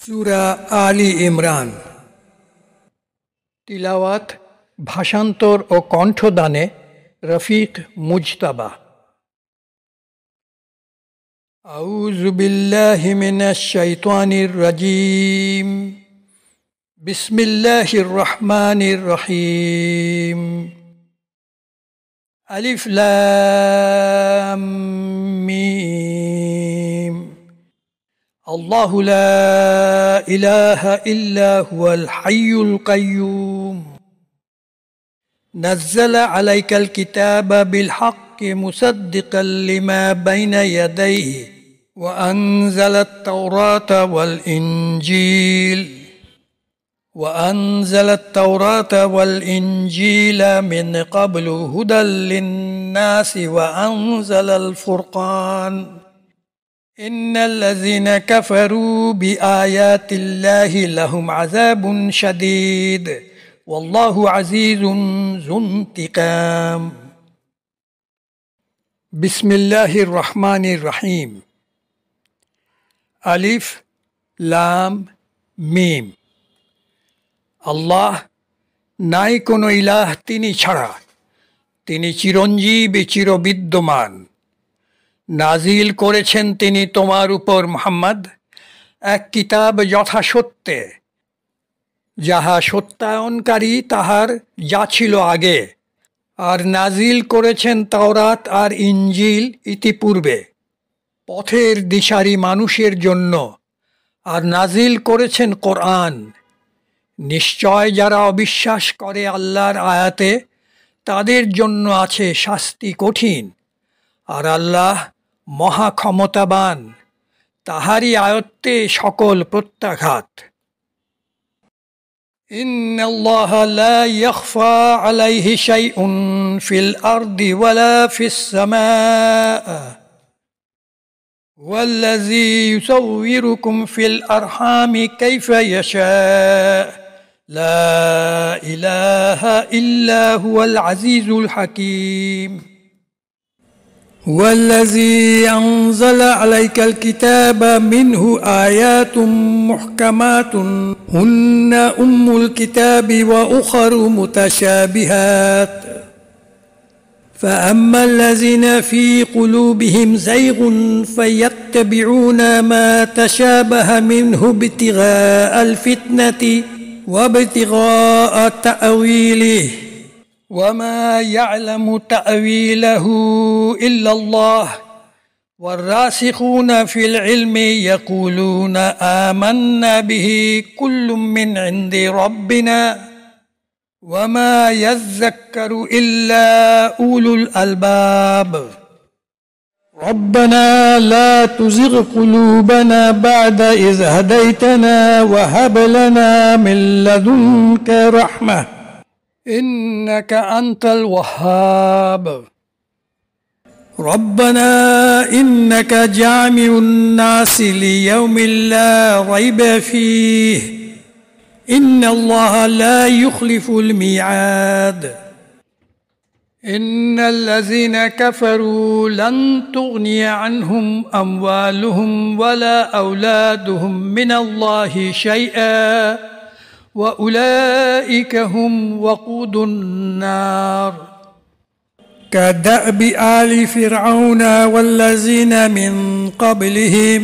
সূরা আলী ইমরান। তিলাওয়াত, ভাষান্তর ও কণ্ঠদানে রফিক মুজতাবা। আউযু বিল্লাহি মিনাশ শাইতানির রাজিম। বিসমিল্লাহির রহমানির রহিম। আলিফ লাম মিম। আল্লাহু লা ইলাহা ইল্লা হুয়াল হাইয়ুল কাইয়্যুম। নাজ্জালা আলাইকাল কিতাবা বিল হাক্কি মুসাদ্দিকাল লিমা বাইনা ইয়াদাইহি ওয়া আনজালাত তাওরাতা ওয়াল ইনজিল মিন ক্বাবলু হুদাল লিন-নাসি ওয়া আনজালাল ফুরকান। ইন্নাল্লাযীনা কাফারু বিআয়াতিল্লাহি লাহুম আযাবুন শাদীদ ওয়াল্লাহু আজিজুন যুনতিকাম। বিসমিল্লাহির রহমানির রহিম। আলিফ লাম মিম। আল্লাহ, নাই কোনো ইলাহ তিনি ছাড়া, তিনি চিরঞ্জীবী চিরবিদ্যমান। নাজিল করেছেন তিনি তোমার উপর মুহাম্মদ এক কিতাব যথাসত্যে, যাহা সত্যায়নকারী তাহার যা ছিল আগে, আর নাজিল করেছেন তাওরাত আর ইনজিল ইতিপূর্বে পথের দিশারি মানুষের জন্য, আর নাজিল করেছেন কোরআন। নিশ্চয় যারা অবিশ্বাস করে আল্লাহর আয়াতে, তাদের জন্য আছে শাস্তি কঠিন। আর আল্লাহ মহা ক্ষমতাবান, তাহারই আয়ত্তে সকল প্রত্যাঘাত। ইন্নাল্লাহা লা ইয়াখফা আলাইহি শাইউন ফিল আরদি ওয়ালা ফিস সামাআ ওয়াল্লাযী ইউসাউয়িরুকুম ফিল আরহামি কাইফা ইয়াশা লা ইলাহা ইল্লা হুয়াল আজিজুল হাকীম। والذي أنزل عليك الكتاب منه آيات محكمات هن أم الكتاب وأخر متشابهات فأما الذين في قلوبهم زيغ فيتبعون ما تشابه منه ابتغاء الفتنة وابتغاء تأويله وما يعلم تأويله إلا الله والراسخون في العلم يقولون آمنا به كل من عند ربنا وما يذكر إلا أولو الألباب. ربنا لا تزغ قلوبنا بعد إذ هديتنا وهب لنا من لدنك رحمة إنك أنت الوهاب. ربنا إنك جامع الناس ليوم لا ريب فيه إن الله لا يخلف الميعاد. إن الذين كفروا لن تغني عنهم أموالهم ولا أولادهم من الله شيئا وأولئك هم وقود النار. كدأب آل فرعون والذين من قبلهم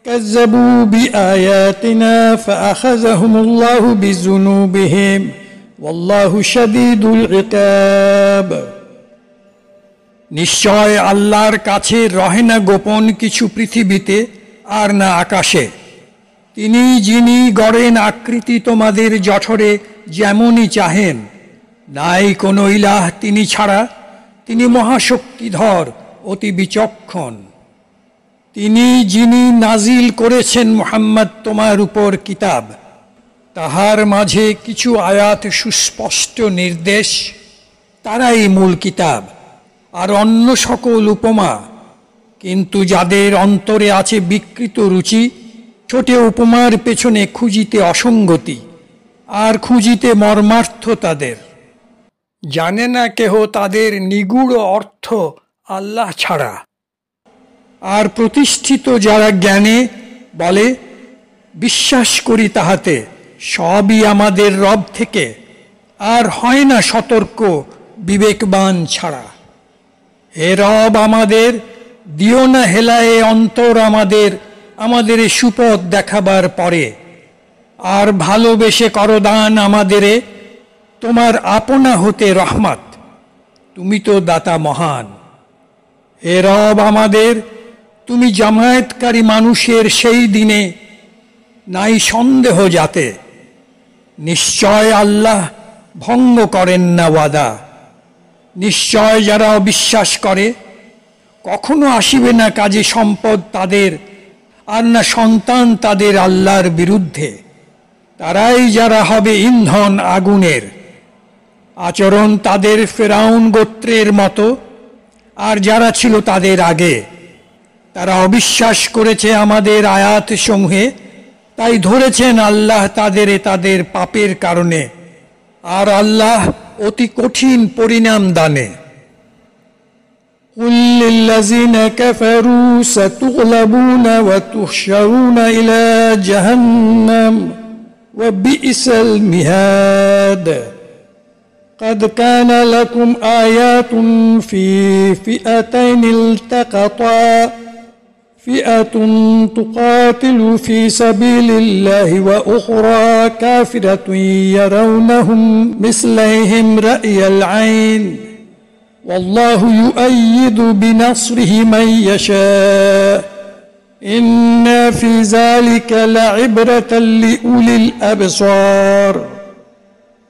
كذبوا بآياتنا فأخذهم الله بذنوبهم والله شديد العقاب. নিশ্চয় আল্লাহর কাছে রহে না গোপন কিছু পৃথিবীতে আর না আকাশে। তিনি যিনি গড়েন আকৃতি তোমাদের জঠরে যেমনই চাহেন, নাই কোনো ইলাহ তিনি ছাড়া, তিনি মহাশক্তিধর, অতি বিচক্ষণ। তিনি যিনি নাজিল করেছেন মুহাম্মদ তোমার উপর কিতাব, তাহার মাঝে কিছু আয়াত সুস্পষ্ট নির্দেশ, তারাই মূল কিতাব, আর অন্য সকল উপমা। কিন্তু যাদের অন্তরে আছে বিকৃত রুচি, ছোটে উপমার পেছনে খুঁজিতে অসঙ্গতি, আর খুঁজিতে মর্মার্থ তাদের। জানে না কেহ তাদের নিগূঢ় অর্থ আল্লাহ ছাড়া। আর প্রতিষ্ঠিত যারা জ্ঞানে বলে, বিশ্বাস করি তাহাতে সবই আমাদের রব থেকে, আর হয় না সতর্ক বিবেকবান ছাড়া। হে রব আমাদের, দিও না হেলায়ে অন্তর আমাদের সুপথ দেখাবার পরে, আর ভালোবেসে করদান আমাদেরে তোমার আপনা হতে রহমত, তুমি তো দাতা মহান। হে রব আমাদের, তুমি জামায়াতকারী মানুষের সেই দিনে নাই সন্দেহ যাতে, নিশ্চয় আল্লাহ ভঙ্গ করেন না ওয়াদা। নিশ্চয় যারা অবিশ্বাস করে কখনো আসিবে না কাজে সম্পদ তাদের, আর না সন্তান তাদের আল্লাহর বিরুদ্ধে। তারাই যারা হবে ইন্ধন আগুনের। আচরণ তাদের ফেরাউন গোত্রের মতো, আর যারা ছিল তাদের আগে। তারা অবিশ্বাস করেছে আমাদের আয়াত সমূহে, তাই ধরেছেন আল্লাহ তাদের পাপের কারণে, আর আল্লাহ অতি কঠিন পরিণাম দানে। قل للذين كفروا ستغلبون وتحشرون إلى جهنم وبئس المهاد قد كان لكم آيات في فئتين التقطا فئة تقاتل في سبيل الله وأخرى كافرة يرونهم مثليهم رأي العين والله يؤيد بنصره من يشاء إن في ذلك لعبرة لأولي الأبصار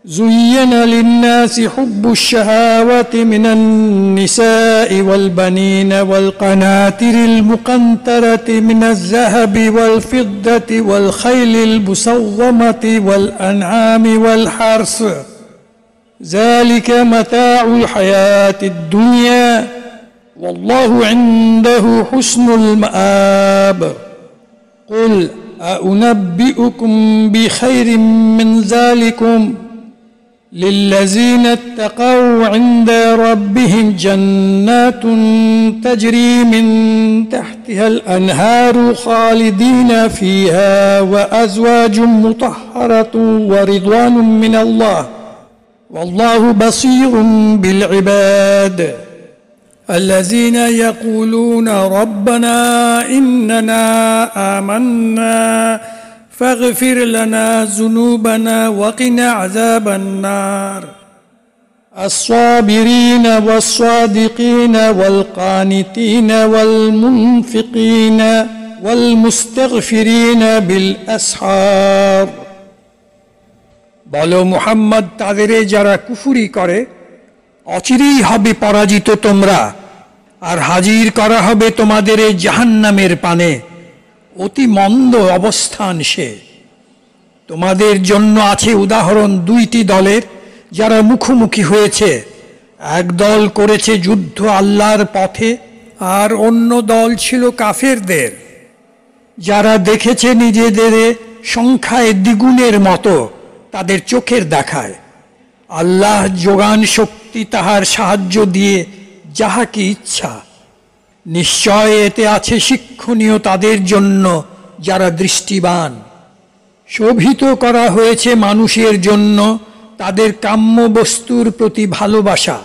زين للناس حب الشهوات من النساء والبنين والقناطر المقنطرة من الذهب والفضة والخيل المسومة والأنعام والحرث ذلك متاع الحياة الدنيا والله عنده حسن المآب قل أنبئكم بخير من ذلكم للذين اتقوا عند ربهم جنات تجري من تحتها الأنهار خالدين فيها وأزواج مطهرة ورضوان من الله والله بصير بالعباد الذين يقولون ربنا إننا آمنا فاغفر لنا ذنوبنا وقنا عذاب النار الصابرين والصادقين والقانتين والمنفقين والمستغفرين بالأسحار বলো মুহাম্মদ, তাদেরে যারা কুফরি করে অচিরেই হবে পরাজিত তোমরা, আর হাজির করা হবে তোমাদের জাহান্নামের পানে। অতি মন্দ অবস্থান সে। তোমাদের জন্য আছে উদাহরণ দুইটি দলের, যারা মুখোমুখি হয়েছে। এক দল করেছে যুদ্ধ আল্লাহর পথে, আর অন্য দল ছিল কাফেরদের, যারা দেখেছে নিজেদের সংখ্যায় দ্বিগুণের মতো তাদের চোখের দেখায়। আল্লাহ যোগান শক্তি তাহার সাহায্য দিয়ে যাহাকে ইচ্ছা। নিশ্চয় এতে আছে শিক্ষণীয় তাদের জন্য যারা দৃষ্টিবান। শোভিত করা হয়েছে মানুষের জন্য তাদের কাম্য বস্তুর প্রতি ভালোবাসা,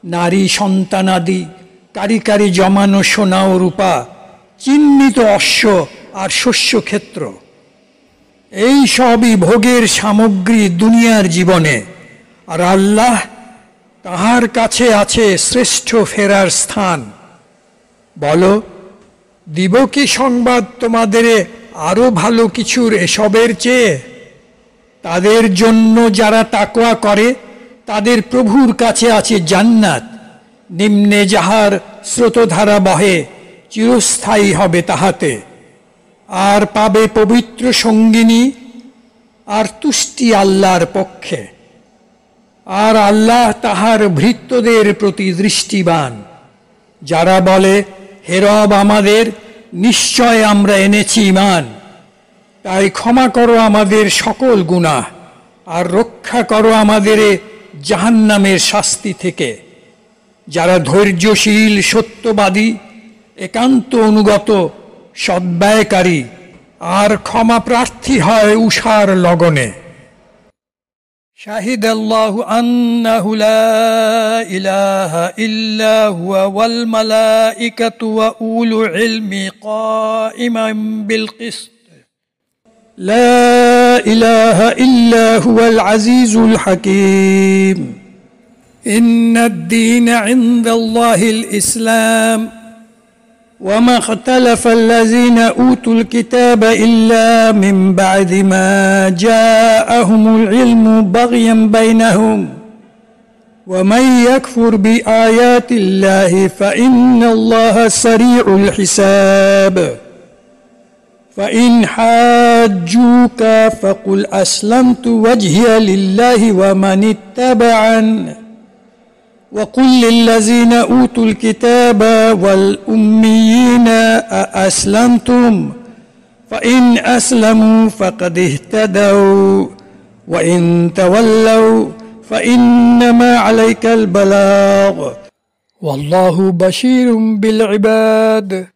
নারী সন্তানাদি, কারি কারি জমানো সোনা ও রূপা, চিহ্নিত অশ্ব আর শস্যক্ষেত্র। এই সবই ভোগের সামগ্রী দুনিয়ার জীবনে, আর আল্লাহ তাহার কাছে আছে শ্রেষ্ঠ ফেরার স্থান। বলো, দিব কি সংবাদ তোমাদের আরো ভালো কিছুর এসবের চেয়ে? তাদের জন্য যারা তাকওয়া করে তাদের প্রভুর কাছে আছে জান্নাত, নিম্নে যাহার স্রোতধারা বহে, চিরস্থায়ী হবে তাহাতে। আর পাবে পবিত্র সঙ্গিনী, আর তুষ্টি আল্লাহর পক্ষে। আর আল্লাহ তাহার ভৃত্যদের প্রতি দৃষ্টিবান। যারা বলে, হে রব আমাদের, নিশ্চয় আমরা এনেছি ঈমান, তাই ক্ষমা করো আমাদের সকল গুনাহ, আর রক্ষা করো আমাদের জাহান্নামের শাস্তি থেকে। যারা ধৈর্যশীল, সত্যবাদী, একান্ত অনুগত, সদ্ব্যয়কারী, আর ক্ষমা প্রার্থী হয় উষার লগনে। শাহিদাল্লাহু আন্নাহু লা ইলাহা ইল্লা হুয়া ওয়াল মালাইকাতু ওয়া উলুল ইলমি কাইমান বিল কিসত লা ইলাহা ইল্লা হুয়াল আজিজুল হাকীম ইন্নাদ দীন ইনদাল্লাহিল ইসলাম وما اختلف الذين أوتوا الكتاب إلا من بعد ما جاءهم العلم بغيا بينهم ومن يكفر بآيات الله فإن الله سريع الحساب فإن حاجوك فقل أسلمت وجهي لله ومن اتبعني وقل للذين أوتوا الكتاب والأميين أأسلمتم فإن أسلموا فقد اهتدوا وإن تولوا فإنما عليك البلاغ والله بشير بالعباد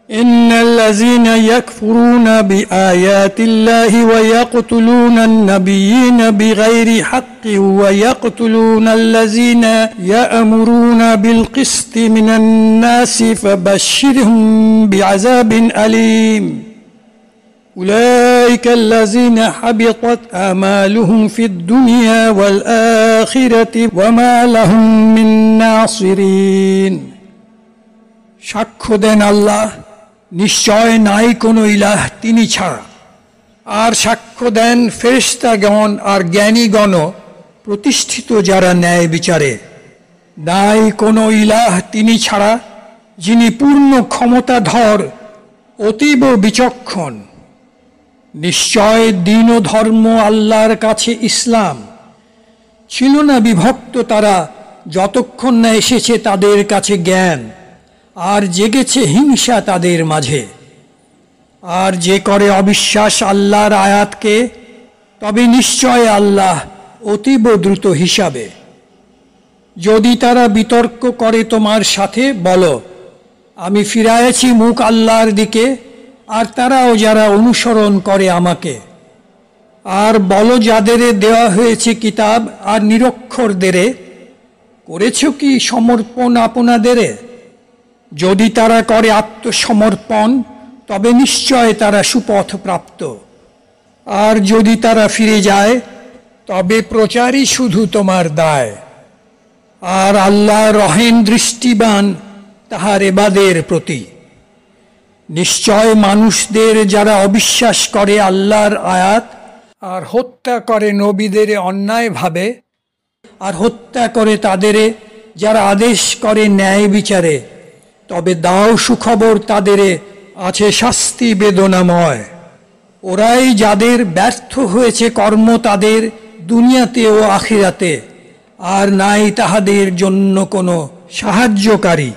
إن الذين يكفرون بآيات الله ويقتلون النبيين بغير حق ويقتلون الذين يأمرون بالقسط من الناس فبشرهم بعذاب أليم أولئك الذين حبطت آمالهم في الدنيا والآخرة وما لهم من ناصرين সাক্ষ্য দেন আল্লাহ নিশ্চয় নাই কোনো ইলাহ তিনি ছাড়া আর সাক্ষ্য দেন ফেরেশতাগণ আর জ্ঞানীগণ প্রতিষ্ঠিত যারা ন্যায় বিচারে নাই কোনো ইলাহ তিনি ছাড়া যিনি পূর্ণ ক্ষমতাধর অতীব বিচক্ষণ নিশ্চয় দ্বীন ও ধর্ম আল্লাহর কাছে ইসলাম ছিল না বিভক্ত তারা যতক্ষণ না এসেছে তাদের কাছে জ্ঞান আর জেগেছে হিংসা তাদের মাঝে আর যে করে অবিশ্বাস আল্লাহর আয়াতকে তবে নিশ্চয় আল্লাহ অতীব দ্রুত হিসাবে যদি তারা বিতর্ক করে তোমার সাথে বলো আমি ফিরাইছি মুখ আল্লাহর দিকে আর তারাও যারা অনুসরণ করে আমাকে আর বলো যাদের দেওয়া হয়েছে কিতাব আর নিরক্ষরদের করেছ কি সমর্পণ আপনাদের যদি তারা করে আত্মসমর্পণ তবে নিশ্চয় তারা সুপথ প্রাপ্ত আর যদি তারা ফিরে যায় তবে প্রচারই শুধু তোমার দায় আর আল্লাহ রহেন দৃষ্টিবান তাহার এবাদের প্রতি নিশ্চয় মানুষদের যারা অবিশ্বাস করে আল্লাহর আয়াত আর হত্যা করে নবীদের অন্যায়ভাবে আর হত্যা করে তাদের যারা আদেশ করে ন্যায় বিচারে তবে দাও সুখবর তাদের আছে শাস্তি বেদনাময় ওরাই যাদের ব্যর্থ হয়েছে কর্ম তাদের দুনিয়াতে ও আখিরাতে আর নাই তাহাদের জন্য কোনো সাহায্যকারী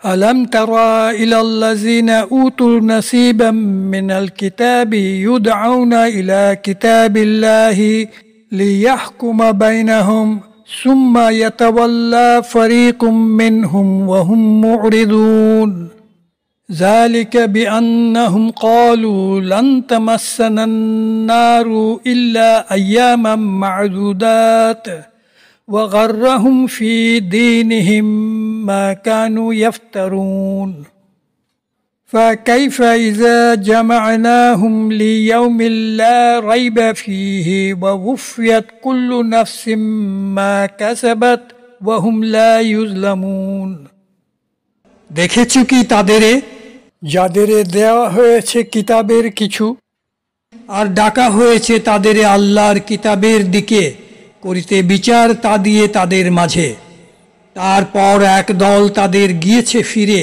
ألم تر إلى الذين أوتوا نصيبا من الكتاب يدعون إلى كتاب الله ليحكم بينهم ثم يتولى فريق منهم وهم معرضون ذلك بأنهم قالوا لن تمسنا النار إلا أياما معدودات وغرهم في دينهم ما كانوا يفترون فكيف إذا جمعناهم ليوم لا ريب فيه ووفيت كل نفس ما كسبت وهم لا يظلمون দেখেছো কি তাদের যাদের দেওয়া হয়েছে কিতাবের কিছু আর ডাকা হয়েছে তাদের আল্লাহর কিতাবের দিকে করিতে বিচার তা দিয়ে তাদের মাঝে তারপর এক দল তাদের গিয়েছে ফিরে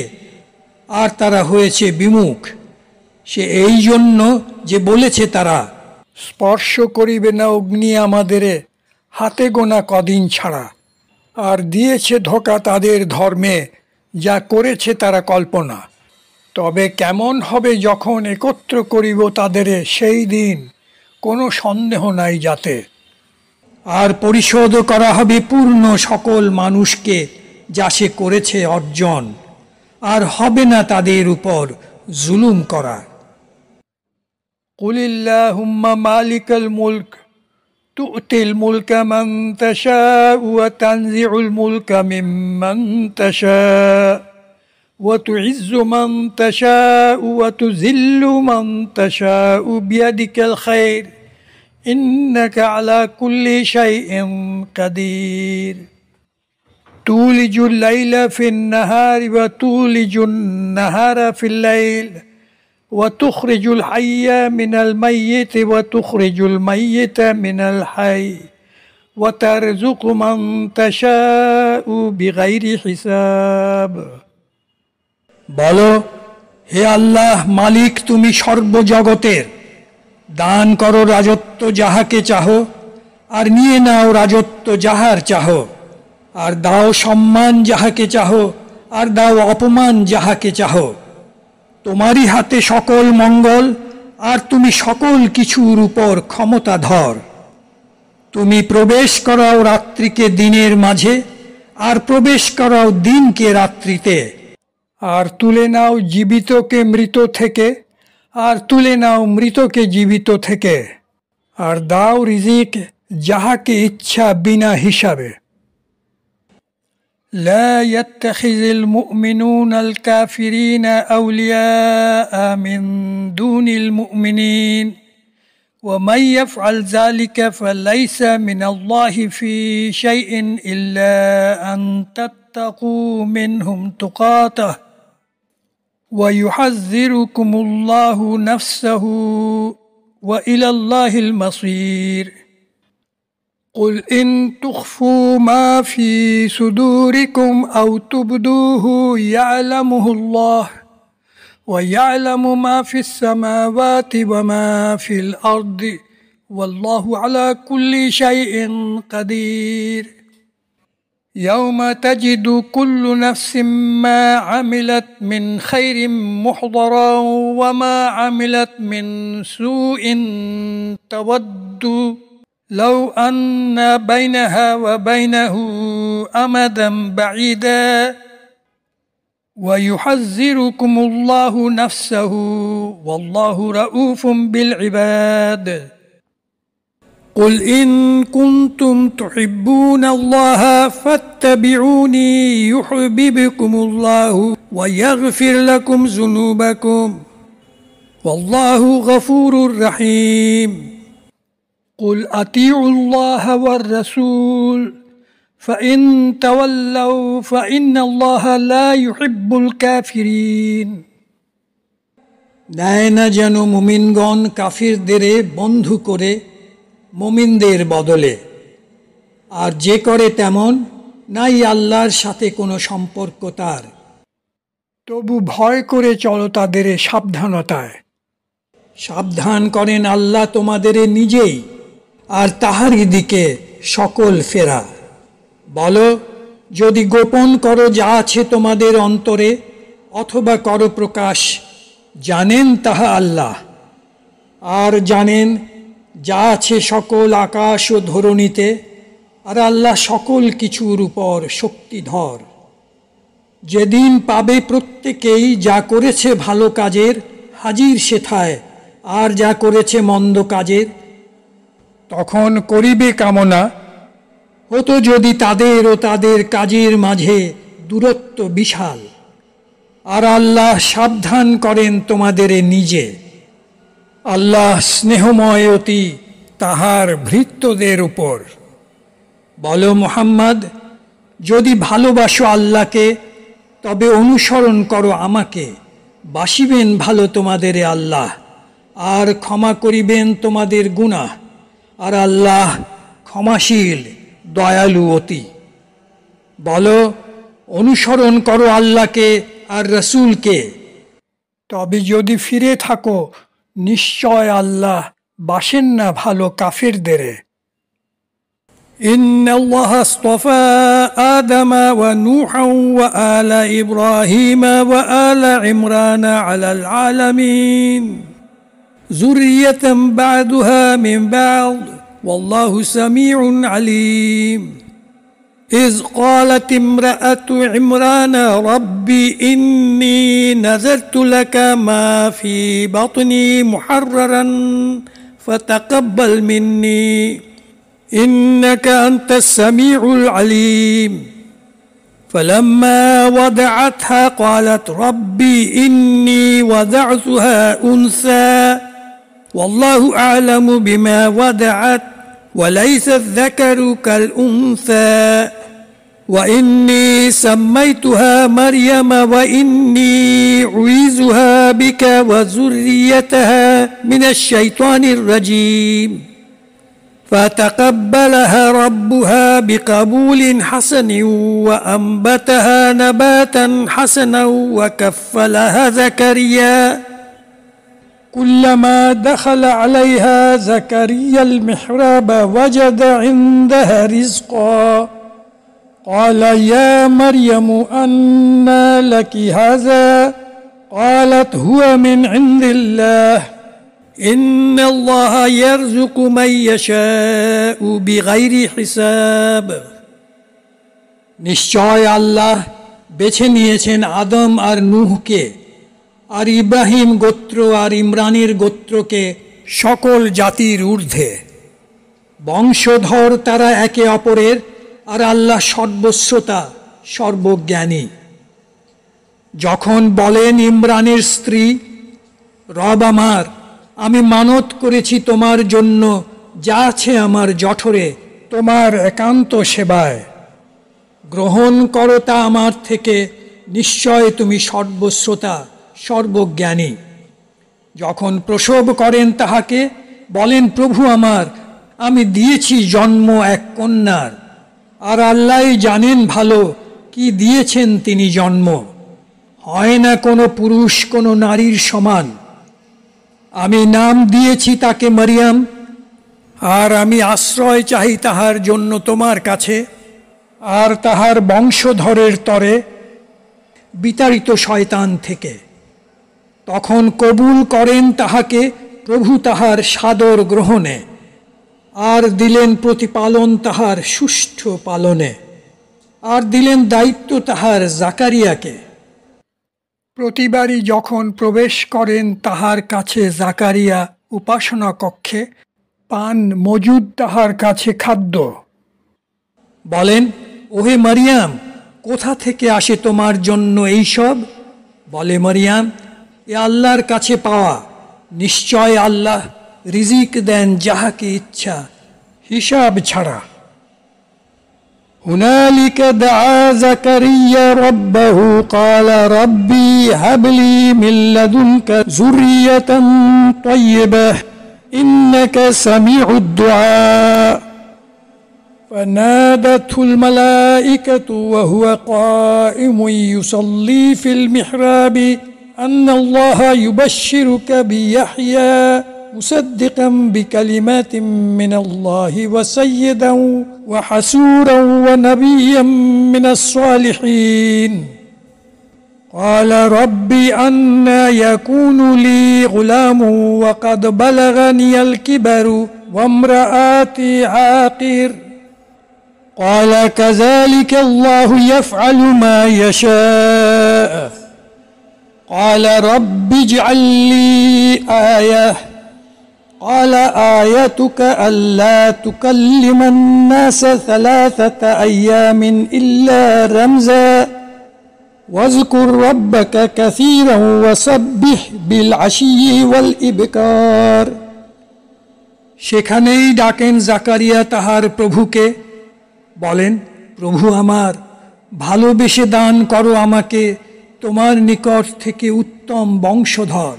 আর তারা হয়েছে বিমুখ সে এই জন্য যে বলেছে তারা স্পর্শ করিবে না অগ্নি আমাদের হাতে গোনা কদিন ছাড়া আর দিয়েছে ধোঁকা তাদের ধর্মে যা করেছে তারা কল্পনা তবে কেমন হবে যখন একত্র করিব তাদের সেই দিন কোনো সন্দেহ নাই যাতে আর পরিশোধ করা হবে পূর্ণ সকল মানুষকে যা সে করেছে অর্জন আর হবে না তাদের উপর জুলুম করা। قل اللهم مالك الملك تؤتي الملك من تشاء وتنزع الملك ممن تشاء وتعز من تشاء وتذل من تشاء بيدك الخير إنك على كل شيء قدير تولج الليل في النهار وتولج النهار في الليل وتخرج الحي من الميت وتخرج الميت من الحي وترزق من تشاء بغير حساب বলো, হে আল্লাহ মালিক, তুমি সর্বজগতের। দান করো রাজত্ব যাহাকে চাহো, আর নিয়ে নাও রাজত্ব যাহার চাহো, আর দাও সম্মান যাহাকে চাহো, আর দাও অপমান যাহাকে চাহো। তোমারই হাতে সকল মঙ্গল, আর তুমি সকল কিছুর উপর ক্ষমতাধর। তুমি প্রবেশ করাও রাত্রিকে দিনের মাঝে, আর প্রবেশ করাও দিনকে রাত্রিতে। আর তুলে নাও জীবিতকে মৃত থেকে, আর তুলে নাও মৃতকে জীবিত থেকে, আর দাও রিজিক যাহাকে ইচ্ছা বিনা হিসাবে। لا يتخذ المؤمنون الكافرين أولياء من دون المؤمنين ومن يفعل ذلك فليس من الله في شيء إلا أن تتقوا منهم تقاته ويحذركم الله نفسه وإلى الله المصير قل إن تخفوا ما في صدوركم أو تبدوه يعلمه الله ويعلم ما في السماوات وما في الأرض والله على كل شيء قدير يوم تجد كل نفس ما عملت من خير محضرا وما عملت من سوء تود لو أن بينها وبينه أمدا بعيدا ويحذركم الله نفسه والله رؤوف بالعباد قل إن كنتم تحبون الله فاتبعوني يحببكم الله ويغفر لكم ذنوبكم والله غفور رحيم قل أطيعوا الله والرسول فإن تولوا فإن الله لا يحب الكافرين দেয় না যেন মুমিনগণ কাফিরদের বন্ধু করে মুমিনদের বদলে, আর যে করে তেমন নাই আল্লাহর সাথে কোনো সম্পর্ক তার। তবু ভয় করে চলো তাদের সাবধানতায়। সাবধান করেন আল্লাহ তোমাদের নিজেই, আর তাহারই দিকে সকল ফেরা। বলো, যদি গোপন করো যা আছে তোমাদের অন্তরে, অথবা করো প্রকাশ, জানেন তাহা আল্লাহ। আর জানেন যা আছে সকল আকাশ ও ধরণীতে, আর আল্লাহ সকল কিছুর উপর শক্তিধর। যেদিন পাবে প্রত্যেকেই যা করেছে ভালো কাজের হাজির সেথায়, আর যা করেছে মন্দ কাজের, তখন করিবে কামনা হতো যদি তাদের ও তাদের কাজের মাঝে দূরত্ব বিশাল। আর আল্লাহ সাবধান করেন তোমাদের নিজে। আল্লাহ স্নেহময় অতি তাহার ভৃত্যদের উপর। বলো মুহাম্মদ, যদি ভালোবাসো আল্লাহকে তবে অনুসরণ করো আমাকে, বাসিবেন ভালো তোমাদের আল্লাহ, আর ক্ষমা করিবেন তোমাদের গুনাহ, আর আল্লাহ ক্ষমাশীল দয়ালু অতি। বলো, অনুসরণ করো আল্লাহকে আর রসুলকে, তবে যদি ফিরে থাকো নিশ্চয় আল্লাহ বাসেন না ভালো কাফিরদের। إن الله اصطفى آدم ونوحا وآل إبراهيم وآل عمران على العالمين ذرية بعدها من بعض والله سميع عليم إذ قالت امرأة عمران رب إني نذرت لك ما في بطني محررا فتقبل مني إنك أنت السميع العليم فلما وضعتها قالت رب إني وضعتها أنثى والله أعلم بما وضعت وليس الذكر كالأنثى وإني سميتها مريم وإني أعيذها بك وذريتها من الشيطان الرجيم فتقبلها ربها بقبول حسن وأنبتها نباتا حسنا وكفلها زكريا كلما دخل عليها زكريا المحراب وجد عندها رزقا قال يا مريم أنى لك هذا قالت هو من عند الله إن الله يرزق من يشاء بغير حساب নিশ্চয় আল্লাহ বেছে নিয়েছেন আদম আর নূহকে আর ইব্রাহিম গোত্র আর ইমরানের গোত্রকে সকল জাতির ঊর্ধ্বে বংশধর তারা একে অপরের আর আল্লাহ সর্বশ্রোতা সর্বজ্ঞানী যখন বলেন ইমরানের স্ত্রী রব আমার আমি মানত করেছি তোমার জন্য যা আছে আমার জঠরে তোমার একান্ত সেবায় গ্রহণ করো তা আমার থেকে নিশ্চয় তুমি সর্বশ্রোতা সর্বজ্ঞানী যখন প্রসব করেন তাহাকে বলেন প্রভু আমার আমি দিয়েছি জন্ম এক কন্যার আর আল্লাহই জানেন ভালো কি দিয়েছেন তিনি জন্ম হয় না কোনো পুরুষ কোনো নারীর সমান আমি নাম দিয়েছি তাকে মরিয়ম আর আমি আশ্রয় চাই তাহার জন্য তোমার কাছে আর তাহার বংশধরের তরে বিতাড়িত শয়তান থেকে তখন কবুল করেন তাহাকে প্রভু তাহার সাদর গ্রহণে আর দিলেন প্রতিপালন তাহার সুষ্ঠু পালনে আর দিলেন দায়িত্ব তাহার জাকারিয়াকে প্রতিবারই যখন প্রবেশ করেন তাহার কাছে জাকারিয়া উপাসনা কক্ষে পান মজুদ তাহার কাছে খাদ্য বলেন ওহে মারিয়াম কোথা থেকে আসে তোমার জন্য এইসব বলে মারিয়াম এ আল্লাহর কাছে পাওয়া নিশ্চয় আল্লাহ রিজিক দেন যাহাকে ইচ্ছা হিসাব ছাড়া هنالك دعا زكريا ربه قال ربي هب لي من لدنك ذرية طيبة إنك سميع الدعاء فنادته الملائكة وهو قائم يصلي في المحراب أن الله يبشرك بيحيى مصدقا بكلمات من الله وسيدا وحسورا ونبيا من الصالحين قال رب أنى يكون لي غلام وقد بلغني الكبر وامرأتي عاقر قال كذلك الله يفعل ما يشاء قال رب اجعل لي آية قال آيتك ألا تكلم الناس 3 أيام إلا رمزا واذكر ربك كثيرا وسبح بالعشي والإبكار সেখানেই ডাকেন জাকারিয়া তাহার প্রভুকে বলেন প্রভু আমার ভালোবেসে দান করো আমাকে তোমার নিকট থেকে উত্তম বংশধর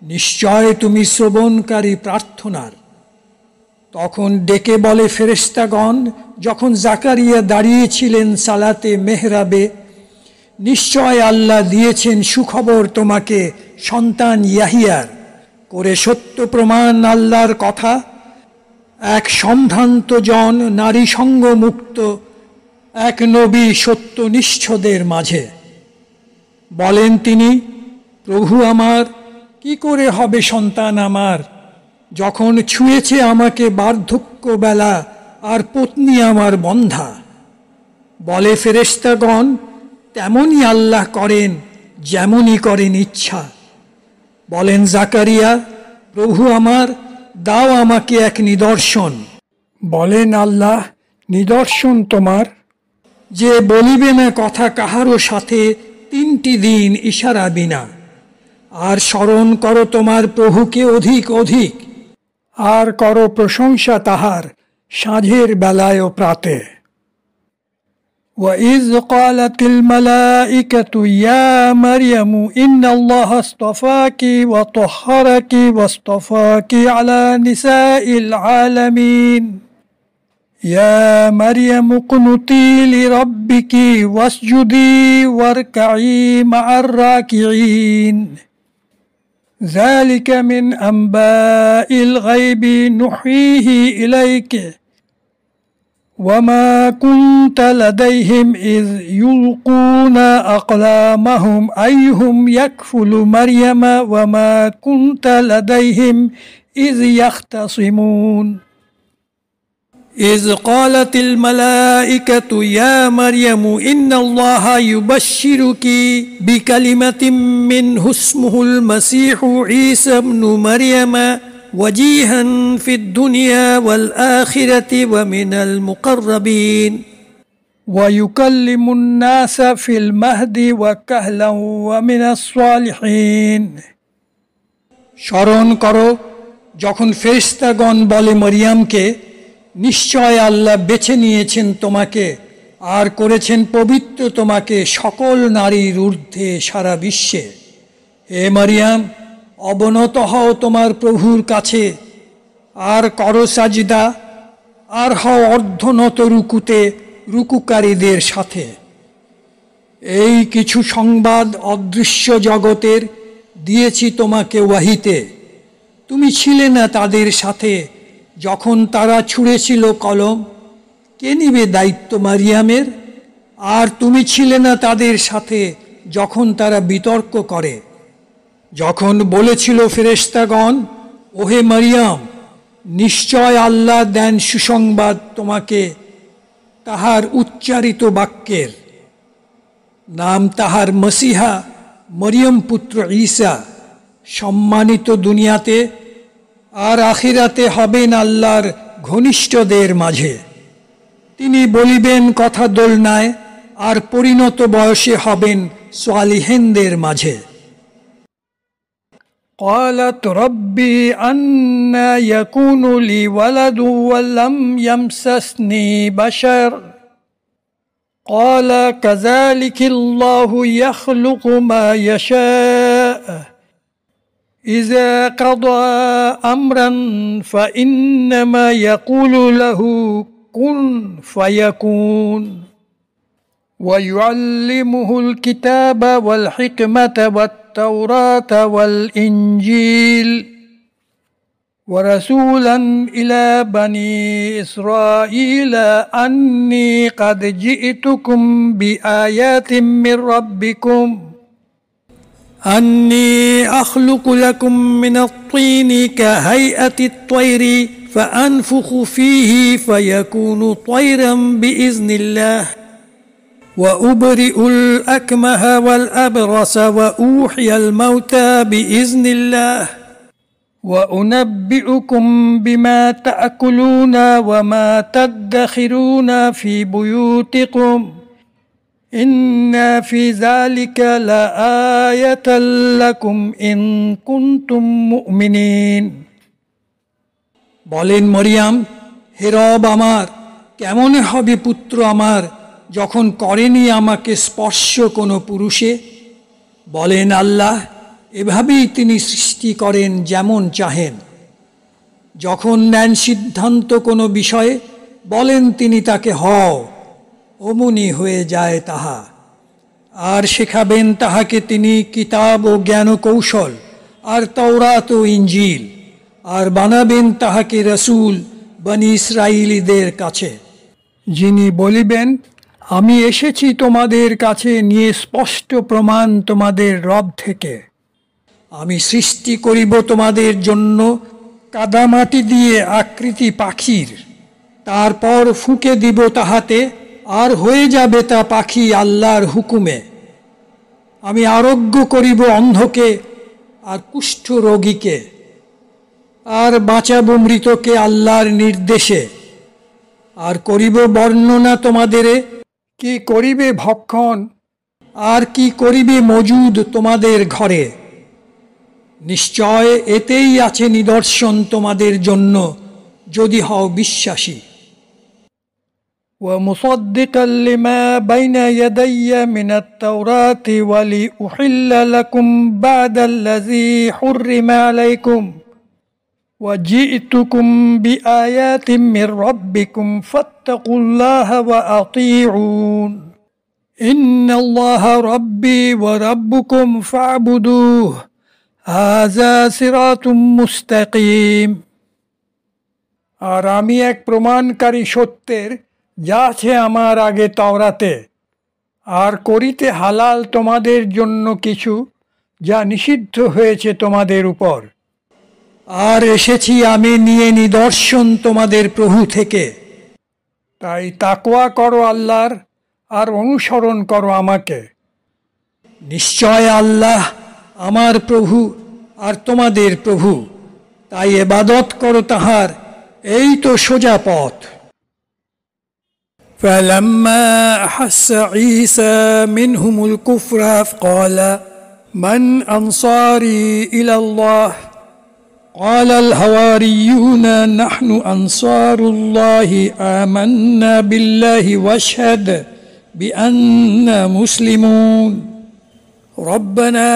নিশ্চয় তুমি শ্রবণকারী প্রার্থনার তখন ডেকে বলে ফেরেশতাগণ যখন জাকারিয়া দাঁড়িয়েছিলেন সালাতে মেহরাবে নিশ্চয় আল্লাহ দিয়েছেন সুখবর তোমাকে সন্তান ইয়াহিয়ার করে সত্য প্রমাণ আল্লাহর কথা এক সম্ভ্রান্ত জন নারী সঙ্গ মুক্ত এক নবী সত্যনিষ্ঠদের মাঝে বলেন তিনি প্রভু আমার কি করে হবে সন্তান আমার যখন ছুঁয়েছে আমাকে বার্ধক্য বেলা আর পত্নী আমার বন্ধা বলে ফেরেশতাগণ, তেমনই আল্লাহ করেন যেমনই করেন ইচ্ছা। বলেন জাকারিয়া, প্রভু আমার, দাও আমাকে এক নিদর্শন। বলেন আল্লাহ, নিদর্শন তোমার, যে বলিবে না কথা কাহারও সাথে 3টি দিন ইশারা বিনা। আর স্মরণ করো তোমার প্রভুকে অধিক অধিক, আর করো প্রশংসা তাহার সাঁঝের বেলায় ও প্রাতে। وَإِذْ قَالَتِ الْمَلَائِكَةُ يَا مَرْيَمُ إِنَّ اللَّهَ اصْطَفَاكِ وَطَهَّرَكِ وَاصْطَفَاكِ عَلَى نِسَاءِ الْعَالَمِينَ يَا مَرْيَمُ اقْنُتِي لِرَبِّكِ وَاسْجُدِي وَارْكَعِي مَعَ الرَّاكِعِينَ ذَلِكَ مِنْ أَنْبَاءِ الْغَيْبِ نُوحِيهِ إِلَيْكَ وما كنت لديهم إذ يلقون أقلامهم أيهم يكفل مريم وما كنت لديهم إذ يختصمون إذ قالت الملائكة يا مريم إن الله يبشرك بكلمة منه اسمه المسيح عيسى ابن مريم وجيها في الدنيا والآخرة ومن المقربين ويكلم الناس في المهد وكهلا ومن الصالحين স্মরণ করো যখন ফেরেশতাগণ বলে মরিয়মকে, নিশ্চয় আল্লাহ বেছে নিয়েছেন তোমাকে আর করেছেন পবিত্র তোমাকে সকল নারীর ঊর্ধ্বে সারা বিশ্বে। হে মরিয়ম, অবনত হও তোমার প্রভুর কাছে, আর করো সাজদা, আর হও অর্ধনত রুকুতে রুকুকারীদের সাথে। এই কিছু সংবাদ অদৃশ্য জগতের দিয়েছি তোমাকে ওয়াহিতে। তুমি ছিলে না তাদের সাথে যখন তারা ছুঁড়েছিল কলম, কে নিবে দায়িত্ব মারিয়ামের? আর তুমি ছিলে না তাদের সাথে যখন তারা বিতর্ক করে, যখন বলেছিল ফেরেশতাগণ, ওহে মারিয়াম, নিশ্চয় আল্লাহ দেন সুসংবাদ তোমাকে তাহার উচ্চারিত বাক্যের। নাম তাহার মসিহা, মরিয়ম পুত্র ঈসা, সম্মানিত দুনিয়াতে আর আখিরাতে হবেন আল্লাহর ঘনিষ্ঠদের মাঝে। তিনি বলিবেন কথা দোলনায়, আর পরিণত বয়সে হবেন সালিহিনদের মাঝে। قالت ربي أنى يكون لي ولد ولم يمسسني بشر قال كذلك الله يخلق ما يشاء إذا قضى أمرا فإنما يقول له كن فيكون ويعلمه الكتاب والحكمة والتوراة والإنجيل ورسولا إلى بني إسرائيل أني قد جئتكم بآيات من ربكم أني أخلق لكم من الطين كهيئة الطير فأنفخ فيه فيكون طيرا بإذن الله وأبرئ الأكمه والأبرص وأوحي الموتى بإذن الله وأنبئكم بما تأكلون وما تدخرون في بيوتكم إن في ذلك لآية لكم إن كنتم مؤمنين বলেন মরিয়াম, হে রব আমার, কেমন হবে পুত্র আমার যখন করেনি আমাকে স্পর্শ কোনো পুরুষে? বলেন আল্লাহ, এভাবেই তিনি সৃষ্টি করেন যেমন চাহেন। যখন নেন সিদ্ধান্ত কোনো বিষয়ে, বলেন তিনি তাকে হও, অমনি হয়ে যায় তাহা। আর শেখাবেন তাহাকে তিনি কিতাব ও জ্ঞান কৌশল আর তাওরাত ও ইঞ্জিল, আর বানাবেন তাহাকে রসুল বনি ইসরাইলীদের কাছে, যিনি বলিবেন, আমি এসেছি তোমাদের কাছে নিয়ে স্পষ্ট প্রমাণ তোমাদের রব থেকে। আমি সৃষ্টি করিব তোমাদের জন্য কাদামাটি দিয়ে আকৃতি পাখির, তারপর ফুঁকে দিব তাহাতে, আর হয়ে যাবে তা পাখি আল্লাহর হুকুমে। আমি আরোগ্য করিব অন্ধকে আর কুষ্ঠ রোগীকে, আর বাঁচাবো মৃতকে আল্লাহর নির্দেশে। আর করিব বর্ণনা তোমাদেরে, কি করিবে ভক্ষণ আর কি করিবে মজুদ তোমাদের ঘরে। নিশ্চয় এতেই আছে নিদর্শন তোমাদের জন্য, যদি হও বিশ্বাসী। ومصدقا لما بين يدي من التوراة ولأحل لكم بعد الذي حرم عليكم وجئتكم بآيات من ربكم فاتقوا الله وأطيعون إن الله ربي وربكم فاعبدوه هذا صراط مستقيم। আর আমি এক প্রমাণকারী সত্যের যা আছে আমার আগে তাওরাতে, আর করিতে হালাল তোমাদের জন্য কিছু যা নিষিদ্ধ হয়েছে তোমাদের উপর। আর এসেছি আমি নিয়ে নিদর্শন তোমাদের প্রভু থেকে, তাই তাকওয়া করো আল্লাহর আর অনুসরণ করো আমাকে। নিশ্চয় আল্লাহ আমার প্রভু আর তোমাদের প্রভু, তাই ইবাদত করো তাহার, এই তো সোজা পথ। فلما أحس عيسى منهم الكفر قال من أنصاري إلى الله قال الحواريون نحن أنصار الله آمنا بالله واشهد بأننا مسلمون ربنا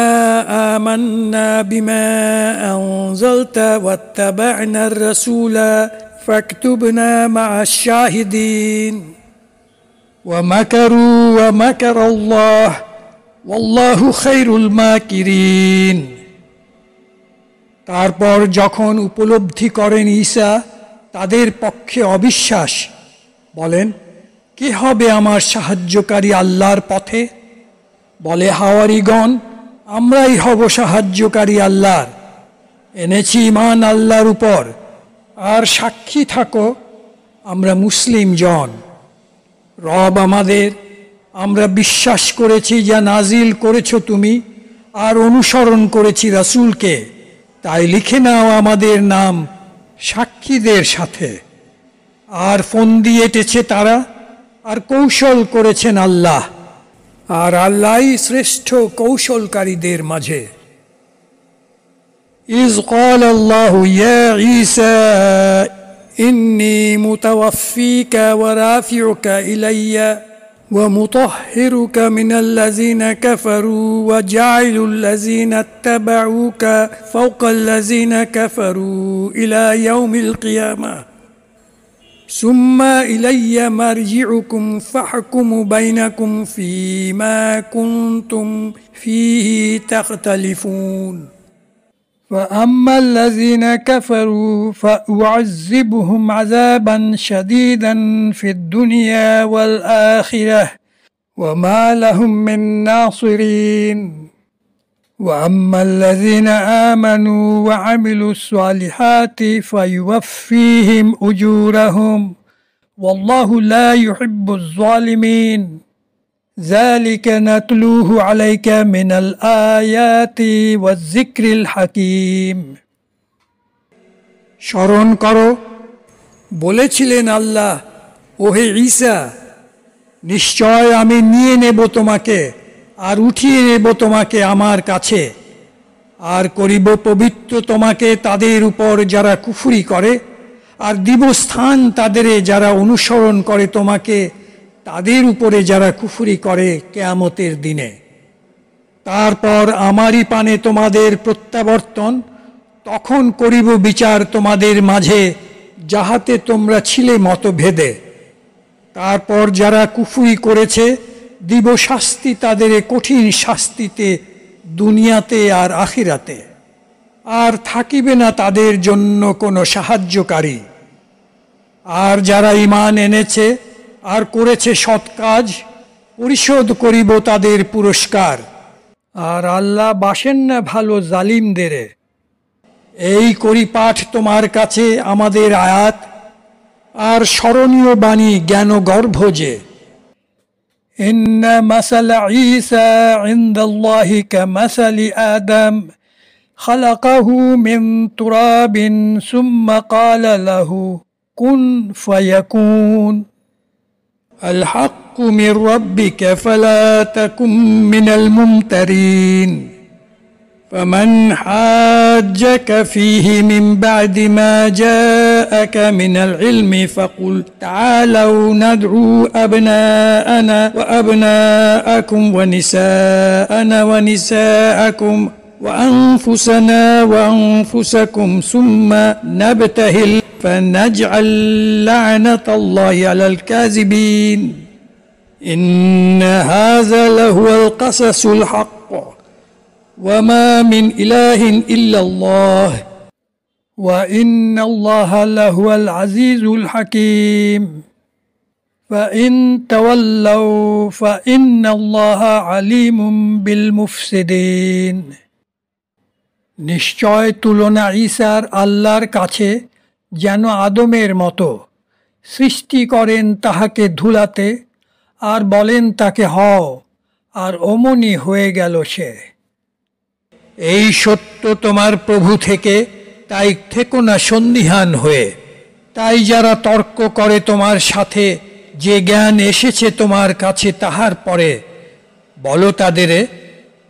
آمنا بما أنزلت واتبعنا الرسول فاكتبنا مع الشاهدين ومكروا ومكر الله والله خير الماكرين। তারপর যখন উপলব্ধি করেন ঈসা তাদের পক্ষে অবিশ্বাস, বলেন কে হবে আমার সাহায্যকারী আল্লাহর পথে। বলে হাওয়ারিগণ, আমরাই হব সাহায্যকারী আল্লাহর, এনেছি ঈমান আল্লাহর উপর, আর সাক্ষী থাকো আমরা মুসলিম জন। রব আমাদের, আমরা বিশ্বাস করেছি যা নাজিল করেছ তুমি, আর অনুসরণ করেছি রাসূলকে, তাই লিখে নাও আমাদের নাম সাক্ষীদের সাথে। আর ফন্দি এঁটেছে তারা, আর কৌশল করেছেন আল্লাহ, আর আল্লাহই শ্রেষ্ঠ কৌশলকারীদের মাঝে। إذ قال الله يا عيسى إني متوفيك ورافعك إلي ومطهرك من الذين كفروا وجاعل الذين اتبعوك فوق الذين كفروا إلى يوم القيامة ثم إلي مرجعكم فاحكم بينكم فيما كنتم فيه تختلفون فأما الذين كفروا فأعذبهم عذابا شديدا في الدنيا والآخرة وما لهم من ناصرين وأما الذين آمنوا وعملوا الصالحات فيوفيهم أجورهم والله لا يحب الظالمين ذلك نتلوه عليك من الآيات والذكر الحكيم। স্মরণ করো, বলেছিলেন আল্লাহ, ওহে ঈসা, নিশ্চয় আমি নিয়ে নেব তোমাকে আর উঠিয়ে নেব তোমাকে আমার কাছে, আর করিব পবিত্র তোমাকে তাদের উপর যারা কুফরি করে, আর দিব স্থান তাদের যারা অনুসরণ করে তোমাকে তাদের উপরে যারা কুফরি করে কিয়ামতের দিনে। তারপর আমারই পানে তোমাদের প্রত্যাবর্তন, তখন করিব বিচার তোমাদের মাঝে যাহাতে তোমরা ছিলে মতভেদে। তারপর যারা কুফরি করেছে দিব শাস্তি তাদের কঠিন শাস্তিতে দুনিয়াতে আর আখিরাতে, আর থাকিবে না তাদের জন্য কোনো সাহায্যকারী। আর যারা ঈমান এনেছে আর করেছে সৎ কাজ, পরিশোধ করিব তাদের পুরস্কার, আর আল্লাহ বাসেন না ভালো জালিমদের। এই করি পাঠ তোমার কাছে আমাদের আয়াত, আর স্মরণীয় বাণী জ্ঞান গর্ভ যে, ইন্না মাসালা ঈসা ইনদাল্লাহি কামাসালি আদম খালাকাহু মিন তুরাবিন সুম্মা ক্বালা লাহু কুন ফায়াকুন আল হাক্কু মির রাব্বিকা ফালা তাকুম মিনাল মুমতারিন فمن حاجك فيه من بعد ما جاءك من العلم فقل تعالوا ندعو أبناءنا وأبناءكم ونساءنا ونساءكم وأنفسنا وأنفسكم ثم نبتهل فنجعل لعنة الله على الكاذبين إن هذا لهو القصص الحق وما من إله إلا الله وإن الله لهو العزيز الحكيم فإن تولوا فإن الله عليم بالمفسدين নিশ্চয় তুলনা ঈসার আল্লাহর কাছে যেন আদমের মতো সৃষ্টি করেন তাহাকে ধুলাতে আর বলেন তাকে হও আর অমনি হয়ে গেল সে এই সত্য তোমার প্রভু থেকে তাই থেকো না সন্দিহান হয়ে তাই যারা তর্ক করে তোমার সাথে যে জ্ঞান এসেছে তোমার কাছে তাহার পরে বলো তাদেরে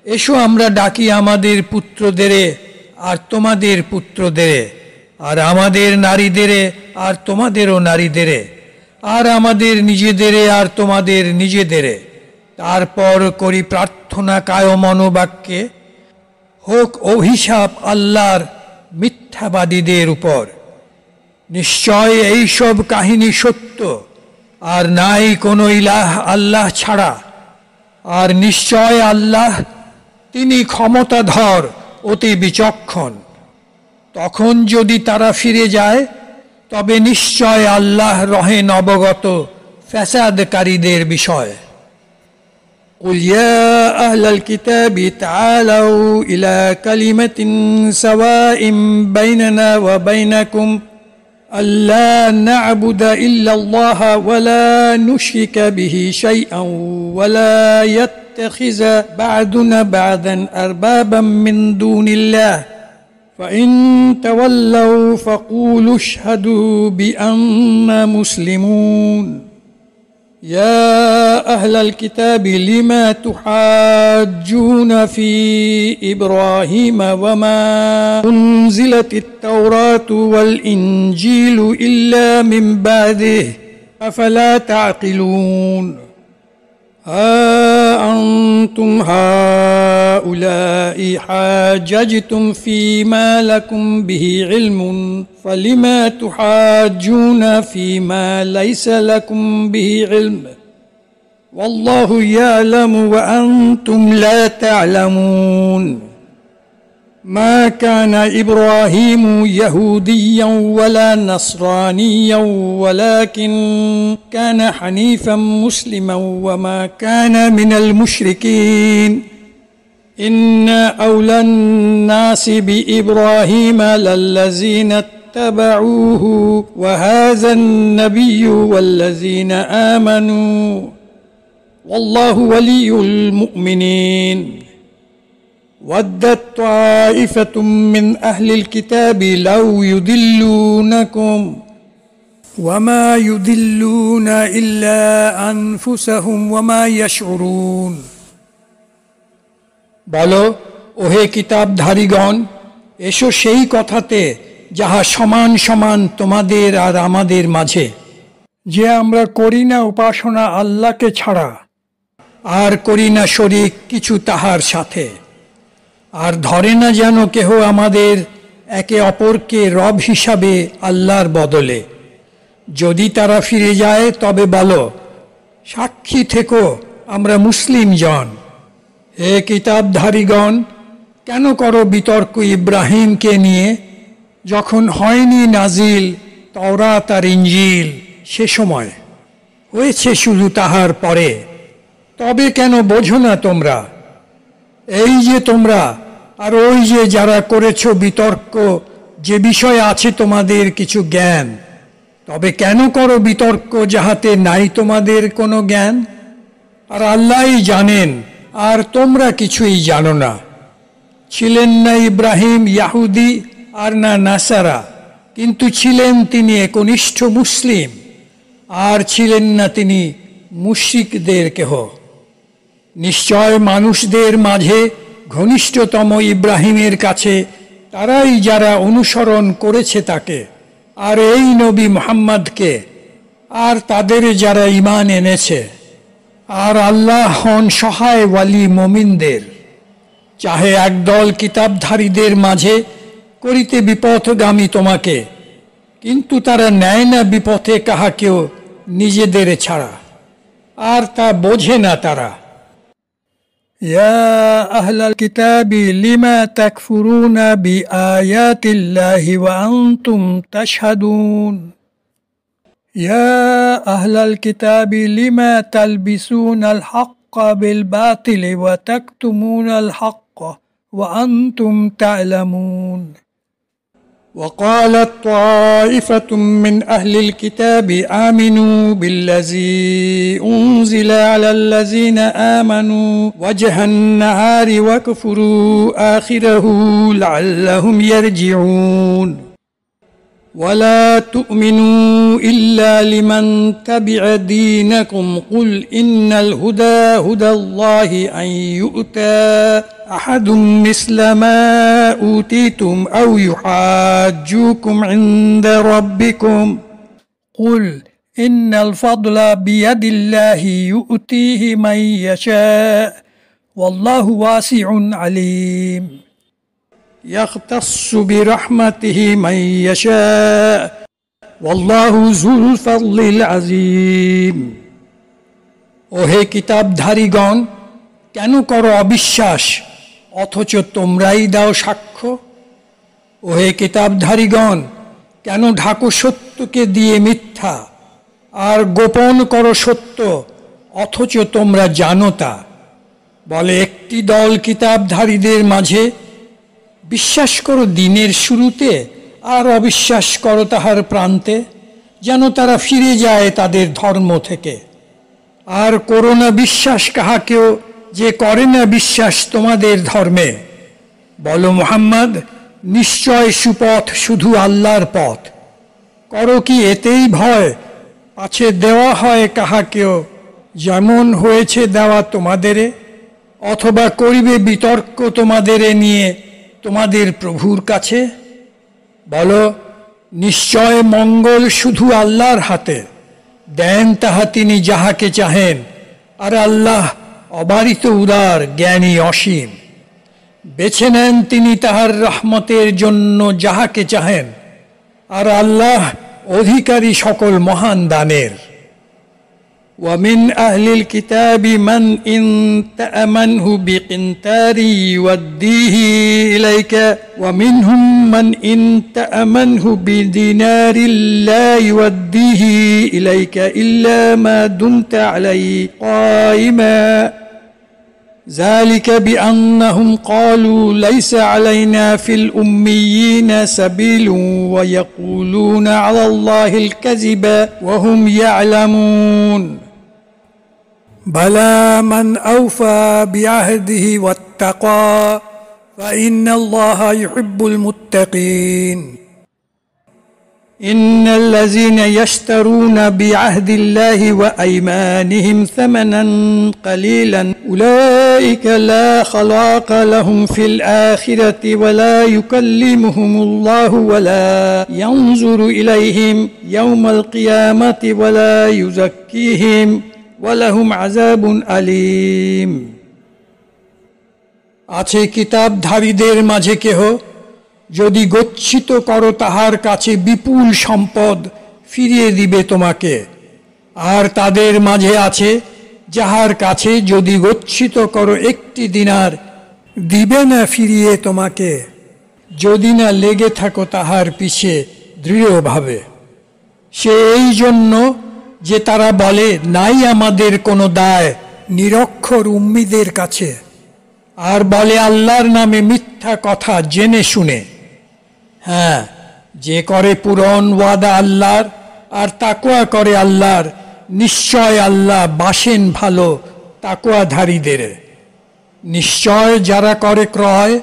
এসো আমরা ডাকি আমাদের পুত্রদেরে আর তোমাদের পুত্রদেরে আর আমাদের নারীদেরে আর তোমাদেরও নারীদেরে আর আমাদের নিজেদেরে আর তোমাদের নিজেদেরে তারপর করি প্রার্থনা কায় মনোবাক্যে হোক অভিশাপ আল্লাহর মিথ্যাবাদীদের উপর নিশ্চয় এই সব কাহিনী সত্য আর নাই কোনো ইলাহ আল্লাহ ছাড়া আর নিশ্চয় আল্লাহ তিনি ক্ষমতাধর অতি বিচক্ষণ তখন যদি তারা ফিরে যায় তবে নিশ্চয় আল্লাহ রহেন অবগত ফ্যাসাদকারীদের বিষয় قل يا أهل الكتاب تعالوا إلى كلمة سواء بيننا وبينكم ألا نعبد إلا الله ولا نشرك به شيئا ولا يتخذ بعضنا بعضا أربابا من دون الله فإن تولوا فقولوا اشهدوا بأننا مسلمون يا أهل الكتاب لما تحاجون في إبراهيم وما أنزلت التوراة والإنجيل إلا من بعده أفلا تعقلون ها أنتم هؤلاء حاججتم فيما لكم به علم فلما تحاجون فيما ليس لكم به علم والله يعلم وأنتم لا تعلمون ما كان إبراهيم يهوديا ولا نصرانيا ولكن كان حنيفا مسلما وما كان من المشركين إن أولى الناس بإبراهيم للذين اتبعوه وهذا النبي والذين آمنوا والله ولي المؤمنين ودت طائفة من أهل الكتاب لو يضلونكم وما يضلون إلا أنفسهم وما يشعرون বলো ওহে কিতাবধারীগণ এসো সেই কথাতে যাহা সমান সমান তোমাদের আর আমাদের মাঝে যে আমরা করি না উপাসনা আল্লাহকে ছাড়া আর করি না শরীক কিছু তাহার সাথে আর ধরে না যেন কেহ আমাদের একে অপরকে রব হিসাবে আল্লাহর বদলে যদি তারা ফিরে যায় তবে বলো সাক্ষী থেকো আমরা মুসলিম জন হে কিতাবধারীগণ কেন করো বিতর্ক ইব্রাহিমকে নিয়ে যখন হয়নি নাজিল তাওরাত আর ইনজিল সে সময় হয়েছে শুধু তাহার পরে তবে কেন বোঝো না তোমরা এই যে তোমরা আর ওই যে যারা করেছ বিতর্ক যে বিষয়ে আছে তোমাদের কিছু জ্ঞান তবে কেন করো বিতর্ক যাহাতে নাই তোমাদের কোনো জ্ঞান আর আল্লাহই জানেন, আর তোমরা কিছুই জানো না। ছিলেন না ইব্রাহিম ইয়াহুদি আর না নাসারা, কিন্তু ছিলেন তিনি একনিষ্ঠ মুসলিম, আর ছিলেন না তিনি মুশরিকদের কেহ। নিশ্চয় মানুষদের মাঝে ঘনিষ্ঠতম ইব্রাহিমের কাছে তারাই যারা অনুসরণ করেছে তাকে, আর এই নবী মুহাম্মদকে, আর তাদের যারা ঈমান এনেছে। আর আল্লাহ হন সহায় ওয়ালি মুমিনদের। চাহে একদল কিতাবধারীদের মাঝে করিতে বিপথগামী তোমাকে, কিন্তু তারা নেয় না বিপথে কাহাকেও নিজেদের ছাড়া, আর তা বোঝে না তারা। ইয়া আহলাল কিতাবি লিমা তাকফুরুনা বিআয়াতিল্লাহি ওয়া আনতুম তাশহাদুন। ইয়া আহলাল কিতাবি লিমা তালবিসুনাল হাক্কা বিল বাতিলি ওয়া তাকতুমুনাল হাক্কা ওয়া আনতুম তা'লামুন। وقالت طائفة من أهل الكتاب آمنوا بالذي أنزل على الذين آمنوا وجه النهار واكفروا آخره لعلهم يرجعون ولا تؤمنوا إلا لمن تبع دينكم قل إن الهدى هدى الله أن يؤتى أحد مثل ما أوتيتم أو يحاجوكم عند ربكم قل إن الفضل بيد الله يؤتيه من يشاء والله واسع عليم يختص برحمته من يشاء والله ذو الفضل العظيم। ওহে কিতাবধারীগণ, কেন করো অবিশ্বাস অথচ তোমরাই দাও সাক্ষ্য? ওহে কিতাবধারীগণ, কেন ঢাকো সত্যকে দিয়ে মিথ্যা, আর গোপন করো সত্য অথচ তোমরা জানো তা? বলে একটি দল কিতাবধারীদের মাঝে, বিশ্বাস করো দিনের শুরুতে আর অবিশ্বাস করো তাহার প্রান্তে, যেন তারা ফিরে যায় তাদের ধর্ম থেকে। আর করো না বিশ্বাস কাহাকেও যে করে না বিশ্বাস তোমাদের ধর্মে। বলো মুহাম্মদ, নিশ্চয় সুপথ শুধু আল্লাহর পথ। করো কি এতেই ভয়, পাছে দেওয়া হয় কাহাকেও যেমন হয়েছে দেওয়া তোমাদেরে, অথবা করিবে বিতর্ক তোমাদেরে নিয়ে তোমাদের প্রভুর কাছে? বলো, নিশ্চয় মঙ্গল শুধু আল্লাহর হাতে, দেন তাহা তিনি যাহাকে চাহেন, আর আল্লাহ অবারিত উদার, জ্ঞানী অসীম। বেছে নেন তিনি তাহার রহমতের জন্য যাহাকে চাহেন, আর আল্লাহ অধিকারী সকল মহান দানের। ومن أهل الكتاب من إن تأمنه بقنطار يوديه إليك ومنهم من إن تأمنه بدينار لا يوديه إليك إلا ما دمت عليه قائما ذلك بأنهم قالوا ليس علينا في الأميين سبيل ويقولون على الله الكذب وهم يعلمون بلى من أوفى بعهده واتقى فإن الله يحب المتقين إن الذين يشترون بعهد الله وأيمانهم ثمنا قليلا أولئك لا خلاق لهم في الآخرة ولا يكلمهم الله ولا ينظر إليهم يوم القيامة ولا يزكيهم ولهم عذاب أليم। আছে কিতাবধারীদের মাঝে কেহ, যদি গচ্ছিত করো তাহার কাছে বিপুল সম্পদ ফিরিয়ে দিবে তোমাকে, আর তাদের মাঝে আছে যাহার কাছে যদি গচ্ছিত করো একটি দিনার দিবে না ফিরিয়ে তোমাকে, যদি না লেগে থাকো তাহার পিছে দৃঢ়ভাবে। সে এই জন্য যে তারা বলে নাই আমাদের কোনো দায় নিরক্ষর উম্মীদের কাছে, আর বলে আল্লাহর নামে মিথ্যা কথা জেনে শুনে। হ্যাঁ, যে করে পূরণ ওয়াদা আল্লাহর আর তাকওয়া করে আল্লাহর, নিশ্চয় আল্লাহ বাসেন ভালো তাকওয়াধারীদের। নিশ্চয় যারা করে ক্রয়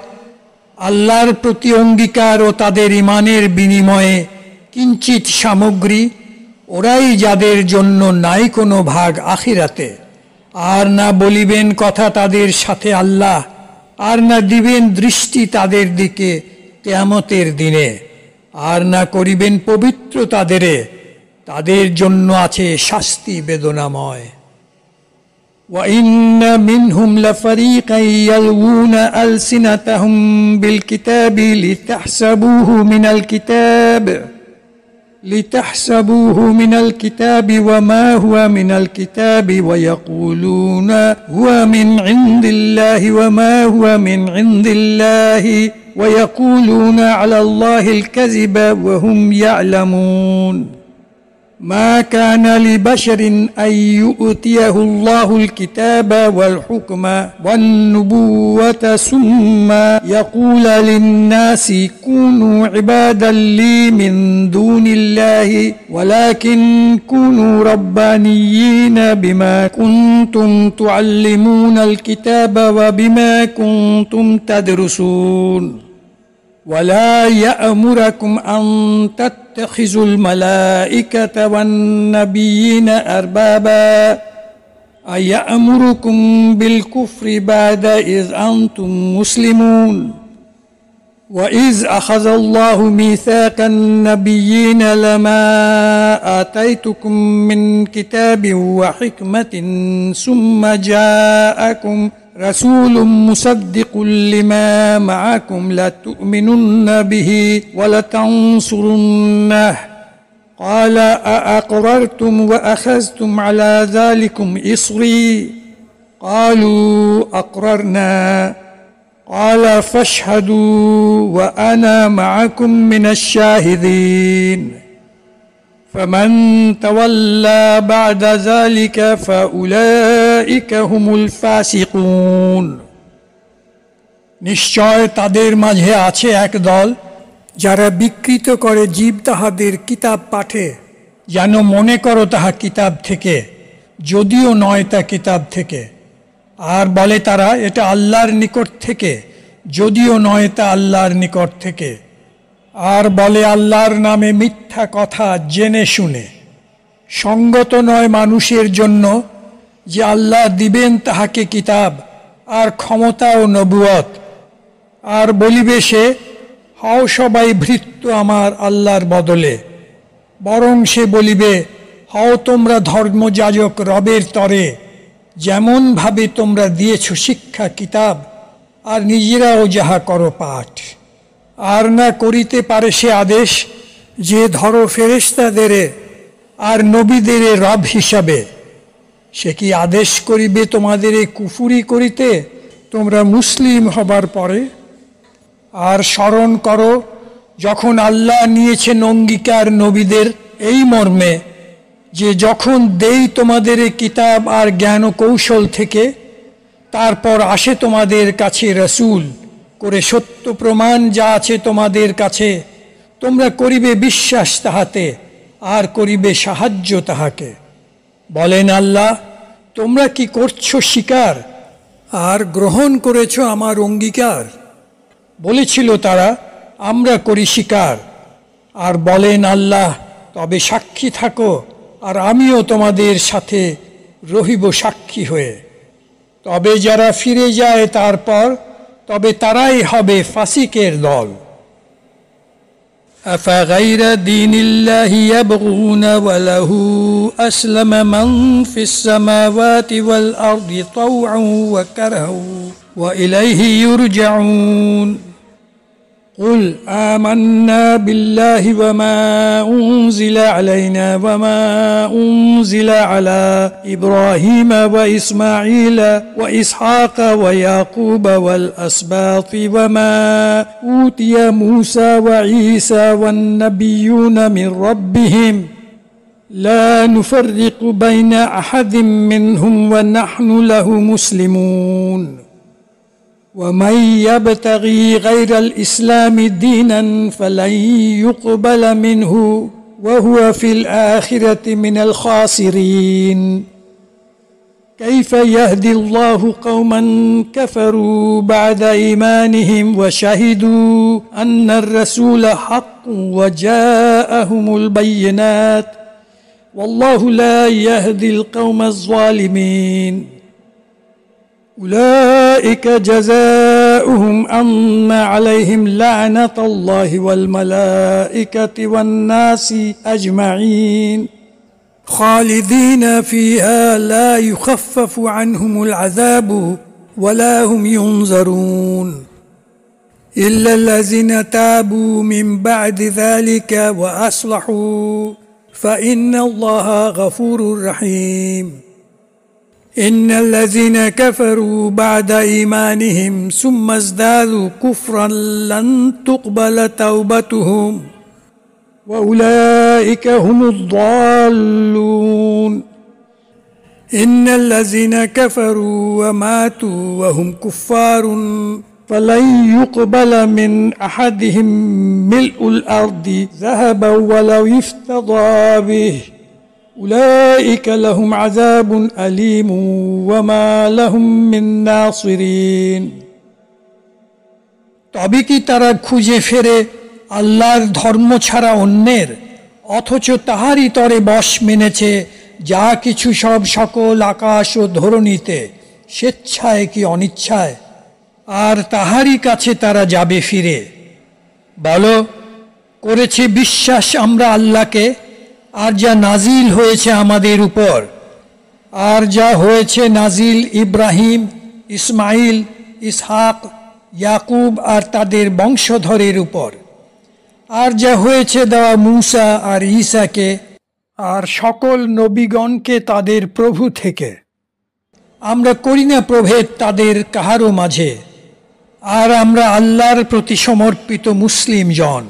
আল্লাহর প্রতি অঙ্গীকার ও তাদের ঈমানের বিনিময়ে কিঞ্চিত সামগ্রী, ওরাই যাদের জন্য নাই কোনো ভাগ আখিরাতে। আর না বলিবেন কথা তাদের সাথে আল্লাহ, আর না দিবেন দৃষ্টি তাদের দিকে কিয়ামতের দিনে, আর না করিবেন পবিত্র তাদের জন্য আছে শাস্তি বেদনাময়। وَإِنَّ مِنْهُمْ لَفَرِيقًا يَلْوُونَ أَلْسِنَتَهُمْ بِالْكِتَابِ لِتَحْسَبُوهُ مِنَ الْكِتَابِ وَمَا هُوَ مِنَ الْكِتَابِ وَيَقُولُونَ هُوَ مِنْ عِنْدِ اللَّهِ وَمَا هُوَ مِنْ عِنْدِ اللَّهِ وَيَقُولُونَ عَلَى اللَّهِ الْكَذِبَ وَهُمْ يَعْلَمُونَ ما كان لبشر أن يؤتيه الله الكتاب والحكم والنبوة ثم يقول للناس كونوا عبادا لي من دون الله ولكن كونوا ربانيين بما كنتم تعلمون الكتاب وبما كنتم تدرسون ولا يأمركم أن تتخذوا الملائكة والنبيين أربابا أيأمركم بالكفر بعد إذ أنتم مسلمون وإذ أخذ الله ميثاق النبيين لما آتيتكم من كتاب وحكمة ثم جاءكم رسول مصدق لما معكم لتؤمنن به ولتنصرنه قال أأقررتم وأخذتم على ذلكم إصري قالوا أقررنا قال فاشهدوا وأنا معكم من الشاهدين فمن تولى بعد ذلك فأولئك هم الفاسقون নিশ্চয় তাদের মাঝে আছে এক দল যারা বিকৃত করে জীব তাহাদের কিতাব পাঠে, যেন মনে করো তাহা কিতাব থেকে, যদিও নয় তা কিতাব থেকে। আর বলে তারা এটা আল্লাহর নিকট থেকে, যদিও নয় তা আল্লাহর নিকট থেকে। আর বলে আল্লাহর নামে মিথ্যা কথা জেনে শুনে। সঙ্গত নয় মানুষের জন্য যে আল্লাহ দিবেন তাহাকে কিতাব আর ক্ষমতা ও নবুয়ত, আর বলিবে সে হও সবাই ভৃত্য আমার আল্লাহর বদলে। বরং সে বলিবে হও তোমরা ধর্মযাজক রবের তরে, যেমনভাবে তোমরা দিয়েছ শিক্ষা কিতাব, আর নিজেরাও যাহা করো পাঠ। আর না করিতে পারে সে আদেশ যে ধরো ফেরেশতাদের আর নবীদের রব হিসাবে। সে কি আদেশ করিবে তোমাদের কুফুরি করিতে তোমরা মুসলিম হবার পরে? আর স্মরণ করো যখন আল্লাহ নিয়েছেন অঙ্গীকার নবীদের এই মর্মে যে যখন দেই তোমাদের কিতাব আর জ্ঞান ও কৌশল থেকে, তারপর আসে তোমাদের কাছে রসুল করে সত্য প্রমাণ যা আছে তোমাদের কাছে, তোমরা করিবে বিশ্বাস তাহাতে আর করিবে সাহায্য তাহাকে। বলেন আল্লাহ, তোমরা কি করছো স্বীকার আর গ্রহণ করেছ আমার অঙ্গীকার? বলেছিল তারা, আমরা করি স্বীকার। আর বলেন আল্লাহ, তবে সাক্ষী থাকো আর আমিও তোমাদের সাথে রহিব সাক্ষী হয়ে। তবে যারা ফিরে যায় তারপর, তবে তারাই হবে ফাসিকের দল। أفغير دين الله يبغون وله أسلم من في السماوات والأرض طوعا وكرها وإليه يرجعون قل آمنا بالله وما أنزل علينا وما أنزل على إبراهيم وإسماعيل وإسحاق ويعقوب والأسباط وما أوتي موسى وعيسى والنبيون من ربهم لا نفرق بين أحد منهم ونحن له مسلمون ومن يبتغي غير الإسلام دينا فلن يقبل منه وهو في الآخرة من الخاسرين كيف يهدي الله قوما كفروا بعد إيمانهم وشهدوا أن الرسول حق وجاءهم البينات والله لا يهدي القوم الظالمين أولئك جزاؤهم أن عليهم لعنة الله والملائكة والناس أجمعين خالدين فيها لا يخفف عنهم العذاب ولا هم ينظرون إلا الذين تابوا من بعد ذلك وأصلحوا فإن الله غفور رحيم إن الذين كفروا بعد إيمانهم ثم ازدادوا كفرا لن تقبل توبتهم وأولئك هم الضالون إن الذين كفروا وماتوا وهم كفار فلن يقبل من أحدهم ملء الأرض ذهبا ولو افتضى به أولئك لهم عذاب أليم وما لهم من ناصرين তবে কি তারা খুঁজে ফেরে আল্লাহর ধর্ম ছাড়া অন্যের, অথচ তাহারই তরে বশ মেনেছে যা কিছু সব সকল আকাশ ও ধরণীতে, স্বেচ্ছায় কি অনিচ্ছায়, আর তাহারই কাছে তারা যাবে ফিরে। বলো, করেছে বিশ্বাস আমরা আল্লাহকে আর যা নাজিল হয়েছে আমাদের উপর, আর যা হয়েছে নাজিল ইব্রাহিম, ইসমাইল, ইসহাক, ইয়াকুব আর তাদের বংশধরের উপর, আর যা হয়েছে দেওয়া মূসা আর ঈসাকে আর সকল নবীগণকে তাদের প্রভু থেকে। আমরা করি না প্রভেদ তাদের কাহারও মাঝে, আর আমরা আল্লাহর প্রতি সমর্পিত মুসলিম জন।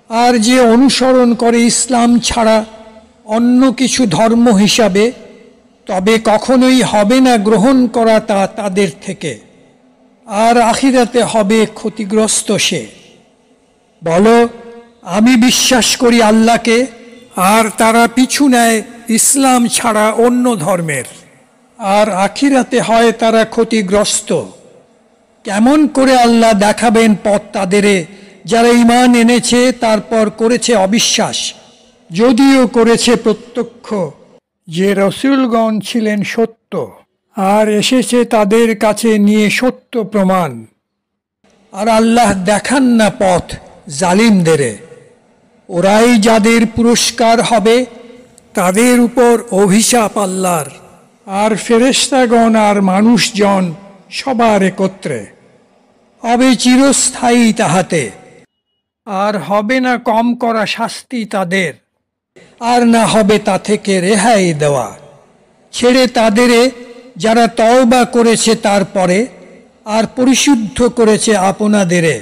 আর যে অনুসরণ করে ইসলাম ছাড়া অন্য কিছু ধর্ম হিসাবে, তবে কখনোই হবে না গ্রহণ করা তা তাদের থেকে, আর আখিরাতে হবে ক্ষতিগ্রস্ত সে। বলো, আমি বিশ্বাস করি আল্লাহকে, আর তারা পিছু নেয় ইসলাম ছাড়া অন্য ধর্মের, আর আখিরাতে হয় তারা ক্ষতিগ্রস্ত। কেমন করে আল্লাহ দেখাবেন পথ তাদেরে যারা ঈমান এনেছে তারপর করেছে অবিশ্বাস, যদিও করেছে প্রত্যক্ষ যে রসূলগণ ছিলেন সত্য, আর এসেছে তাদের কাছে নিয়ে সত্য প্রমাণ। আর আল্লাহ দেখান না পথ জালিমদেরে। ওরাই যাদের পুরস্কার হবে, তাদের উপর অভিশাপ আল্লাহর, আর ফেরেশতাগণ আর মানুষজন সবার একত্রে হবে চিরস্থায়ী তাহাতে, আর হবে না কম করা শাস্তি তাদের, আর না হবে তা থেকে রেহাই দেওয়া। ছেড়ে তাদেরে যারা তওবা করেছে তারপরে আর পরিশুদ্ধ করেছে আপনাদেরে,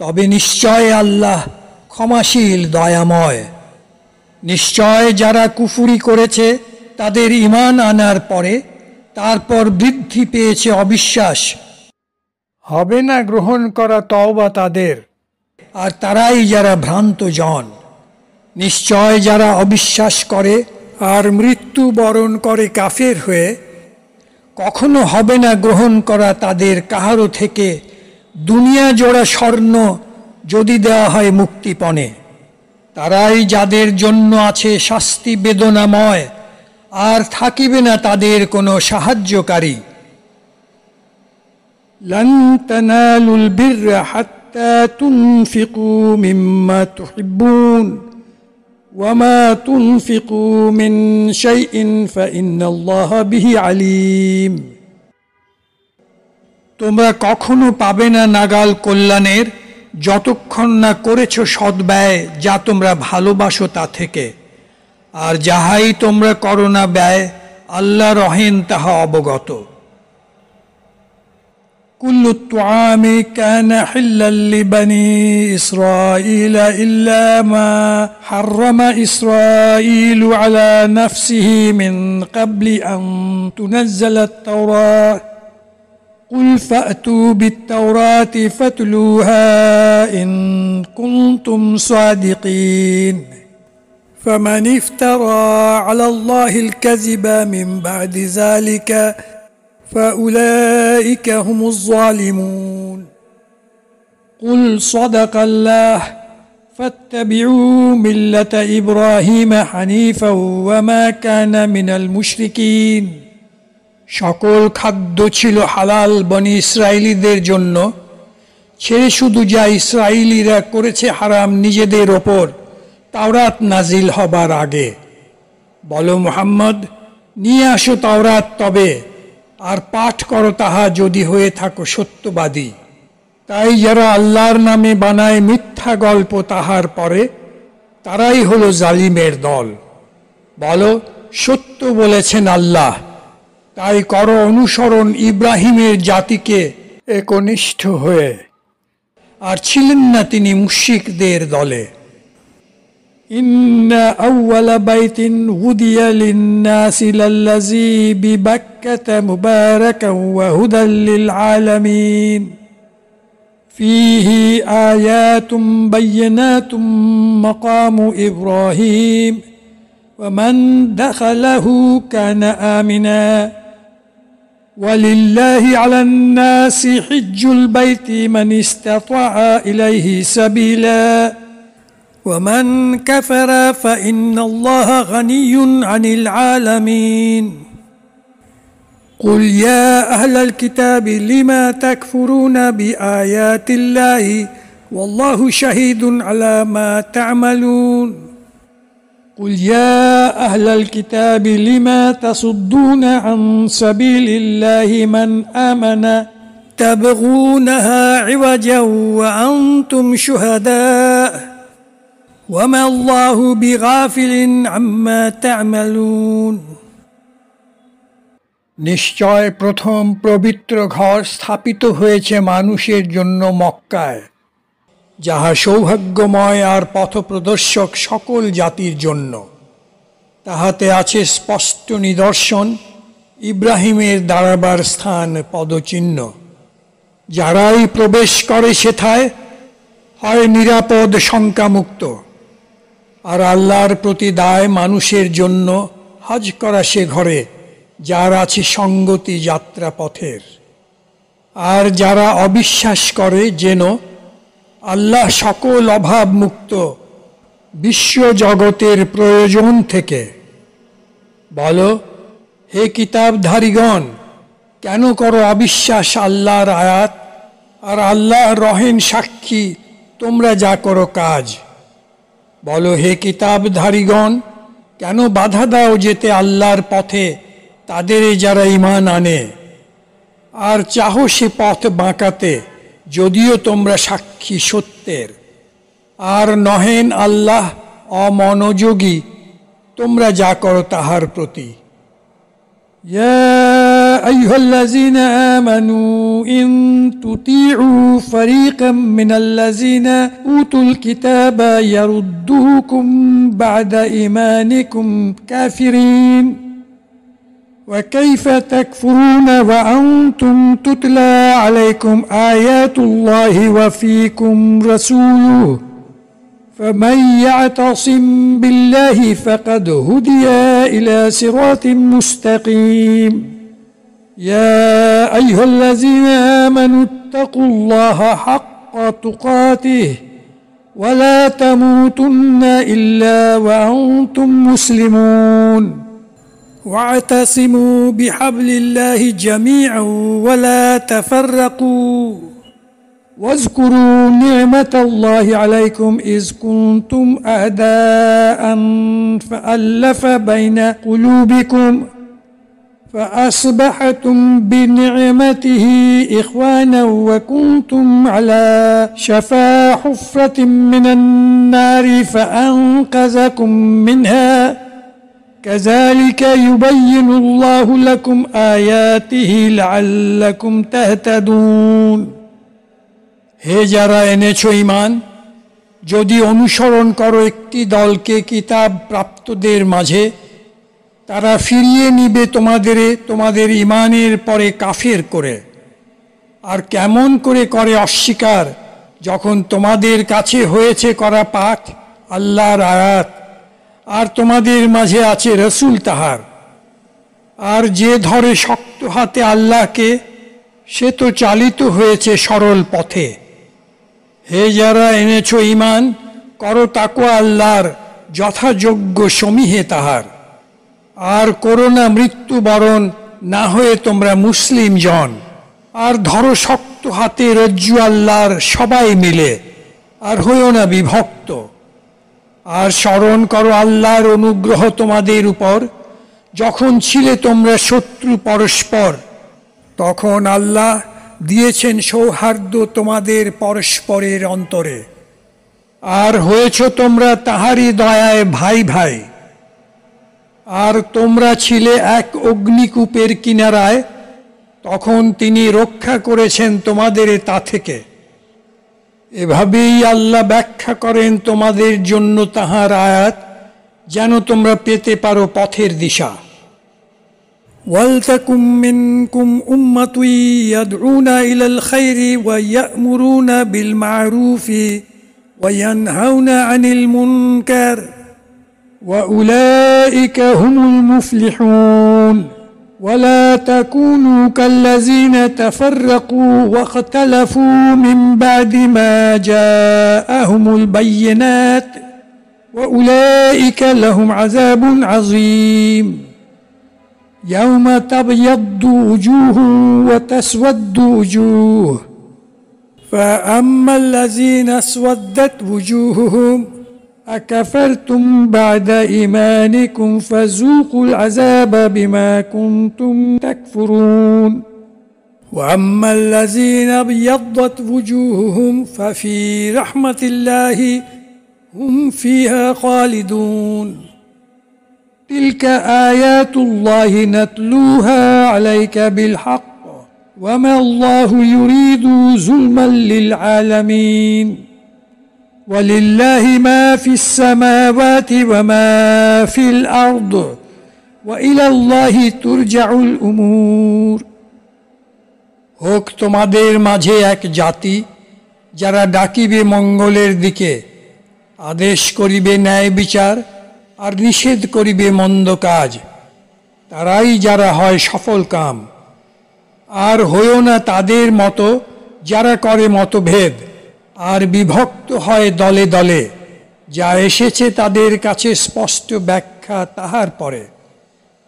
তবে নিশ্চয় আল্লাহ ক্ষমাশীল দয়াময়। নিশ্চয় যারা কুফুরি করেছে তাদের ঈমান আনার পরে তারপর বৃদ্ধি পেয়েছে অবিশ্বাস, হবে না গ্রহণ করা তওবা তাদের, আর তারাই যারা ভ্রান্ত জন। নিশ্চয় যারা অবিশ্বাস করে আর মৃত্যু বরণ করে কাফের হয়ে, কখনো হবে না গ্রহণ করা তাদের কাহারও থেকে দুনিয়া জোড়া স্বর্ণ যদি দেওয়া হয় মুক্তিপণে। তারাই যাদের জন্য আছে শাস্তি বেদনাময়, আর থাকিবে না তাদের কোনো সাহায্যকারী। লন তানালুল বিররা হাত্তা তুনফিকু মিম্মা তুহিব্বুন ওয়া মা তুনফিকু মিন শাইইন ফাইন্নাল্লাহা বিহি আলিম। তোমরা কখনো পাবে না নাগাল কল্যাণের যতক্ষণ না করেছ সদ্ব্যয় যা তোমরা ভালোবাসো তা থেকে, আর যাহাই তোমরা করো না ব্যয় আল্লাহ রহেন তাহা অবগত। কুল্লু তুআমি কানা হিল্লাল লিবানি ইসরাঈলা ইল্লা মা হাররামা ইসরাঈলু আলা নাফসিহি মিন ক্বাবলি আন তুনাজ্জালাত তাওরাত قل فأتوا بالتوراة فاتلوها إن كنتم صادقين فمن افترى على الله الكذب من بعد ذلك فأولئك هم الظالمون قل صدق الله فاتبعوا ملة إبراهيم حنيفا وما كان من المشركين সকল খাদ্য ছিল হালাল বনি ইসরাইলীদের জন্য, ছেড়ে শুধু যা ইসরাইলীরা করেছে হারাম নিজেদের ওপর তাওরাত নাজিল হবার আগে। বলো মুহাম্মদ, নিয়ে আসো তাওরাত তবে, আর পাঠ করো তাহা যদি হয়ে থাকো সত্যবাদী। তাই যারা আল্লাহর নামে বানায় মিথ্যা গল্প তাহার পরে, তারাই হলো জালিমের দল। বলো, সত্য বলেছেন আল্লাহ, তাই করো অনুসরণ ইব্রাহিমের জাতিকে একনিষ্ঠ হয়ে। আর ছিলেন না তিনি মুশরিকদের দলে। إن أول بيت وُضِيَ للناس للذي ببكة مباركا وهدى للعالمين فيه آيات بينات مقام إبراهيم ومن دخله كان آمنا ولله على الناس حج البيت من استطاع إليه سبيلا ومن كفر فإن الله غني عن العالمين قل يا أهل الكتاب لما تكفرون بآيات الله والله شهيد على ما تعملون قل يا أهل الكتاب لما تصدون عن سبيل الله من آمن تبغونها عوجا وأنتم شهداء وما الله بغافل عما تعملون নিশ্চয় প্রথম পবিত্র ঘর স্থাপিত হয়েছে মানুষের জন্য মক্কায়, যাহা সৌভাগ্যময় আর পথপ্রদর্শক সকল জাতির জন্য। তাহাতে আছে স্পষ্ট নিদর্শন, ইব্রাহিমের দাঁড়াবার স্থান পদচিহ্ন। যারাই প্রবেশ করে সেথায় হয় নিরাপদ শঙ্কামুক্ত। আর আল্লাহর প্রতি দায় মানুষের জন্য হজ করা সে ঘরে যার আছে সঙ্গতি যাত্রা পথের। আর যারা অবিশ্বাস করে যেন আল্লাহ সকল অভাব মুক্ত বিশ্ব জগতের প্রয়োজন থেকে। বলো, হে কিতাবধারীগণ, কেন করো অবিশ্বাস আল্লাহর আয়াত, আর আল্লাহ রহেন সাক্ষী তোমরা যা করো কাজ। বলো, হে কিতাবধারীগণ, কেন বাধা দাও যেতে আল্লাহর পথে তাদের যারা ঈমান আনে, আর চাহো সে পথ বাঁকাতে, যদিও তোমরা সাক্ষী সত্যের। আর নহেন আল্লাহ অমনোযোগী তোমরা যা করো তাহার প্রতি। يا أيها الذين آمنوا إن تطيعوا فريقا من الذين أوتوا الكتاب يردوكم بعد إيمانكم كافرين وكيف تكفرون وأنتم تتلى عليكم آيات الله وفيكم رسوله فمن يعتصم بالله فقد هدي إلى صراط مستقيم يا أيها الذين آمنوا اتقوا الله حق تقاته ولا تموتن إلا وأنتم مسلمون واعتصموا بحبل الله جميعا ولا تفرقوا واذكروا نعمة الله عليكم إذ كنتم أعداء فألف بين قلوبكم فأصبحتم بنعمته إخوانا وكنتم على شفا حفرة من النار فأنقذكم منها كذلك يبين الله لكم آياته لعلكم تهتدون হে যারা এনেছ ঈমান, যদি অনুসরণ করো একটি দলকে কিতাব প্রাপ্তদের মাঝে, তারা ফিরিয়ে নিবে তোমাদের ঈমানের পরে কাফের করে। আর কেমন করে করে অস্বীকার, যখন তোমাদের কাছে হয়েছে করা পাঠ আল্লাহর আয়াত, আর তোমাদের মাঝে আছে রসুল তাহার। আর যে ধরে শক্ত হাতে আল্লাহকে, সে তো চালিত হয়েছে সরল পথে। হে যারা এনেছ ঈমান, করো তাকওয়া আল্লাহর যথাযোগ্য সমীহে তাহার। আর করো না মৃত্যুবরণ, না হয়ে তোমরা মুসলিম জন। আর ধরো শক্ত হাতে রজ্জু আল্লাহর সবাই মিলে, আর হইও না বিভক্ত। আর স্মরণ করো আল্লাহর অনুগ্রহ তোমাদের উপর, যখন ছিলে তোমরা শত্রু পরস্পর। তখন আল্লাহ দিয়েছেন সৌহার্দ্য তোমাদের পরস্পরের অন্তরে, আর হয়েছ তোমরা তাহারই দয়ায় ভাই ভাই। আর তোমরা ছিলে এক অগ্নিকূপের কিনারায়, তখন তিনি রক্ষা করেছেন তোমাদের তা থেকে। এভাবেই আল্লাহ ব্যাখ্যা করেন তোমাদের জন্য তাহার আয়াত, যেন তোমরা পেতে পারো পথের দিশা। ولتكن منكم أمة يدعون إلى الخير ويأمرون بالمعروف وينهون عن المنكر وأولئك هم المفلحون ولا تكونوا كالذين تفرقوا واختلفوا من بعد ما جاءهم البينات وأولئك لهم عذاب عظيم يوم تبيض وجوه وتسود وجوه فأما الذين اسودت وجوههم أكفرتم بعد إيمانكم فذوقوا العذاب بما كنتم تكفرون وأما الذين ابيضت وجوههم ففي رحمة الله هم فيها خالدون تلك آيات الله نتلوها عليك بالحق وما الله يريد ظلما للعالمين ولله ما في السماوات وما في الأرض وإلى الله ترجع الأمور হোক তোমাদের মাঝে এক জাতি, যারা ডাকিবে মঙ্গলের দিকে, আদেশ করিবে ন্যায় বিচার, আর নিষেধ করিবে মন্দ কাজ। তারাই যারা হয় সফল কাম। আর হইও না তাদের মতো যারা করে মতভেদ আর বিভক্ত হয় দলে দলে, যা এসেছে তাদের কাছে স্পষ্ট ব্যাখ্যা তাহার পরে।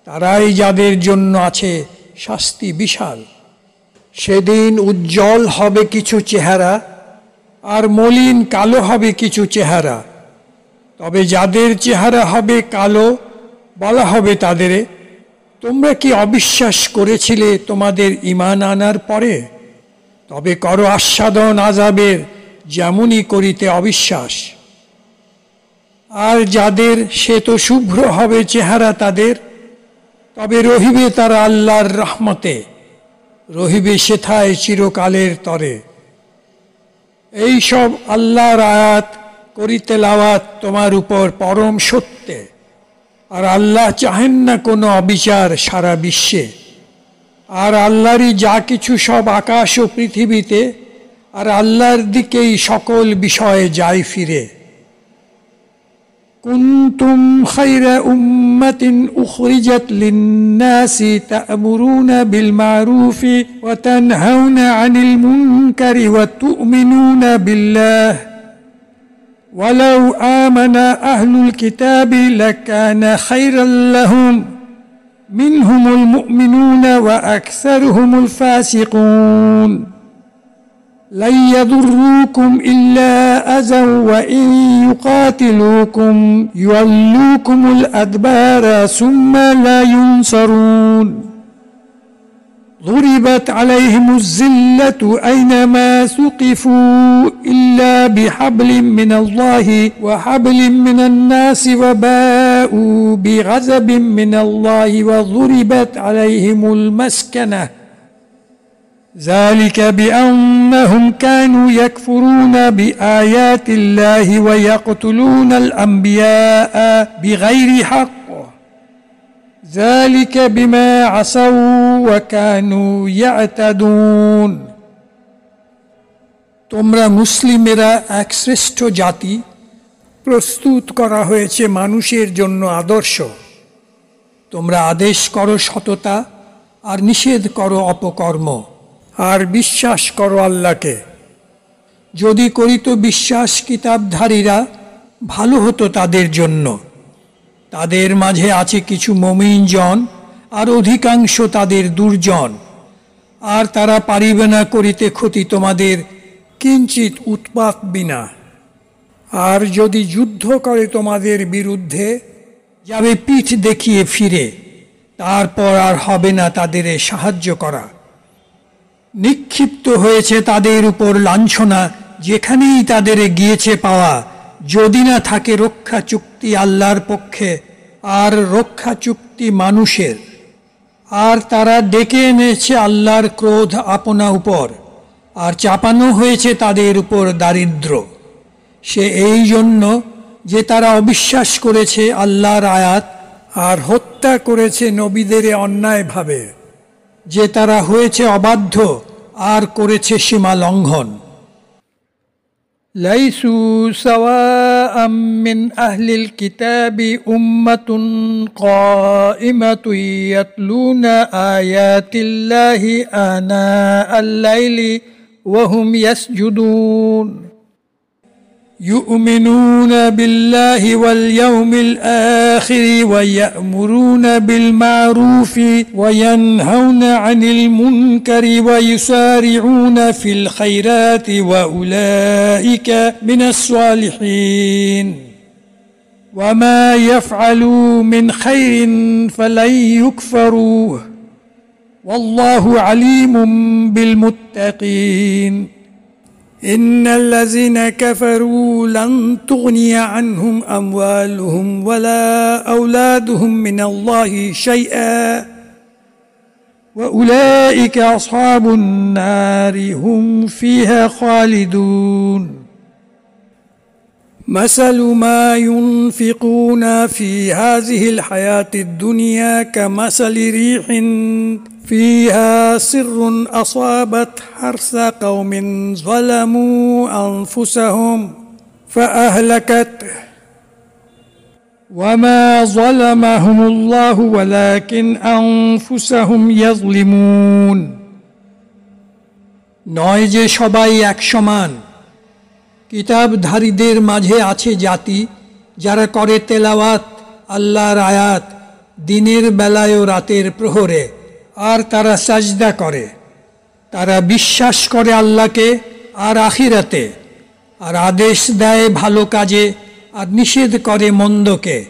তারাই যাদের জন্য আছে শাস্তি বিশাল। সেদিন উজ্জ্বল হবে কিছু চেহারা, আর মলিন কালো হবে কিছু চেহারা। তবে যাদের চেহারা হবে কালো, বলা হবে তাদের, তোমরা কি অবিশ্বাস করেছিলে তোমাদের ঈমান আনার পরে? তবে করো আস্বাদন আযাবের, যেমনই করিতে অবিশ্বাস। আর যাদের সে তো শুভ্র হবে চেহারা তাদের, তবে রহিবে তারা আল্লাহর রহমতে, রহিবে সেথায় চিরকালের তরে। এই সব আল্লাহর আয়াত করি তেলাওয়াত তোমার উপর পরম সত্যে। আর আল্লাহ চাহেন না কোনো অবিচার সারা বিশ্বে। আর আল্লাহরই যা কিছু সব আকাশ ও পৃথিবীতে, আর আল্লাহর দিকেই সকল বিষয়ে যায় ফিরে। কুনতুম খায়রা উম্মাতিন উখরিজাত লিন-নাসি তা'মুরুনা বিল মা'রুফি ওয়া তানহাউনা আনিল মুনকারি ওয়া তু'মিনুনা বিল্লাহ ওয়ালাউ আমানা আহলুল কিতাবি লাকানা খায়রাল লাহুম মিনহুমুল মুমিনুনা ওয়া আকসারুহুমুল ফাসিকুন لن يضروكم إلا أذى وإن يقاتلوكم يولوكم الأدبار ثم لا ينصرون ضربت عليهم الذلة أينما ثقفوا إلا بحبل من الله وحبل من الناس وباءوا بغضب من الله وضربت عليهم المسكنة ذلك بأنهم كانوا يكفرون بآيات الله ويقتلون الأنبياء بغير حق ذلك بما عصوا وكانوا يعتدون তোমরা মুসলিমেরা এক শ্রেষ্ঠ জাতি, প্রস্তুত করা হয়েছে মানুষের জন্য আদর্শ। তোমরা আদেশ করো সততা আর নিষেধ করো অপকর্ম, আর বিশ্বাস করো আল্লাহকে। যদি করিত বিশ্বাস কিতাবধারীরা, ভালো হতো তাদের জন্য। তাদের মাঝে আছে কিছু মুমিন জন, আর অধিকাংশ তাদের দুর্জন। আর তারা পারিবে না করিতে ক্ষতি তোমাদের কিঞ্চিত উৎপাত বিনা। আর যদি যুদ্ধ করে তোমাদের বিরুদ্ধে, যাবে পিঠ দেখিয়ে ফিরে, তারপর আর হবে না তাদের সাহায্য করা। নিক্ষিপ্ত হয়েছে তাদের উপর লাঞ্ছনা, যেখানেই তাদের গিয়েছে পাওয়া, যদি না থাকে রক্ষা চুক্তি আল্লাহর পক্ষে আর রক্ষা চুক্তি মানুষের। আর তারা ডেকে এনেছে আল্লাহর ক্রোধ আপনা উপর, আর চাপানো হয়েছে তাদের উপর দারিদ্র্য। সে এই জন্য যে তারা অবিশ্বাস করেছে আল্লাহর আয়াত, আর হত্যা করেছে নবীদের অন্যায়ভাবে। যে তারা হয়েছে অবাধ্য আর করেছে সীমা লঙ্ঘন। লাইসু সাওয়াআম মিন আহলিল কিতাবি উম্মাতুন কাইমাতুন ইয়াতলুনা আয়াতিল্লাহি আনা আল-লাইলি ওয়া হুম ইয়াসজুদুন يؤمنون بالله واليوم الآخر ويأمرون بالمعروف وينهون عن المنكر ويسارعون في الخيرات وأولئك من الصالحين وما يفعلوا من خير فلن يكفروه والله عليم بالمتقين إن الذين كفروا لن تغني عنهم أموالهم ولا أولادهم من الله شيئا وأولئك أصحاب النار هم فيها خالدون مثل ما ينفقون في هذه الحياة الدنيا كمثل ريح فيها سر أصابت حرث قوم ظلموا أنفسهم فأهلكته وما ظلمهم الله ولكن أنفسهم يظلمون নয় যে সবাই এক সমান। কিতাবধারীদের মাঝে আছে জাতি যারা করে তেলাওয়াত আল্লাহর আয়াত দিনের বেলায় ও রাতের প্রহরে, আর তারা সাজদা করে। তারা বিশ্বাস করে আল্লাহকে আর আখিরাতে, আর আদেশ দেয় ভালো কাজে আর নিষেধ করে মন্দকে,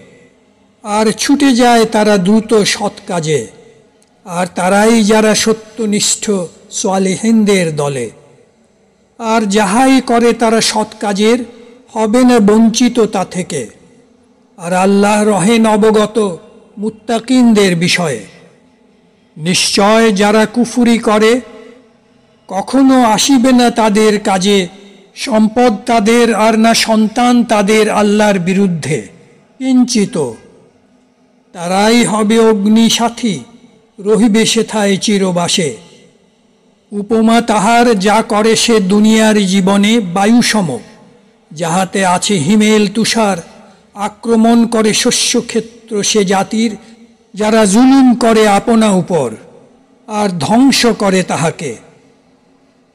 আর ছুটে যায় তারা দ্রুত সৎ কাজে। আর তারাই যারা সত্যনিষ্ঠ সালেহিনদের দলে। আর যাহাই করে তারা সৎ কাজের, হবে না বঞ্চিত তা থেকে। আর আল্লাহ রহেন অবগত মুত্তাকিনদের বিষয়ে। নিশ্চয় যারা কুফুরি করে, কখনো আসিবে না তাদের কাজে সম্পদ তাদের আর না সন্তান তাদের আল্লাহর বিরুদ্ধে কিঞ্চিত। তারাই হবে অগ্নি সাথী, রহিবে সেথায় চিরবাসে। উপমা তাহার যা করে সে দুনিয়ার জীবনে বায়ুসম, যাহাতে আছে হিমেল তুষার। আক্রমণ করে শস্যক্ষেত্র সে জাতির, যারা জুলুম করে আপনা উপর আর ধ্বংস করে তাহাকে।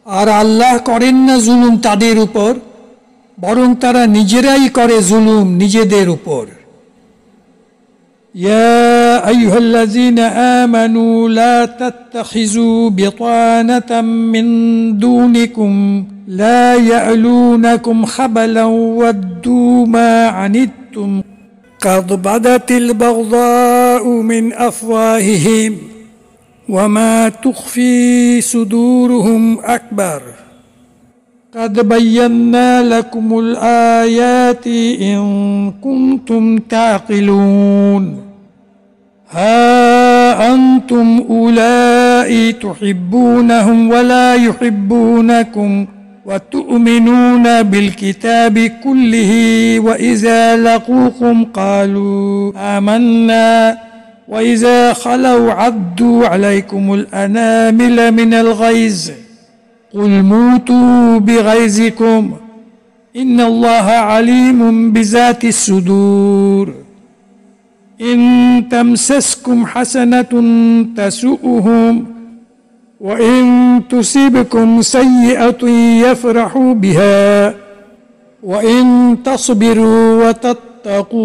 আর আল্লাহ করেন না জুলুম তাদের উপর, বরং তারা নিজেরাই করে জুলুম নিজেদের উপর। يا أيها الذين آمنوا لا تتخذوا بطانة من دونكم لا يألونكم خبلا ودوا ما عنتم قد بدت البغضاء من أفواههم وما تخفي صدورهم أكبر قد بينا لكم الآيات إن كنتم تعقلون ها أنتم أولئك تحبونهم ولا يحبونكم وتؤمنون بالكتاب كله وإذا لقوكم قالوا آمنا وإذا خلوا عضوا عليكم الأنامل من الغيظ قل موتوا بغيظكم ইন্নাল্লাহা আলিমুম বিযাতিস সুদূর ইন তামসাসকুম হাসানাতুন তাসুউহুম ওয়া ইন তুসিবকুম সাইয়্যাতুন ইয়াফরাহু বিহা ওয়া ইন তাসবিরু ওয়া তাত্তাকু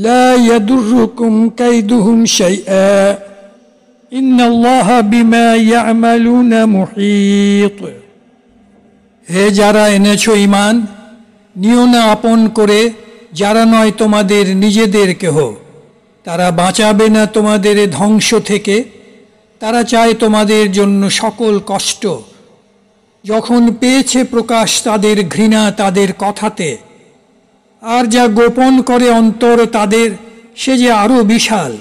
লা ইয়াদুররুকুম কাইদুহুম শাইআ ইন্নাল্লাহা বিমা ইয়া'মালুনা মুহীত। হে যারা এনেছো ঈমান, নিও না আপন করে যারা নয় তোমাদের নিজেদের কেহ, তারা বাঁচাবে না তোমাদের ধ্বংস থেকে, তারা চায় তোমাদের জন্য সকল কষ্ট। যখন পেয়েছে প্রকাশ তাদের ঘৃণা তাদের কথাতে, আর যা গোপন করে অন্তর তাদের, সে যে আরো বিশাল।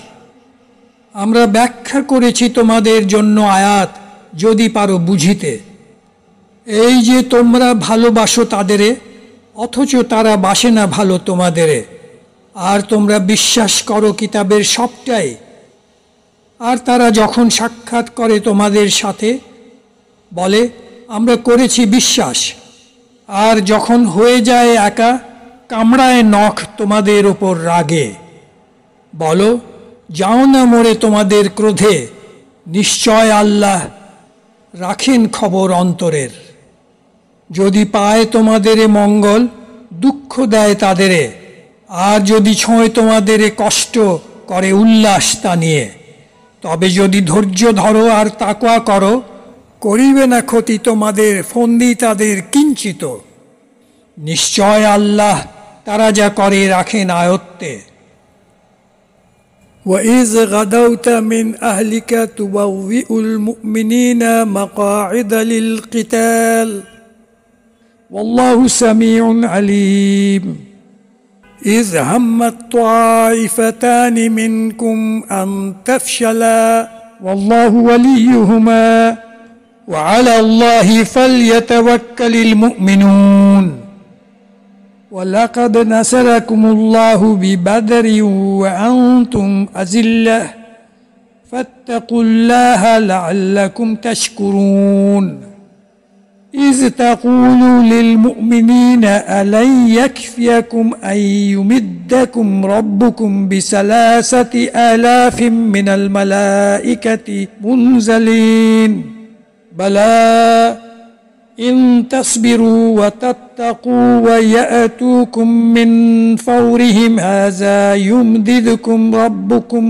আমরা ব্যাখ্যা করেছি তোমাদের জন্য আয়াত, যদি পারো বুঝিতে। এই যে তোমরা ভালোবাসো তাদেরে, অথচ তারা বাসে না ভালো তোমাদেরে, আর তোমরা বিশ্বাস করো কিতাবের সবটাই। আর তারা যখন সাক্ষাৎ করে তোমাদের সাথে, বলে আমরা করেছি বিশ্বাস, আর যখন হয়ে যায় একা, কামড়ায় নখ তোমাদের ওপর রাগে। বলো, যাও না মরে তোমাদের ক্রোধে, নিশ্চয় আল্লাহ রাখেন খবর অন্তরের। যদি পায় তোমাদের মঙ্গল, দুঃখ দেয় তাদেরে, আর যদি ছোঁয় তোমাদের কষ্ট করে উল্লাস তা নিয়ে। তবে যদি ধৈর্য ধরো আর তাকওয়া করো, করিবে না ক্ষতি তোমাদের ফন্দি তাদের কিঞ্চিত। নিশ্চয় আল্লাহ তারা যা করে রাখেন আয়ত্তে। وإذ غدوت من أهلك تبوئ المؤمنين مقاعد للقتال والله سميع عليم إذ همت طائفتان منكم أن تفشلا والله وليهما وعلى الله فليتوكل المؤمنون ولقد نصركم الله ببدر وأنتم أذلة فاتقوا الله لعلكم تشكرون إذ تقولوا للمؤمنين ألن يكفيكم أن يمدكم ربكم بثلاثة آلاف من الملائكة منزلين بلى إن تصبروا وتتقوا ويأتوكم من فورهم هذا يمددكم ربكم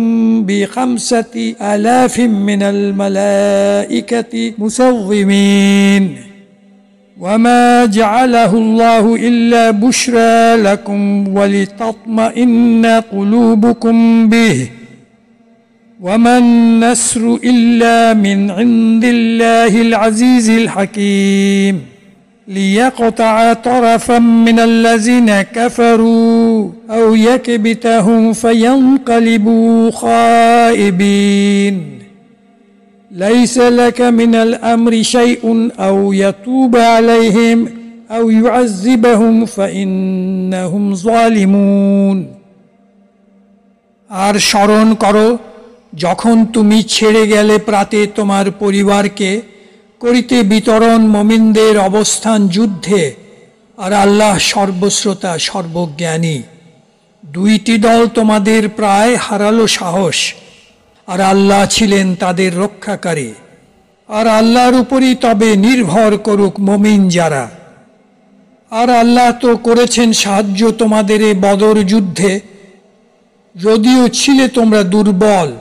بخمسة آلاف من الملائكة مسومين وما جعله الله إلا بشرى لكم ولتطمئن قلوبكم به وما النصر إلا من عند الله العزيز الحكيم ليقطع طرفا من الذين كفروا أو يكبتهم فينقلبوا خائبين ليس لك من الأمر شيء أو يتوب عليهم أو يعذبهم فإنهم ظالمون আর স্মরণ করো যখন তুমি ছেড়ে গেলে প্রাতে তোমার পরিবারকে, করিতে বিতরণ মুমিনদের অবস্থান যুদ্ধে, আর আল্লাহ সর্বশ্রোতা সর্বজ্ঞানী। দুইটি দল তোমাদের প্রায় হারালো সাহস, আর আল্লাহ ছিলেন তাদের রক্ষাকারী। আর আল্লাহর উপরই তবে নির্ভর করুক মুমিন যারা। আর আল্লাহ তো করেছেন সাহায্য তোমাদের এ বদর যুদ্ধে, যদিও ছিলে তোমরা দুর্বল।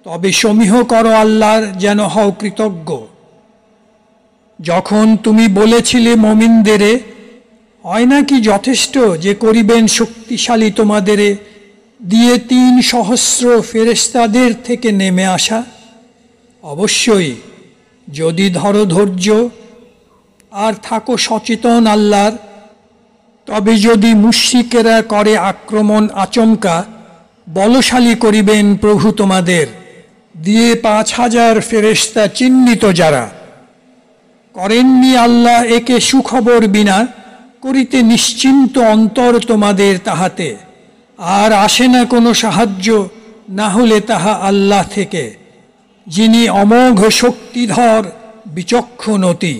তবে সমীহ করো আল্লাহর, যেন হও কৃতজ্ঞ। যখন তুমি বলেছিলে মুমিনদেরে, হয় নাকি যথেষ্ট যে করিবেন শক্তিশালী তোমাদের দিয়ে ৩,০০০ ফেরেশতাদের থেকে নেমে আসা? অবশ্যই, যদি ধরো ধৈর্য আর থাকো সচেতন আল্লাহর। তবে যদি মুশরিকেরা করে আক্রমণ আচমকা, বলশালী করিবেন প্রভু তোমাদের দিয়ে ৫,০০০ ফেরেশতা চিহ্নিত যারা। করেননি আল্লাহ একে সুখবর বিনা, করিতে নিশ্চিন্ত অন্তর তোমাদের তাহাতে। আর আসে না কোনো সাহায্য, না হলে তাহা আল্লাহ থেকে, যিনি অমোঘ শক্তিধর বিচক্ষণ অতি।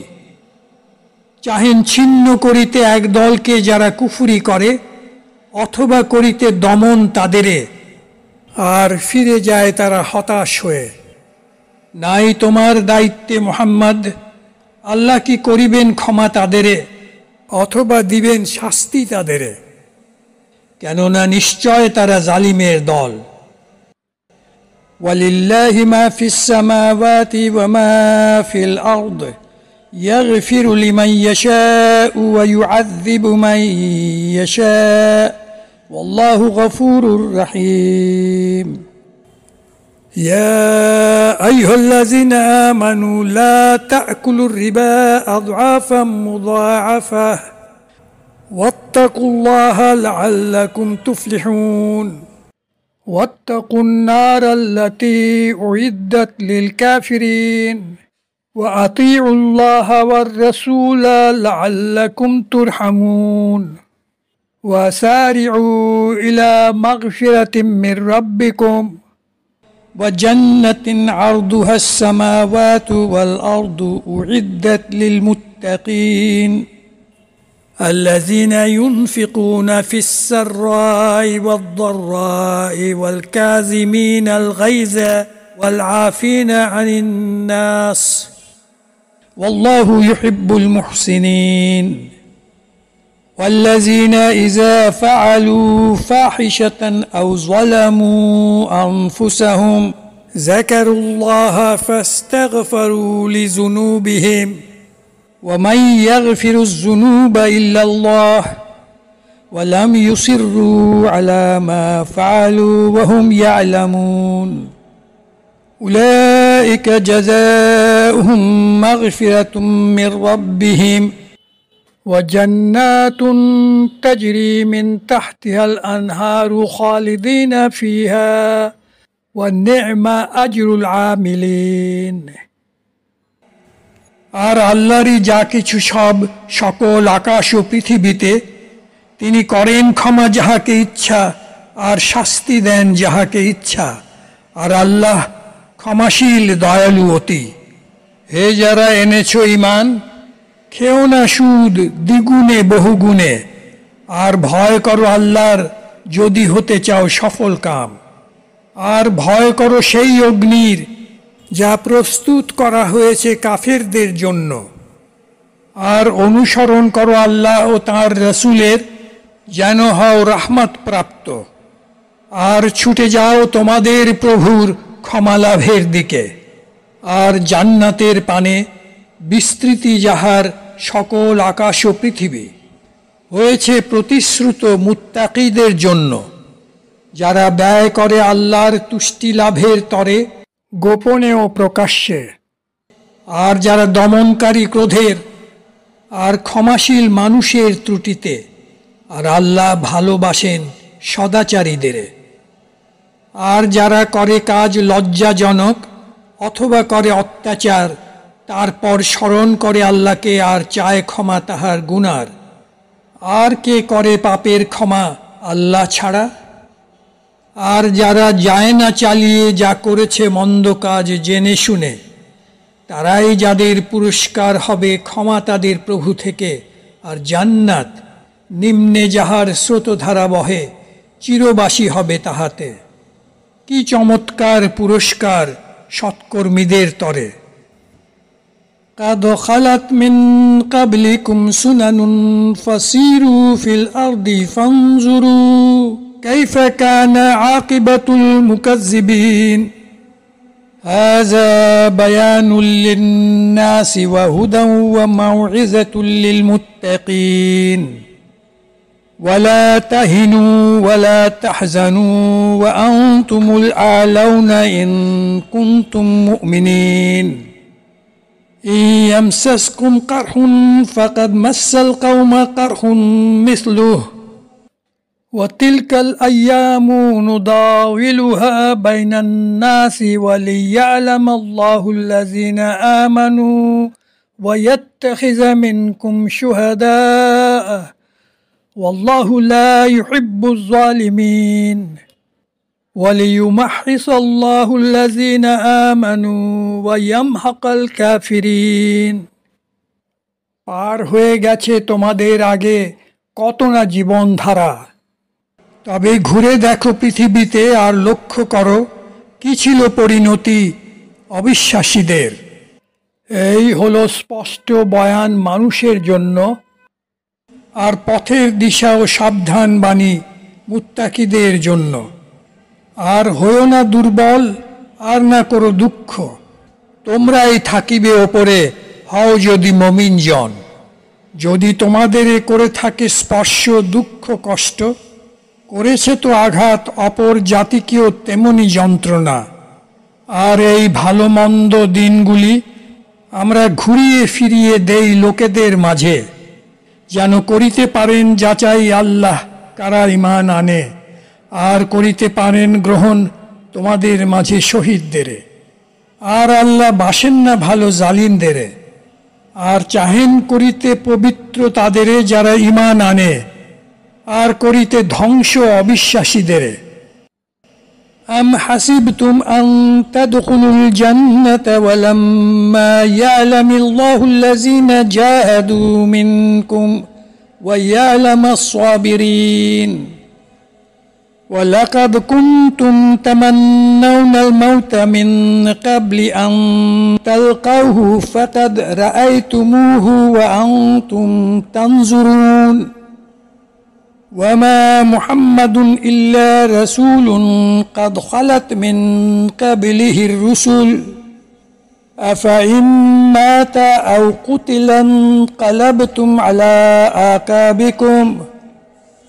চাহেন ছিন্ন করিতে এক দলকে যারা কুফরি করে, অথবা করিতে দমন তাদেরে, আর ফিরে যায় তারা হতাশ হয়ে। নাই তোমার দায়িত্বে মুহাম্মদ, আল্লাহ কি করিবেন ক্ষমা তাদেরে, অথবা দিবেন শাস্তি তাদেরে। কেননা নিশ্চয় তারা জালিমের দল। ওয়ালিল্লাহি মা ফিস সামাওয়াতি ওয়া মা ফিল আরদ ইয়াগফিরু লিমান ইয়াশাউ ওয়া ইউআযযিবু মান ইয়াশাউ ওয়াল্লাহু গফুরুর রহিম। يا أيها الذين آمنوا لا تأكلوا الربا أضعافا مضاعفة واتقوا الله لعلكم تفلحون واتقوا النار التي أعدت للكافرين وأطيعوا الله والرسول لعلكم ترحمون وسارعوا إلى مغفرة من ربكم وجنة عرضها السماوات والأرض أعدت للمتقين الذين ينفقون في السراء والضراء والكاظمين الغيظ والعافين عن الناس والله يحب المحسنين والذين إذا فعلوا فاحشة أو ظلموا أنفسهم ذكروا الله فاستغفروا لذنوبهم ومن يغفر الذنوب إلا الله ولم يصروا على ما فعلوا وهم يعلمون أولئك جزاؤهم مغفرة من ربهم وجنات تجري من تحتها الأنهار خالدين فيها والنعم أجر العاملين আর আল্লাহরই যা কিছু সব সকল আকাশ ও পৃথিবীতে, তিনি করেন ক্ষমা যাহাকে ইচ্ছা আর শাস্তি দেন যাহাকে ইচ্ছা, আর আল্লাহ ক্ষমাশীল দয়ালু অতি। হে যারা এনেছ ঈমান, খেও না সুদ দ্বিগুণে বহুগুণে, আর ভয় করো আল্লাহর যদি হতে চাও সফল কাম। আর ভয় করো সেই অগ্নির যা প্রস্তুত করা হয়েছে কাফেরদের জন্য। আর অনুসরণ করো আল্লাহ ও তাঁর রসুলের, যেন হও রহমত প্রাপ্ত। আর ছুটে যাও তোমাদের প্রভুর ক্ষমা লাভের দিকে, আর জান্নাতের পানে বিস্তৃতি যাহার সকল আকাশ ও পৃথিবী হয়েছে প্রতিশ্রুত মুত্তাকিদের জন্য, যারা ব্যয় করে আল্লাহর তুষ্টি লাভের তরে গোপনে ও প্রকাশ্যে। আর যারা দমনকারী ক্রোধের আর ক্ষমাশীল মানুষের ত্রুটিতে, আর আল্লাহ ভালোবাসেন সদাচারীদের। আর যারা করে কাজ লজ্জাজনক অথবা করে অত্যাচার, তারপর স্মরণ করে আল্লাহকে আর চায় ক্ষমা তাহার গুনার, আর কে করে পাপের ক্ষমা আল্লাহ ছাড়া? আর যারা যায় না চালিয়ে যা করেছে মন্দ কাজ জেনে শুনে, তারাই যাদের পুরস্কার হবে ক্ষমা তাদের প্রভু থেকে, আর জান্নাত নিম্নে যাহার স্রোতধারা বহে, চিরবাসী হবে তাহাতে। কি চমৎকার পুরস্কার সৎকর্মীদের তরে। قد خلت من قبلكم سنن فسيروا في الأرض فانظروا كيف كان عاقبة المكذبين هذا بيان للناس وهدى وموعظة للمتقين ولا تهنوا ولا تحزنوا وأنتم الأعلون إن كنتم مؤمنين إن يمسسكم قرح فقد مس القوم قرح مثله وتلك الأيام نداولها بين الناس وليعلم الله الذين آمنوا ويتخذ منكم شهداء والله لا يحب الظالمين وليمحص الله الذين آمنوا ويمحق الكافرين পার হয়ে গেছে তোমাদের আগে কত না জীবনধারা। তবে ঘুরে দেখো পৃথিবীতে আর লক্ষ্য করো কি ছিল পরিণতি অবিশ্বাসীদের। এই হলো স্পষ্ট বয়ান মানুষের জন্য, আর পথের দিশা ও সাবধান বাণী মুত্তাকিদের জন্য। আর হয়েও না দুর্বল, আর না করো দুঃখ, তোমরাই থাকিবে ওপরে, হও যদি মমিন জন। যদি তোমাদের করে থাকে স্পর্শ দুঃখ কষ্ট, করেছে তো আঘাত অপর জাতিকেও তেমনি যন্ত্রণা। আর এই ভালো মন্দ দিনগুলি আমরা ঘুরিয়ে ফিরিয়ে দেই লোকেদের মাঝে, যেন করিতে পারেন যাচাই আল্লাহ কারা ঈমান আনে, আর করিতে পারেন গ্রহণ তোমাদের মাঝে শহীদদের। আর আল্লাহ বাসেন না ভালো জালিমদের, আর চাহেন করিতে পবিত্র তাদের যারা ঈমান আনে, আর করিতে ধ্বংস অবিশ্বাসীদের। أم حسبتم أن تدخلوا الجنة ولما يعلم الله الذين جاهدوا منكم ويعلم الصابرين ولقد كنتم تمنون الموت من قبل أن تلقوه فقد رأيتموه وأنتم تنظرون وما محمد إلا رسول قد خلت من قبله الرسل أفإن مات أو قتل انقلبتم على أعقابكم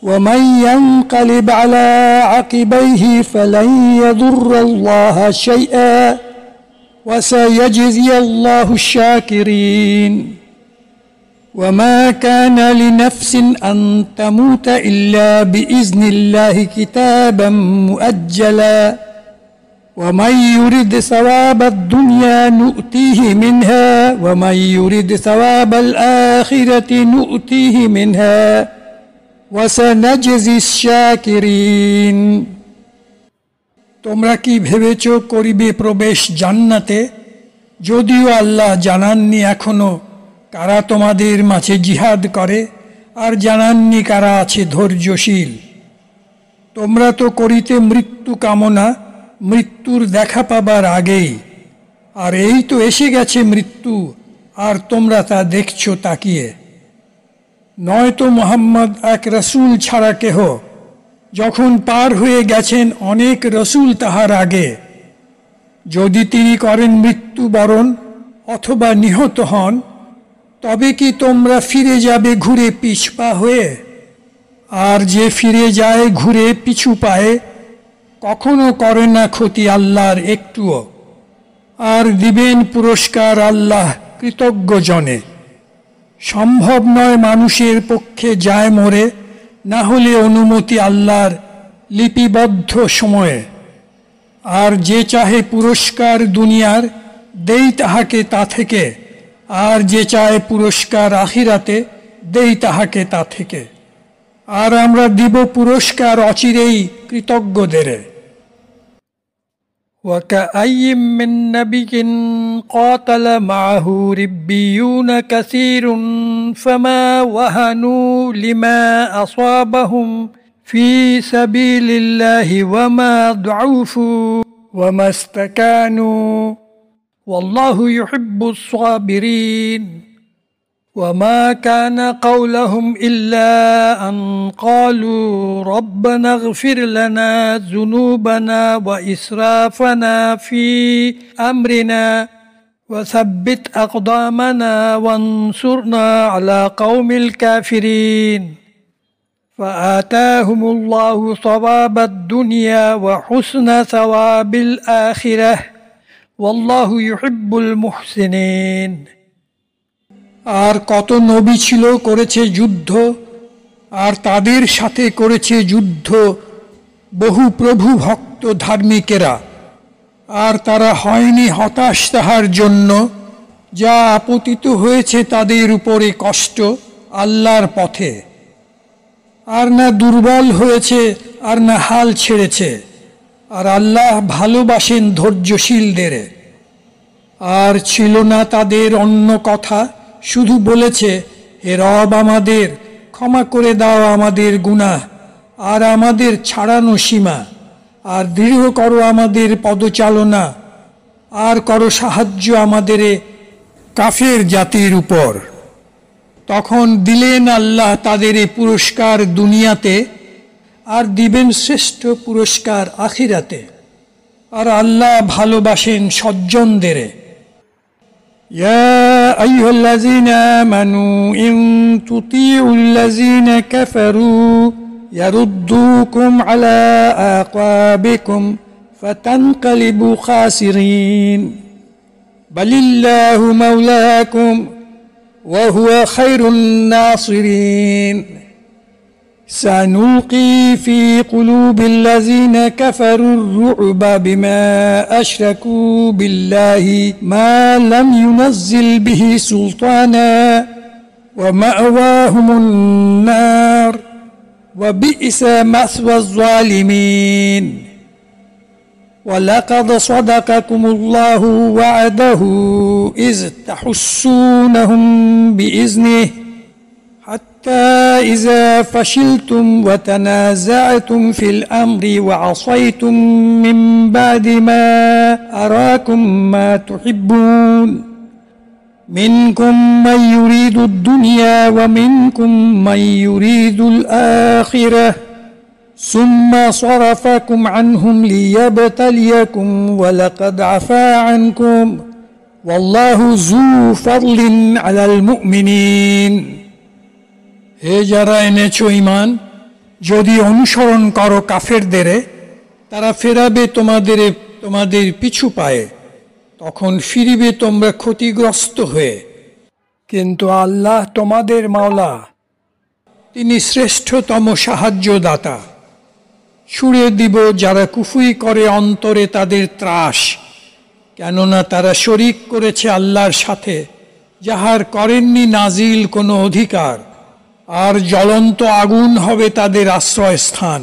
ومن ينقلب على عقبيه فلن يضر الله شيئا وسيجزي الله الشاكرين وما كان لنفس أن تموت إلا بإذن الله كتابا مؤجلا ومن يرد ثواب الدنيا نؤتيه منها ومن يرد ثواب الآخرة نؤتيه منها وسنجزي الشاكرين। তোমরা কি ভেবেছ করিবে প্রবেশ জান্নাতে, যদিও আল্লাহ জানাননি এখনো কারা তোমাদের মাঝে জিহাদ করে, আর জানাননি কারা আছে ধৈর্যশীল। তোমরা তো করিতে মৃত্যু কামনা মৃত্যুর দেখা পাবার আগেই, আর এই তো এসে গেছে মৃত্যু, আর তোমরা তা দেখছ তাকিয়ে। নয়তো মুহাম্মদ এক রসুল ছাড়া কেহ, যখন পার হয়ে গেছেন অনেক রসুল তাহার আগে। যদি তিনি করেন মৃত্যুবরণ অথবা নিহত হন, তবে কি তোমরা ফিরে যাবে ঘুরে পিছপা হয়ে? আর যে ফিরে যায় ঘুরে পিছু পায়ে, কখনো করে না ক্ষতি আল্লাহর একটুও। আর দিবেন পুরস্কার আল্লাহ কৃতজ্ঞ জনে। সম্ভব নয় মানুষের পক্ষে যায় মরে, না হলে অনুমতি আল্লাহর লিপিবদ্ধ সময়ে। আর যে চাহে পুরস্কার দুনিয়ার, দেই তাহাকে তা থেকে, আর যে চায় পুরস্কার আখিরাতে, দেই তাহাকে তা থেকে। আর আমরা দিব পুরস্কার অচিরেই কৃতজ্ঞদের। وكأي من نبي قاتل معه ربيون كثير فما وهنوا لما أصابهم في سبيل الله وما ضعفوا وما استكانوا والله يحب الصابرين وما كان قولهم إلا أن قالوا ربنا اغفر لنا ذنوبنا وإسرافنا في أمرنا وثبت أقدامنا وانصرنا على قوم الكافرين فآتاهم الله ثواب الدنيا وحسن ثواب الآخرة والله يحب المحسنين। আর কত নবী ছিল করেছে যুদ্ধ, আর তাদের সাথে করেছে যুদ্ধ বহু প্রভু ভক্ত ধার্মিকেরা, আর তারা হয়নি হতাশ তাহার জন্য যা আপতিত হয়েছে তাদের উপরে কষ্ট আল্লাহর পথে। আর না দুর্বল হয়েছে, আর না হাল ছেড়েছে। আর আল্লাহ ভালোবাসেন ধৈর্যশীলদের। আর ছিল না তাদের অন্য কথা শুধু বলেছে, হে রব আমাদের, ক্ষমা করে দাও আমাদের গুনাহ আর আমাদের ছাড়ানো সীমা, আর দৃঢ় করো আমাদের পদচালনা, আর করো সাহায্য আমাদের কাফের জাতির উপর। তখন দিলেন আল্লাহ তাদের এই পুরস্কার দুনিয়াতে, আর দিবেন শ্রেষ্ঠ পুরস্কার আখিরাতে। আর আল্লাহ ভালোবাসেন সজ্জনদের। ইয়া আইয়ুহাল্লাযীনা আমানু ইন তুতিউল্লাযীনা কাফারু ইয়ারুদ্দুকুম আলা আকাবিকুম ফাতানকালিবু খাসিরিন বালিল্লাহু মাওলাকুম ওয়া হুয়া খায়রুন নাসিরিন سنلقي في قلوب الذين كفروا الرعب بما أشركوا بالله ما لم ينزل به سلطانا ومأواهم النار وبئس مثوى الظالمين ولقد صدقكم الله وعده إذ تحسونهم بإذنه حتى إذا فشلتم وتنازعتم في الأمر وعصيتم من بعد ما أراكم ما تحبون منكم من يريد الدنيا ومنكم من يريد الآخرة ثم صرفكم عنهم ليبتليكم ولقد عفا عنكم والله ذو فضل على المؤمنين হে যারা এনেছো ঈমান, যদি অনুসরণ করো কাফেরদের, তারা ফেরাবে তোমাদের পিছু পায়ে, তখন ফিরিবে তোমরা ক্ষতিগ্রস্ত হয়ে। কিন্তু আল্লাহ তোমাদের মাওলা, তিনি শ্রেষ্ঠতম সাহায্যদাতা। ছুড়ে দিব যারা কুফরি করে অন্তরে তাদের ত্রাস, কেননা তারা শরিক করেছে আল্লাহর সাথে, যাহার করেননি নাজিল কোনো অধিকার, আর জ্বলন্ত আগুন হবে তাদের আশ্রয়স্থান।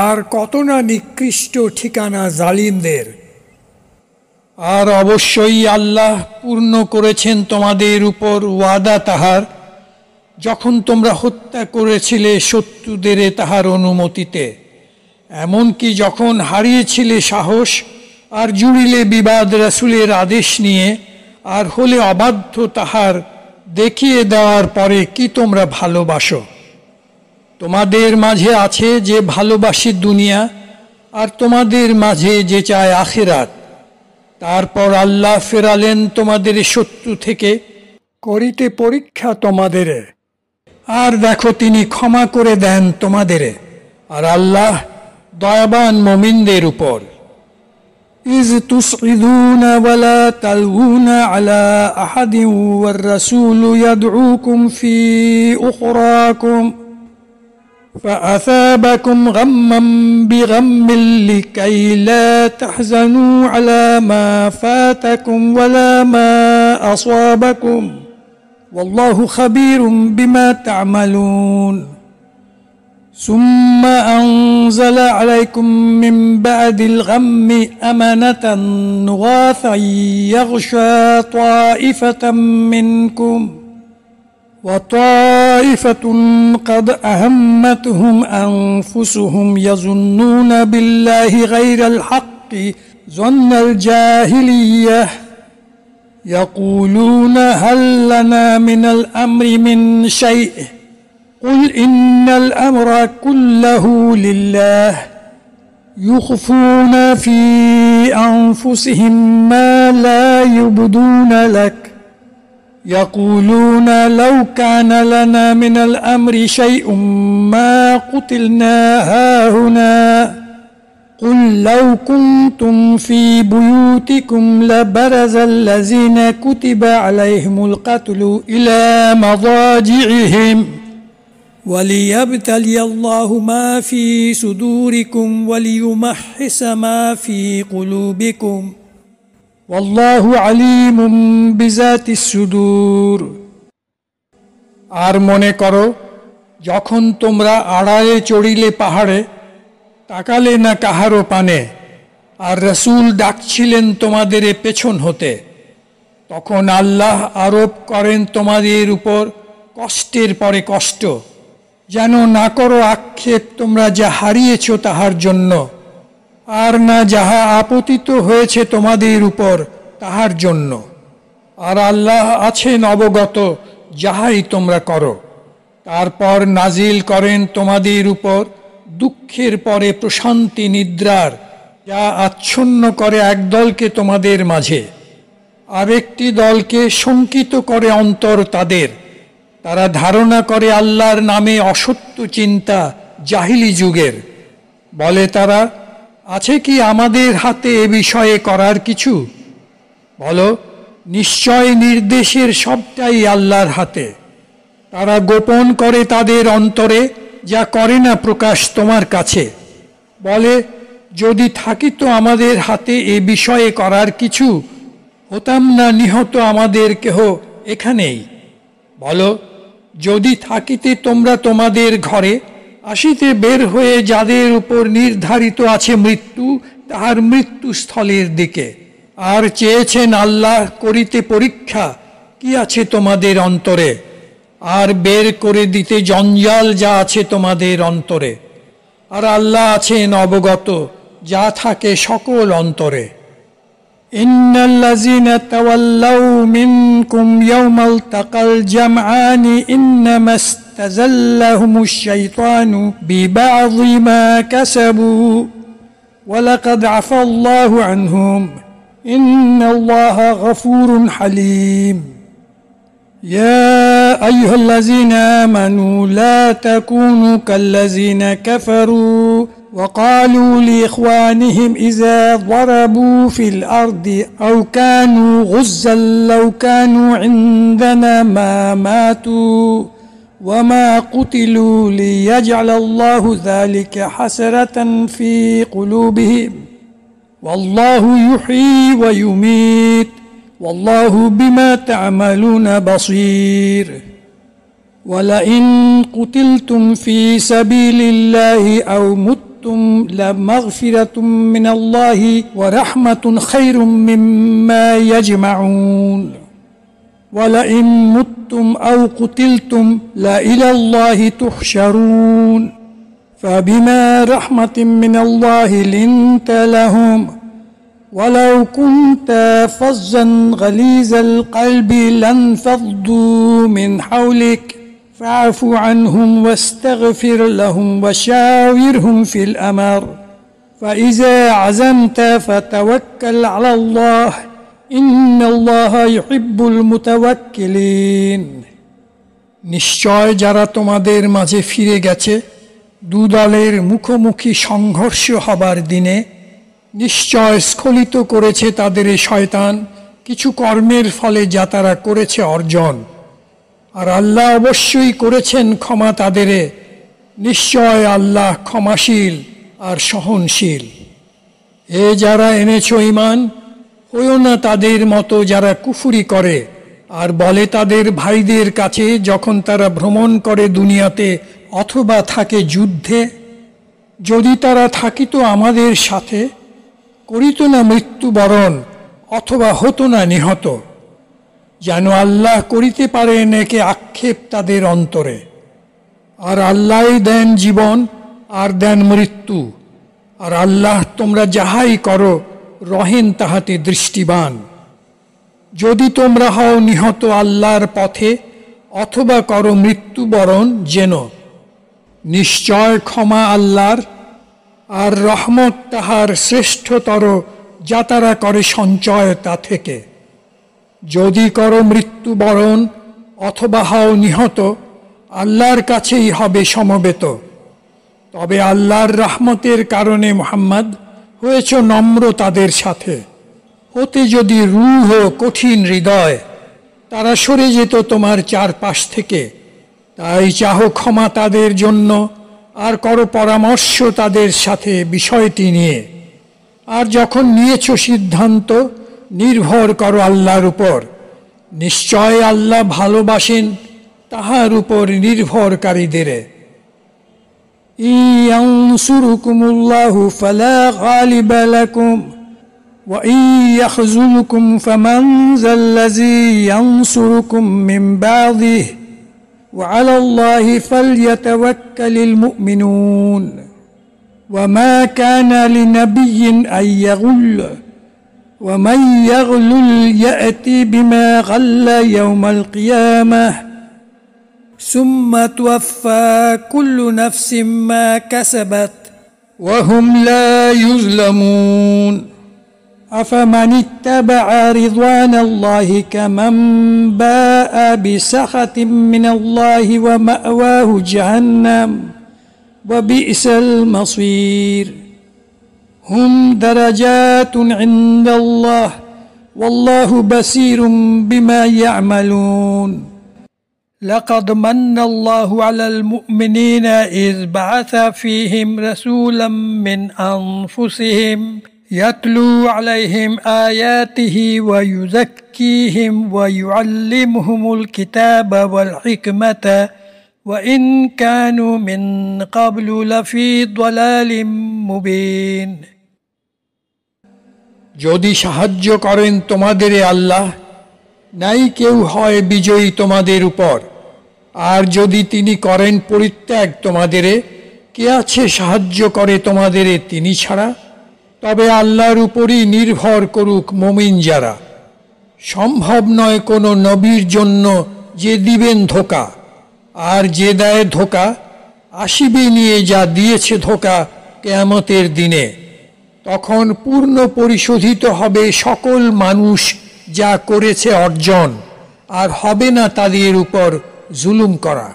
আর কত না নিকৃষ্ট ঠিকানা জালিমদের। আর অবশ্যই আল্লাহ পূর্ণ করেছেন তোমাদের উপর ওয়াদা তাহার, যখন তোমরা হত্যা করেছিলে শত্রুদের তাহার অনুমতিতে, এমনকি যখন হারিয়েছিলে সাহস আর জুড়িলে বিবাদ রাসূলের আদেশ নিয়ে, আর হলে অবাধ্য তাহার দেখিয়ে দেওয়ার পরে কি তোমরা ভালোবাসো? তোমাদের মাঝে আছে যে ভালোবাসে দুনিয়া, আর তোমাদের মাঝে যে চায় আখিরাত। তারপর আল্লাহ ফেরালেন তোমাদের শত্রু থেকে, করিতে পরীক্ষা তোমাদের, আর দেখো তিনি ক্ষমা করে দেন তোমাদের। আর আল্লাহ দয়াবান মুমিনদের উপর। إذ تصعدون ولا تلوون على أحد والرسول يدعوكم في أخراكم فأثابكم غما بغم لكي لا تحزنوا على ما فاتكم ولا ما أصابكم والله خبير بما تعملون ثم أنزل عليكم من بعد الغم أمنة نغاثا يغشى طائفة منكم وطائفة قد أهمتهم أنفسهم يظنون بالله غير الحق ظن الجاهلية يقولون هل لنا من الأمر من شيء قل إن الأمر كله لله يخفون في أنفسهم ما لا يبدون لك يقولون لو كان لنا من الأمر شيء ما قتلنا هاهنا قل لو كنتم في بيوتكم لبرز الذين كتب عليهم القتل إلى مضاجعهم وليبتلي الله ما في صدوركم وليمحص ما في قلوبكم والله عليم بذات الصدور আর মনে করো যখন তোমরা আড়ালে চড়িলে পাহাড়ে, তাকালে না কাহারো পানে, আর রাসূল ডাকছিলেন তোমাদের পেছন হতে, তখন আল্লাহ আরোপ করেন তোমাদের উপর কষ্টের পরে কষ্ট, যেন না করো আক্ষেপ তোমরা যা হারিয়েছ তাহার জন্য, আর না যাহা আপতিত হয়েছে তোমাদের উপর তাহার জন্য। আর আল্লাহ আছেন অবগত যাহাই তোমরা করো। তারপর নাজিল করেন তোমাদের উপর দুঃখের পরে প্রশান্তি নিদ্রার, যা আচ্ছন্ন করে একদলকে তোমাদের মাঝে, আরেকটি দলকে শঙ্কিত করে অন্তর তাদের। তারা ধারণা করে আল্লাহর নামে অসত্য চিন্তা জাহিলি যুগের। বলে তারা, আছে কি আমাদের হাতে এ বিষয়ে করার কিছু? বলো, নিশ্চয় নির্দেশের সবটাই আল্লাহর হাতে। তারা গোপন করে তাদের অন্তরে, যা করে না প্রকাশ তোমার কাছে। বলে, যদি থাকিত আমাদের হাতে এ বিষয়ে করার কিছু, হতাম না নিহত আমাদের কেহ এখানেই। বলো, যদি থাকিতে তোমরা তোমাদের ঘরে আসিতে বের হয়ে যাদের উপর নির্ধারিত আছে মৃত্যু, তাহার মৃত্যুস্থলের দিকে, আর চেয়েছেন আল্লাহ করিতে পরীক্ষা কি আছে তোমাদের অন্তরে, আর বের করে দিতে জঞ্জাল যা আছে তোমাদের অন্তরে। আর আল্লাহ আছেন অবগত যা থাকে সকল অন্তরে। ইন্নাল্লাযীনা তাওয়াল্লাউ মিনকুম ইয়াওমাল তাকাল জামআনি ইন্নামাস্তাযাল্লাহুমুশ শাইতানু বিবাযি মা কাসাবু ওয়া লাকাদ আফাল্লাহু আনহুম ইন্নাল্লাহা গফুরুন হালিম। يا أيها الذين آمنوا لا تكونوا كالذين كفروا وقالوا لإخوانهم إذا ضربوا في الأرض أو كانوا غزا لو كانوا عندنا ما ماتوا وما قتلوا ليجعل الله ذلك حسرة في قلوبهم والله يحيي ويميت والله بما تعملون بصير ولئن قتلتم في سبيل الله أو متم لمغفرة من الله ورحمة خير مما يجمعون ولئن متم أو قتلتم لإلى الله تحشرون فبما رحمة من الله لنت لهم ولو كنت فظا غليظ القلب لانفضوا من حولك فاعف عنهم واستغفر لهم وشاورهم في الأمر فإذا عزمت فتوكل على الله إن الله يحب المتوكلين। নিশ্চয় যারা তোমাদের মাঝে ফিরে গেছে, দু দলের মুখোমুখি সংঘর্ষ হবার দিনে নিশ্চয় স্খলিত করেছে তাদের শয়তান কিছু কর্মের ফলে যা তারা করেছে অর্জন। আর আল্লাহ অবশ্যই করেছেন ক্ষমা তাদের, নিশ্চয় আল্লাহ ক্ষমাশীল আর সহনশীল। এ যারা এনেছ ঈমান, হইও না তাদের মতো যারা কুফরি করে আর বলে তাদের ভাইদের কাছে যখন তারা ভ্রমণ করে দুনিয়াতে অথবা থাকে যুদ্ধে, যদি তারা থাকিত আমাদের সাথে, করিত না মৃত্যুবরণ অথবা হতো না নিহত, যেন আল্লাহ করিতে পারেন একে আক্ষেপ তাদের অন্তরে। আর আল্লাহই দেন জীবন আর দেন মৃত্যু, আর আল্লাহ তোমরা যাহাই করো রহেন তাহাতে দৃষ্টিবান। যদি তোমরা হও নিহত আল্লাহর পথে অথবা করো মৃত্যুবরণ, যেন নিশ্চয় ক্ষমা আল্লাহর আর রহমত তাহার শ্রেষ্ঠতর যা তারা করে সঞ্চয় তা থেকে। যদি করো মৃত্যুবরণ অথবা হও নিহত, আল্লাহর কাছেই হবে সমবেত। তবে আল্লাহর রহমতের কারণে মুহাম্মদ হয়েছ নম্র তাদের সাথে। হতে যদি রূহ কঠিন হৃদয়, তারা সরে যেত তোমার চারপাশ থেকে। তাই চাহো ক্ষমা তাদের জন্য, আর করো পরামর্শ তাদের সাথে বিষয়টি নিয়ে। আর যখন নিয়েছ সিদ্ধান্ত, নির্ভর করো আল্লাহর উপর। নিশ্চয় আল্লাহ ভালোবাসেন তাহার উপর নির্ভরকারীদের। ইয়ানসুরকুমুল্লাহু ফালা গালিবা লাকুম وإن يخذلكم فمن ذا الذي ينصركم من بعده وعلى الله فليتوكل المؤمنون وما كان لنبي أن يغل ومن يغلل يأتي بما غل يوم القيامة ثم توفى كل نفس ما كسبت وهم لا يظلمون أفمن اتبع رضوان الله كمن باء بسخط من الله ومأواه جهنم وبئس المصير هم درجات عند الله والله بصير بما يعملون لقد من الله على المؤمنين إذ بعث فيهم رسولا من أنفسهم يتلو عليهم آياته ويزكيهم ويعلمهم الكتاب والحكمة وإن كانوا من قبل لفي ضلال مبين যদি সাহায্য করেন তোমাদের আল্লাহ, নাই কেউ হয় বিজয়ী তোমাদের উপর। আর যদি তিনি করেন পরিত্যাগ তোমাদেরে, কে আছে সাহায্য করে তোমাদের তিনি ছাড়া? তবে আল্লাহর উপরই নির্ভর করুক মুমিন যারা। সম্ভব নয় কোনো নবীর জন্য যে দিবেন ধোঁকা, আর যে দেয় ধোঁকা আসিবে নিয়ে যা দিয়েছে ধোঁকা কিয়ামতের দিনে। তখন পূর্ণ পরিশোধিত হবে সকল মানুষ যা করেছে অর্জন, আর হবে না তাদের উপর জুলুম করা।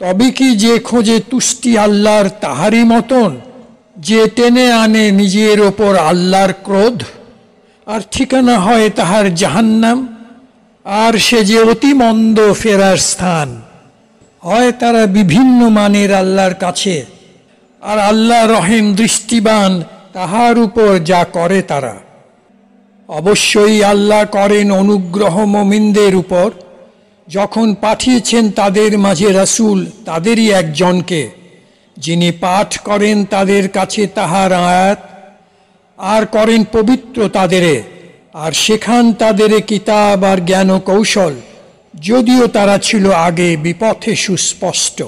তবে কি যে খোঁজে তুষ্টি আল্লাহর তাহারই মতন, যে টেনে আনে নিজের ওপর আল্লাহর ক্রোধ, আর ঠিকানা হয় তাহার জাহান্নাম, আর সে যে অতি মন্দ ফেরার স্থান। হয় তারা বিভিন্ন মানের আল্লাহর কাছে, আর আল্লাহ রহিম দৃষ্টিবান তাহার উপর যা করে তারা। অবশ্যই আল্লাহ করেন অনুগ্রহ মুমিনদের উপর, যখন পাঠিয়েছেন তাদের মাঝে রাসূল তাদেরই একজনকে, যিনি পাঠ করেন তাদের কাছে তাহার আয়াত, আর করেন পবিত্র তাদেরে, আর শেখান তাদেরে কিতাব আর জ্ঞান ও কৌশল, যদিও তারা ছিল আগে বিপথে সুস্পষ্ট।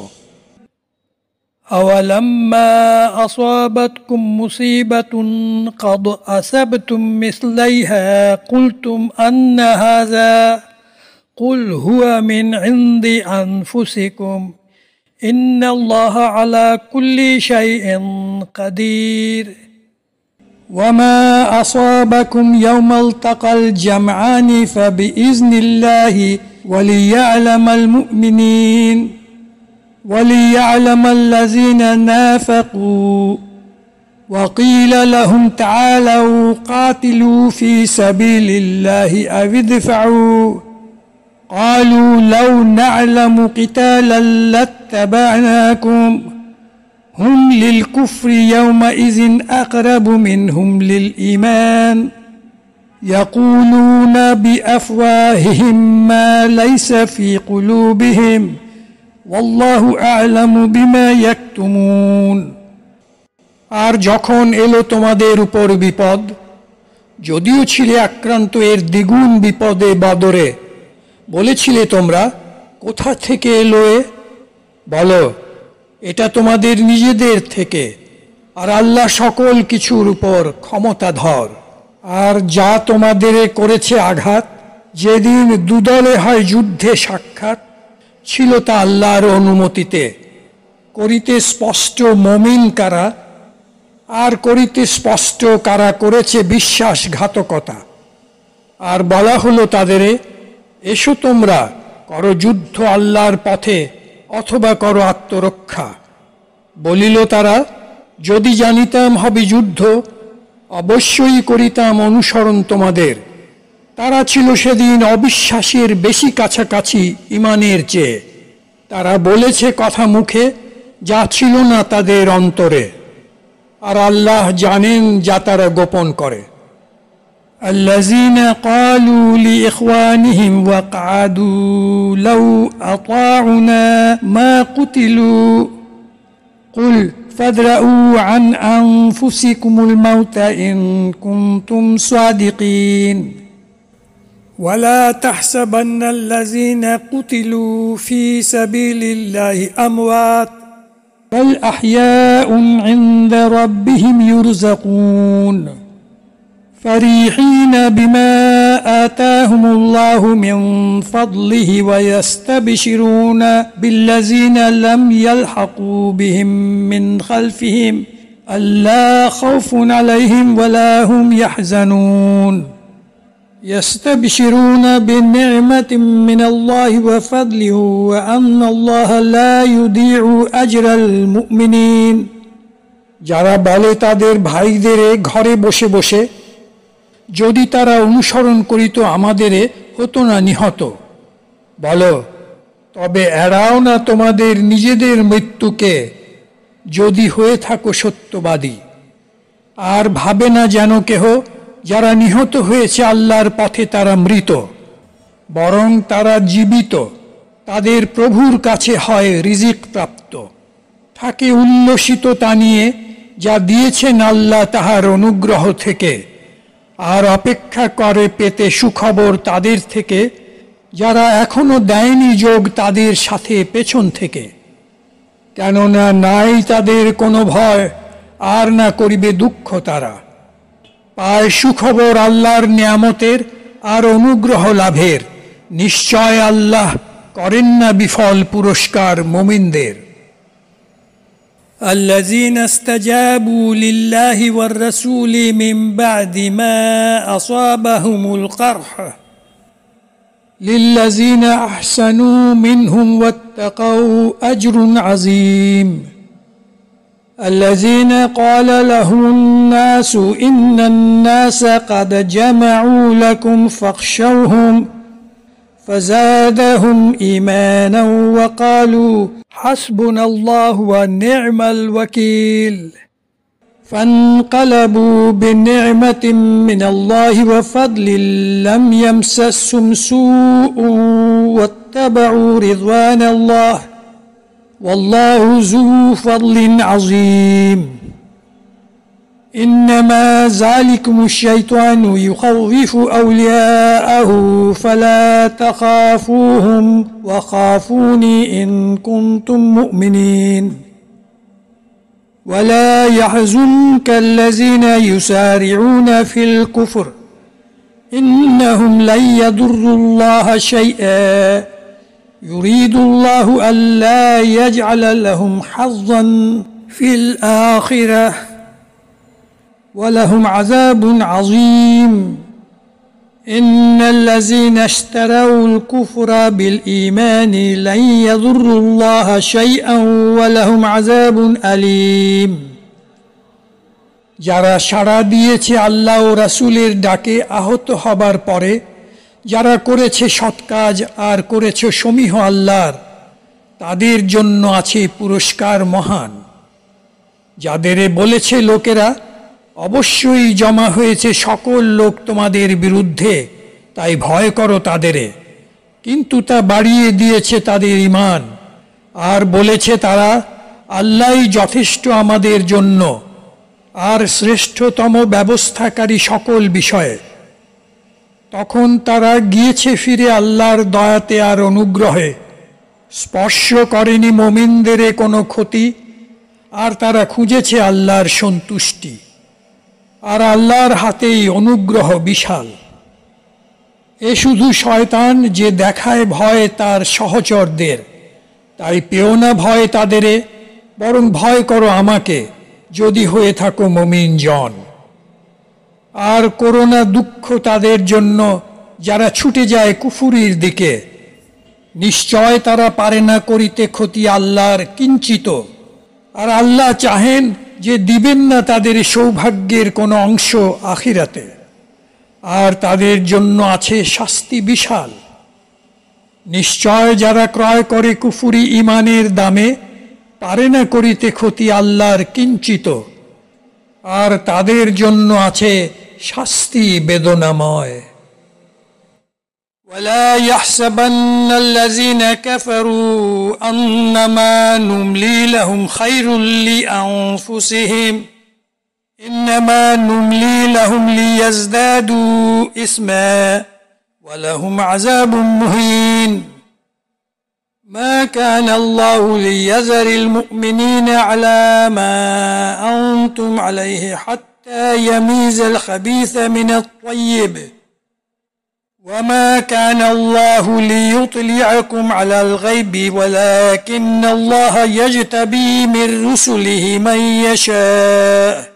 أولما أصابتكم مصيبة قد أصبتم مثليها قلتم أن هذا قل هو من عند أنفسكم إن الله على كل شيء قدير وما أصابكم يوم التقى الجمعان فبإذن الله وليعلم المؤمنين وليعلم الذين نافقوا وقيل لهم تعالوا قاتلوا في سبيل الله أو ادفعوا قالوا لو نعلم قتالا لاتبعناكم هم للكفر يومئذ أقرب منهم للإيمان يقولون بأفواههم ما ليس في قلوبهم والله أعلم بما يكتمون আর যখন এলো তোমাদের উপর বিপদ, যদিও ছিলে আক্রান্ত এর দ্বিগুণ বিপদে বদরে, বলেছিলে তোমরা কোথা থেকে এলো এ? বলো, এটা তোমাদের নিজেদের থেকে, আর আল্লাহ সকল কিছুর উপর ক্ষমতাধর। আর যা তোমাদের করেছে আঘাত, যেদিন দুদলে হয় যুদ্ধে সাক্ষাৎ, ছিল তা আল্লাহর অনুমতিতে। করিতে স্পষ্ট মুমিন কারা, আর করিতে স্পষ্ট কারা করেছে বিশ্বাসঘাতকতা। আর বলা হলো তাদেরে, এসো তোমরা করো যুদ্ধ আল্লাহর পথে, অথবা করো আত্মরক্ষা। বলিল তারা, যদি জানিতাম হবে যুদ্ধ, অবশ্যই করিতাম অনুসরণ তোমাদের। তারা ছিল সেদিন অবিশ্বাসের বেশি কাছাকাছি ইমানের চেয়ে। তারা বলেছে কথা মুখে, যা ছিল না তাদের অন্তরে, আর আল্লাহ জানেন যা তারা গোপন করে। الذين قالوا لإخوانهم وقعدوا لو أطاعنا ما قتلوا قل فادرءوا عن أنفسكم الموت إن كنتم صادقين ولا تحسبن الذين قتلوا في سبيل الله أموات بل أحياء عند ربهم يرزقون فرحين بما آتاهم الله من فضله ويستبشرون بالذين لم يلحقوا بهم من خلفهم ألا خوف عليهم ولا هم يحزنون يستبشرون بنعمة من الله وفضله وأن الله لا يضيع أجر المؤمنين যারা বলে তাদের ভাইদের ঘরে বসে বসে যদি তারা অনুসরণ করিত আমাদের হতো না নিহত বলো তবে এড়াও না তোমাদের নিজেদের মৃত্যুকে যদি হয়ে থাকো সত্যবাদী আর ভাবে না যেন কেহ যারা নিহত হয়েছে আল্লাহর পথে তারা মৃত বরং তারা জীবিত তাদের প্রভুর কাছে হয় রিজিক প্রাপ্ত থাকে উল্লসিত তা নিয়ে যা দিয়েছেন আল্লাহ তাহার অনুগ্রহ থেকে আর অপেক্ষা করে পেতে সুখবর তাদের থেকে যারা এখনো দেয়নি যোগ তাদের সাথে পেছন থেকে কেননা নাই তাদের কোনো ভয় আর না করিবে দুঃখ তারা পায় সুখবর আল্লাহর নিয়ামতের আর অনুগ্রহ লাভের নিশ্চয় আল্লাহ করেন না বিফল পুরস্কার মুমিনদের الذين استجابوا لله والرسول من بعد ما أصابهم القرح للذين أحسنوا منهم واتقوا أجر عظيم الذين قال لهم الناس إن الناس قد جمعوا لكم فاخشوهم فزادهم إيمانا وقالوا حسبنا الله ونعم الوكيل فانقلبوا بنعمة من الله وفضل لم يمسسهم سوء واتبعوا رضوان الله والله ذو فضل عظيم إنما ذلكم الشيطان يخوف أولياءه فلا تخافوهم وخافوني إن كنتم مؤمنين ولا يحزنك الذين يسارعون في الكفر إنهم لن يضروا الله شيئا يريد الله ألا يجعل لهم حظا في الآخرة ولهم عذاب عظيم إن الذين اشتروا الكفر بالإيمان لن يضروا الله شيئا ولهم عذاب أليم যারা সাড়া দিয়েছে আল্লাহ ও রাসূলের ডাকে আহত হবার পরে যারা করেছে সৎ কাজ আর করেছে সমীহ আল্লাহর তাদের জন্য আছে পুরস্কার মহান যাদের বলেছে লোকেরা অবশ্যই জমা হয়েছে সকল লোক তোমাদের বিরুদ্ধে তাই ভয় করো তাদের কিন্তু তা বাড়িয়ে দিয়েছে তাদের ঈমান আর বলেছে তারা আল্লাহই যথেষ্ট আমাদের জন্য আর শ্রেষ্ঠতম ব্যবস্থাকারী সকল বিষয়ে তখন তারা গিয়েছে ফিরে আল্লাহর দয়াতে আর অনুগ্রহে স্পর্শ করেনি মুমিনদের কোনো ক্ষতি আর তারা খুঁজেছে আল্লাহর সন্তুষ্টি আর আল্লাহর হাতেই অনুগ্রহ বিশাল এ শুধু শয়তান যে দেখায় ভয় তার সহচরদের তাই পেও না ভয় তাদের বরং ভয় করো আমাকে যদি হয়ে থাকো মুমিন জন আর করোনা দুঃখ তাদের জন্য যারা ছুটে যায় কুফুরির দিকে নিশ্চয় তারা পারে না করিতে ক্ষতি আল্লাহর কিঞ্চিত আর আল্লাহ চাহেন যে দিবেন না তাদের সৌভাগ্যের কোনো অংশ আখিরাতে আর তাদের জন্য আছে শাস্তি বিশাল নিশ্চয় যারা ক্রয় করে কুফুরি ঈমানের দামে পারে না করিতে ক্ষতি আল্লাহর কিঞ্চিত আর তাদের জন্য আছে শাস্তি বেদনাময়। ولا يحسبن الذين كفروا أنما نملي لهم خير لأنفسهم إنما نملي لهم ليزدادوا إثما ولهم عذاب مهين ما كان الله ليذر المؤمنين على ما أنتم عليه حتى يميز الخبيث من الطيب وما كان الله ليطلعكم على الغيب ولكن الله يجتبي من رسله من يشاء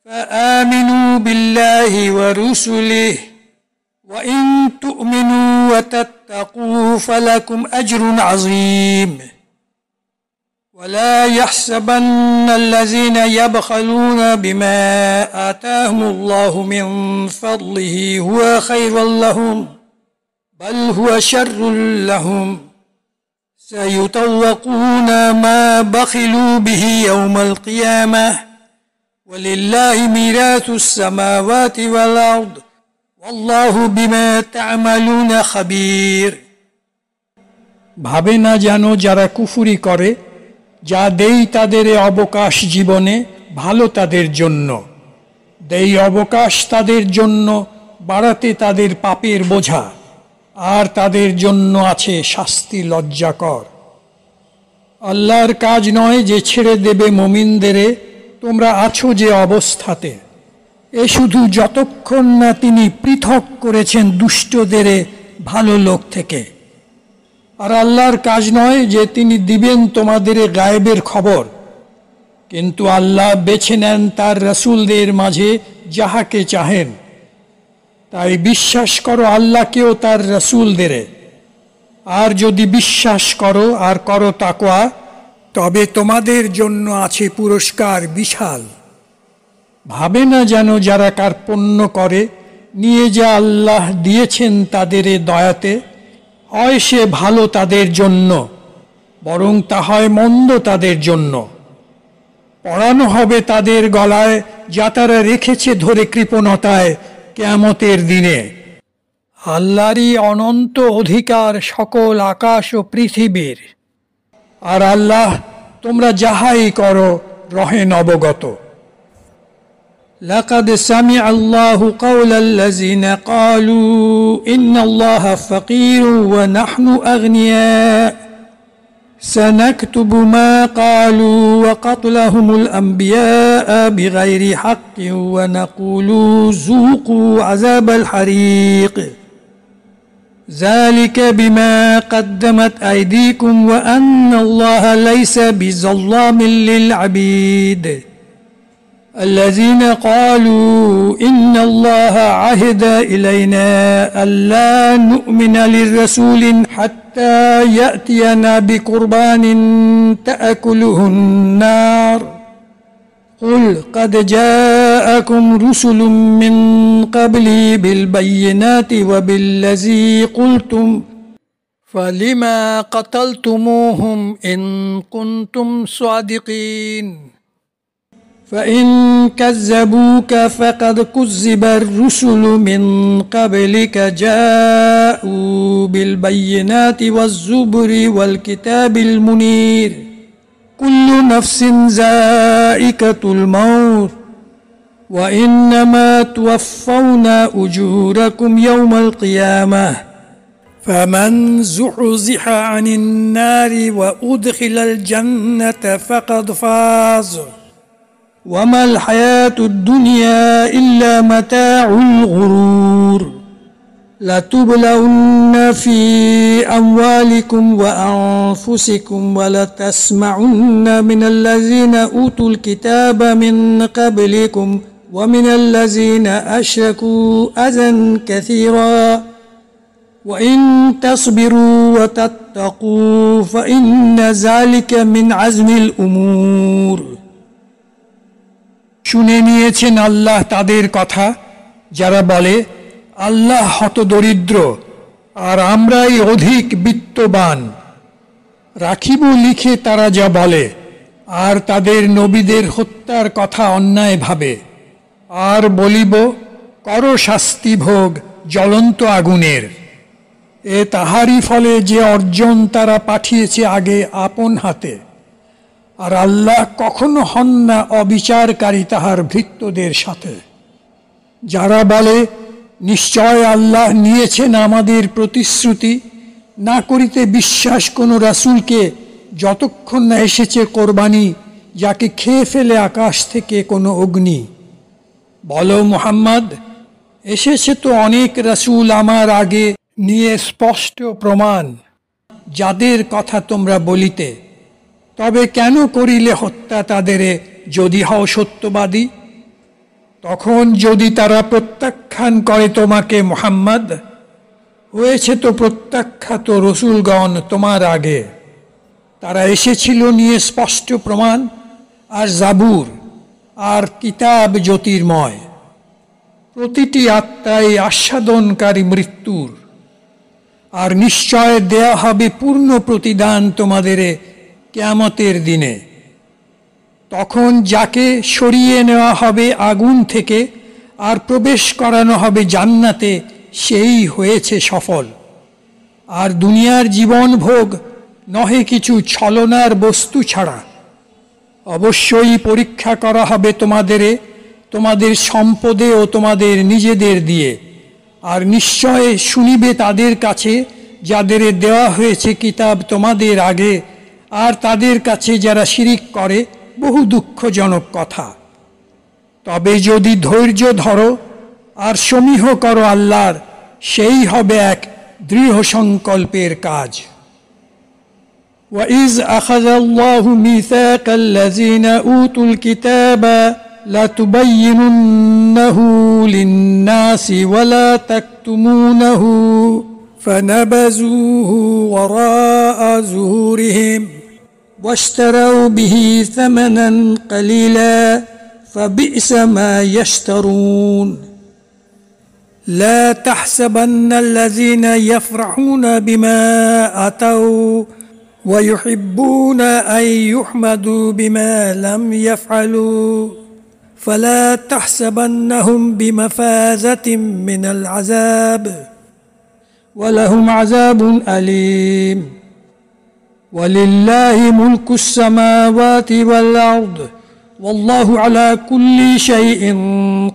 فآمنوا بالله ورسله وإن تؤمنوا وتتقوا فلكم أجر عظيم ولا يحسبن الذين يبخلون بما آتاهم الله من فضله هو خير لهم بل هو شر لهم سيطوقون ما بخلوا به يوم القيامة ولله ميراث السماوات والأرض والله بما تعملون خبير ভাবে না জানো যারা কুফরি করে যা দেই তাদের অবকাশ জীবনে ভালো তাদের জন্য দেই অবকাশ তাদের জন্য বাড়াতে তাদের পাপের বোঝা আর তাদের জন্য আছে শাস্তি লজ্জাকর আল্লাহর কাজ নয় যে ছেড়ে দেবে মুমিনদেরে তোমরা আছো যে অবস্থাতে এ শুধু যতক্ষণ না তিনি পৃথক করেছেন দুষ্টদের ভালো লোক থেকে আর আল্লাহর কাজ নয় যে তিনি দিবেন তোমাদের গায়েবের খবর কিন্তু আল্লাহ বেছে নেন তার রাসূলদের মাঝে যাহাকে চাহেন তাই বিশ্বাস করো আল্লাহকেও তার রাসূলদের আর যদি বিশ্বাস করো আর করো তাকওয়া তবে তোমাদের জন্য আছে পুরস্কার বিশাল ভাবে না যেন যারা কার্পণ্য করে নিয়ে যা আল্লাহ দিয়েছেন তাদের দয়াতে হয় সে ভালো তাদের জন্য বরং তা হয় মন্দ তাদের জন্য পড়ানো হবে তাদের গলায় যা তারা রেখেছে ধরে কৃপণতায় কিয়ামতের দিনে আল্লাহরই অনন্ত অধিকার সকল আকাশ ও পৃথিবীর আর আল্লাহ তোমরা যাহাই করো রহেন অবগত لقد سمع الله قول الذين قالوا إن الله فقير ونحن أغنياء سنكتب ما قالوا وقتلهم الأنبياء بغير حق ونقول ذوقوا عذاب الحريق ذلك بما قدمت أيديكم وأن الله ليس بظلام للعبيد الذين قالوا إن الله عهد إلينا ألا نؤمن للرسول حتى يأتينا بقربان تأكله النار قل قد جاءكم رسل من قبلي بالبينات وبالذي قلتم فلما قتلتموهم إن كنتم صادقين فإن كذبوك فقد كذب الرسل من قبلك جاءوا بالبينات والزبر والكتاب المنير كل نفس ذائقة الموت وإنما توفون أجوركم يوم القيامة فمن زحزح عن النار وأدخل الجنة فقد فاز وما الحياة الدنيا إلا متاع الغرور لتبلون في أموالكم وأنفسكم ولتسمعن من الذين أوتوا الكتاب من قبلكم ومن الذين أشركوا أذى كثيرا وإن تصبروا وتتقوا فإن ذلك من عزم الأمور শুনে নিয়েছেন আল্লাহ তাদের কথা যারা বলে আল্লাহ হতদরিদ্র আর আমরাই অধিক বিত্তবান রাখিব লিখে তারা যা বলে আর তাদের নবীদের হত্যার কথা অন্যায় ভাবে আর বলিব করো শাস্তি ভোগ জ্বলন্ত আগুনের। এ তাহারই ফলে যে অর্জন তারা পাঠিয়েছে আগে আপন হাতে, আর আল্লাহ কখনো হন না অবিচারকারী তাহার ভৃত্যদের সাথে। যারা বলে নিশ্চয় আল্লাহ নিয়েছেন আমাদের প্রতিশ্রুতি, না করিতে বিশ্বাস কোনো রাসূলকে যতক্ষণ না এসেছে কোরবানি, যাকে খেয়ে ফেলে আকাশ থেকে কোনো অগ্নি। বলো মুহাম্মদ, এসেছে তো অনেক রাসূল আমার আগে নিয়ে স্পষ্ট প্রমাণ, যাদের কথা তোমরা বলিতে, তবে কেন করিলে হত্যা তাদেরে যদি হও সত্যবাদী? তখন যদি তারা প্রত্যাখ্যান করে তোমাকে মুহাম্মদ, হয়েছে তো প্রত্যাখ্যাত রসুলগণ তোমার আগে, তারা এসেছিল নিয়ে স্পষ্ট প্রমাণ আর জাবুর আর কিতাব জ্যোতির্ময়। প্রতিটি আত্মাই আস্বাদনকারী মৃত্যুর, আর নিশ্চয় দেয়া হবে পূর্ণ প্রতিদান তোমাদের কিয়ামতের দিনে। তখন যাকে সরিয়ে নেওয়া হবে আগুন থেকে আর প্রবেশ করানো হবে জান্নাতে, সেই হয়েছে সফল। আর দুনিয়ার জীবন ভোগ নহে কিছু ছলনার বস্তু ছাড়া। অবশ্যই পরীক্ষা করা হবে তোমাদের সম্পদে ও তোমাদের নিজেদের দিয়ে, আর নিশ্চয় শুনিবে তাদের কাছে যাদের দেওয়া হয়েছে কিতাব তোমাদের আগে, আর তাদের কাছে যারা শিরিক করে বহু দুঃখজনক কথা। তবে যদি ধৈর্য ধরো আর সমীহ করো আল্লাহর, সেই হবে এক দৃঢ় সংকল্পের কাজ। وَإِذْ أَخَذَ اللَّهُ مِيثَاقَ الَّذِينَ أُوتُوا الْكِتَابَ لَتُبَيِّنُنَّهُ لِلنَّاسِ وَلَا تَكْتُمُونَهُ فَنَبَذُوهُ وَرَاءَ ظُهُورِهِمْ وَاشْتَرَوْا بِهِ ثَمَنًا قَلِيلًا فَبِئْسَ مَا يَشْتَرُونَ لَا تَحْسَبَنَّ الَّذِينَ يَفْرَحُونَ بِمَا أَتَوْا وَيُحِبُّونَ أَن يُحْمَدُوا بِمَا لَمْ يَفْعَلُوا فَلَا تَحْسَبَنَّهُمْ بِمَفَازَةٍ مِّنَ الْعَذَابِ وَلَهُمْ عَذَابٌ أَلِيمٌ وَلِلَّهِ مُلْكُ السَّمَاوَاتِ وَالْأَرْضِ وَاللَّهُ عَلَى كُلِّ شَيْءٍ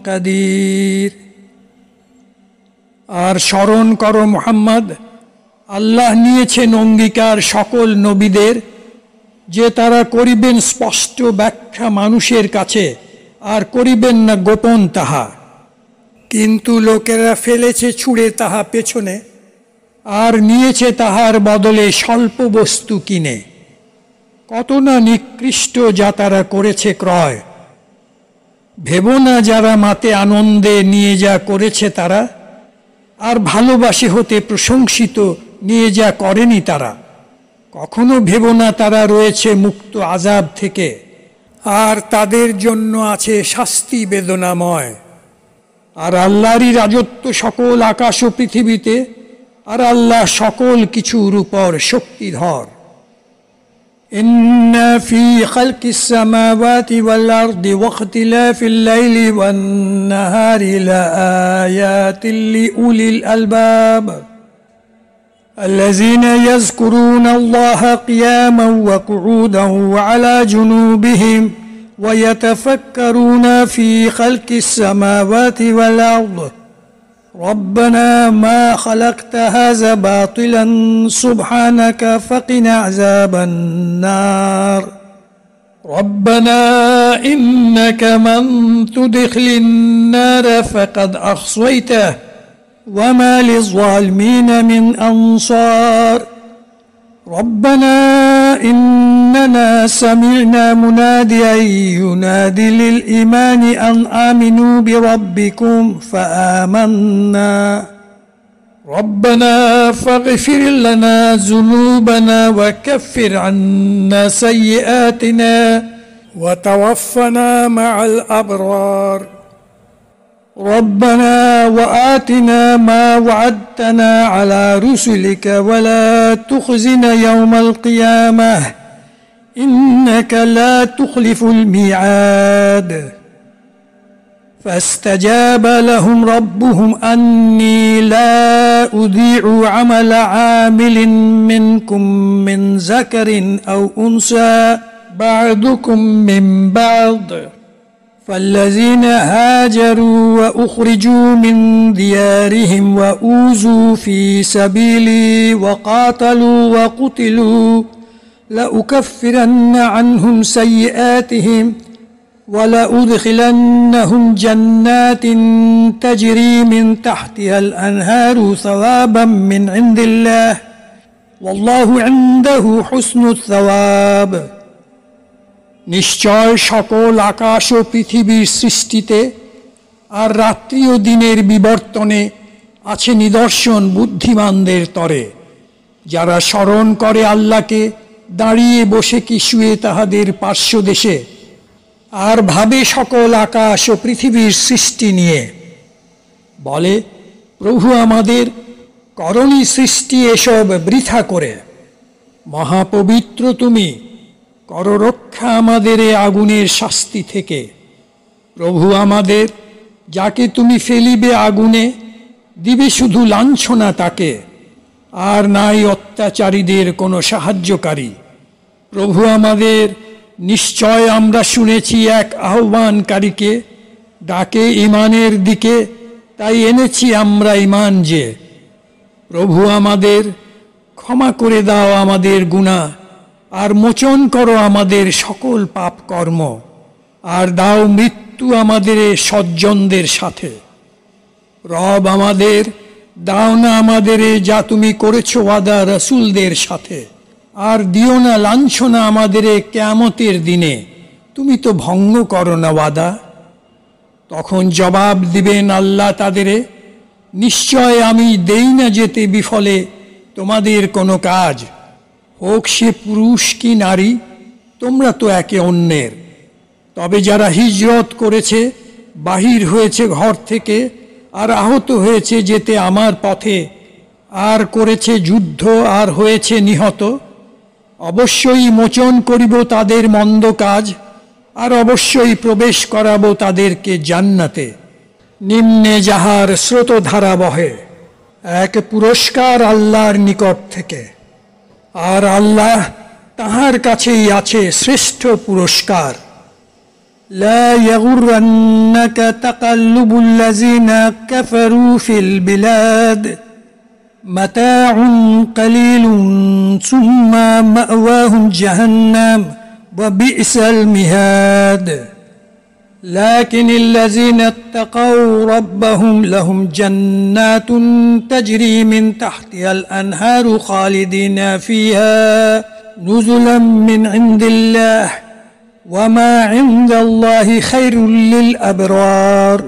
قَدِيرٌ। আর স্মরণ করো মুহাম্মদ, আল্লাহ নিয়েছেন অঙ্গীকার সকল নবীদের যে তারা করিবেন স্পষ্ট ব্যাখ্যা মানুষের কাছে, আর করিবেন না গোপন তাহা। কিন্তু লোকেরা ফেলেছে ছুঁড়ে তাহা পেছনে, আর নিয়েছে তাহার বদলে স্বল্প বস্তু কিনে। কত না নিকৃষ্ট যা তারা করেছে ক্রয়। ভেবো না যারা মাতে আনন্দে নিয়ে যা করেছে তারা, আর ভালোবাসে হতে প্রশংসিত নিয়ে যা করেনি তারা। কখনো ভেবো না তারা রয়েছে মুক্ত আযাব থেকে, আর তাদের জন্য আছে শাস্তি বেদনাময়। আর আল্লাহরই রাজত্ব সকল আকাশ ও পৃথিবীতে, আর আল্লাহ সকল কিছুর উপর শক্তিধর। ইন্না ফি খালকিস সামাওয়াতি ওয়াল আরদি ওয়াখতিলাফিল লাইলি ওয়ান নাহারি লাআয়াতিন লিউলিল আলবাব الذين يذكرون الله قياما وقعودا وعلى جنوبهم ويتفكرون في خلق السماوات والأرض ربنا ما خلقت هذا باطلا سبحانك فقنا عذاب النار ربنا إنك من تدخل النار فقد أخصيته وما للظالمين من أنصار ربنا إننا سمعنا مناديا ينادي للإيمان أن آمنوا بربكم فآمنا ربنا فاغفر لنا ذنوبنا وكفر عنا سيئاتنا وتوفنا مع الأبرار ربنا وآتنا ما وعدتنا على رسلك ولا تخزنا يوم القيامة إنك لا تخلف الميعاد فاستجاب لهم ربهم أني لا أضيع عمل عامل منكم من ذكر أو أنثى بعضكم من بعض فالذين هاجروا وأخرجوا من ديارهم وأوذوا في سبيلي وقاتلوا وقتلوا لأكفرن عنهم سيئاتهم ولأدخلنهم جنات تجري من تحتها الأنهار ثوابا من عند الله والله عنده حسن الثواب নিশ্চয় সকল আকাশ ও পৃথিবীর সৃষ্টিতে আর রাত্রি ও দিনের বিবর্তনে আছে নিদর্শন বুদ্ধিমানদের তরে, যারা স্মরণ করে আল্লাহকে দাঁড়িয়ে বসে কি শুয়ে তাহাদের পার্শ্বদেশে, আর ভাবে সকল আকাশ ও পৃথিবীর সৃষ্টি নিয়ে। বলে, প্রভু আমাদের করণী সৃষ্টি এসব বৃথা করে। মহাপবিত্র তুমি, করো রক্ষা আমাদের এ আগুনের শাস্তি থেকে। প্রভু আমাদের, যাকে তুমি ফেলিবে আগুনে, দিবে শুধু লাঞ্ছনা তাকে, আর নাই অত্যাচারীদের কোনো সাহায্যকারী। প্রভু আমাদের, নিশ্চয় আমরা শুনেছি এক আহ্বানকারীকে ডাকে ঈমানের দিকে, তাই এনেছি আমরা ঈমান যে। প্রভু আমাদের, ক্ষমা করে দাও আমাদের গুনাহ, আর মোচন করো আমাদের সকল পাপ কর্ম, আর দাও মৃত্যু আমাদের সজ্জনদের সাথে। রব আমাদের, দাও না আমাদের যা তুমি করেছ ওয়াদা রসুলদের সাথে, আর দিও না লাঞ্ছনা আমাদের কিয়ামতের দিনে, তুমি তো ভঙ্গ করো না ওয়াদা। তখন জবাব দিবেন আল্লাহ তাদের, নিশ্চয় আমি দেই না যেতে বিফলে তোমাদের কোনো কাজ, হোক সে পুরুষ কি নারী, তোমরা তো একে অন্যের। তবে যারা হিজরত করেছে, বাহির হয়েছে ঘর থেকে, আর আহত হয়েছে যেতে আমার পথে, আর করেছে যুদ্ধ আর হয়েছে নিহত, অবশ্যই মোচন করিব তাদের মন্দ কাজ, আর অবশ্যই প্রবেশ করাব তাদেরকে জান্নাতে, নিম্নে যাহার স্রোতধারা বহে। এক পুরস্কার আল্লাহর নিকট থেকে, আর আল্লাহ তাহার কাছেই আছে শ্রেষ্ঠ পুরস্কার। লা ইয়াগুররান্নাকা তাকাল্লুবুল্লাযিনা কাফারু ফিল বিলাদ মাতাউন কালিলুন সুম্মা মাওয়াহুম জাহান্নাম ওয়া বি'সাল মিহাদ لكن الذين اتقوا ربهم لهم جنات تجري من تحتها الأنهار خالدين فيها نزلا من عند الله وما عند الله خير للأبرار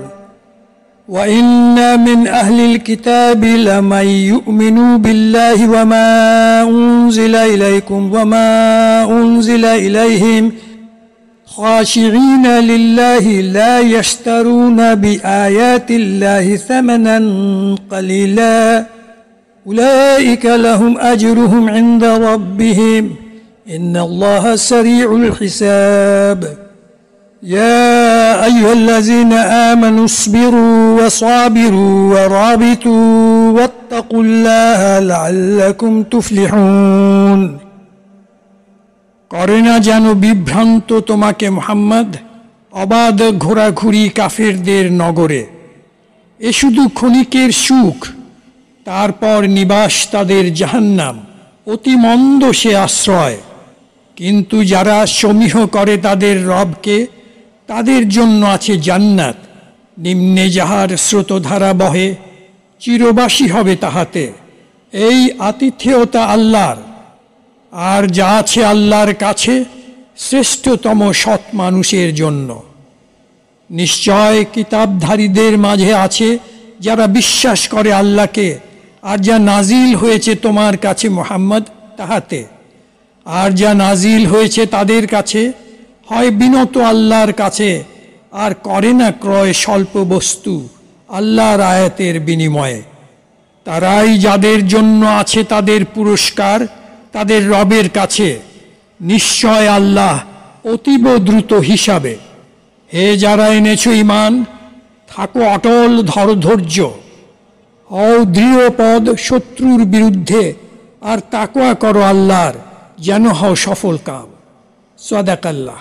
وإن من أهل الكتاب لمن يؤمن بالله وما أنزل إليكم وما أنزل إليهم خاشعين لله لا يشترون بآيات الله ثمنا قليلا أولئك لهم أجرهم عند ربهم إن الله سريع الحساب يا أيها الذين آمنوا اصبروا وصابروا ورابطوا واتقوا الله لعلكم تفلحون করে না যেন বিভ্রান্ত তোমাকে মুহাম্মদ অবাধ ঘোরাঘুরি কাফেরদের নগরে। এ শুধু ক্ষণিকের সুখ, তারপর নিবাস তাদের জাহান্নাম, অতি মন্দ সে আশ্রয়। কিন্তু যারা সমীহ করে তাদের রবকে, তাদের জন্য আছে জান্নাত, নিম্নে যাহার স্রোতধারা বহে, চিরবাসী হবে তাহাতে। এই আতিথেয়তা আল্লাহর, আর যা আছে আল্লাহর কাছে শ্রেষ্ঠতম সৎ মানুষের জন্য। নিশ্চয় কিতাবধারীদের মাঝে আছে যারা বিশ্বাস করে আল্লাহকে, আর যা নাজিল হয়েছে তোমার কাছে মুহাম্মদ তাহাতে। আর যা নাজিল হয়েছে তাদের কাছে, হয় বিনত আল্লাহর কাছে, আর করে না ক্রয় স্বল্প বস্তু আল্লাহর আয়াতের বিনিময়ে। তারাই যাদের জন্য আছে তাদের পুরস্কার তাদের রবের কাছে। নিশ্চয় আল্লাহ অতীব দ্রুত হিসাবে। হে যারা এনেছ ঈমান, থাকো অটল ধৈর্য, হও দৃঢ়পদ শত্রুর বিরুদ্ধে, আর তাকওয়া করো আল্লাহর, যেন হও সফল কাম। সাদাকাল্লাহ।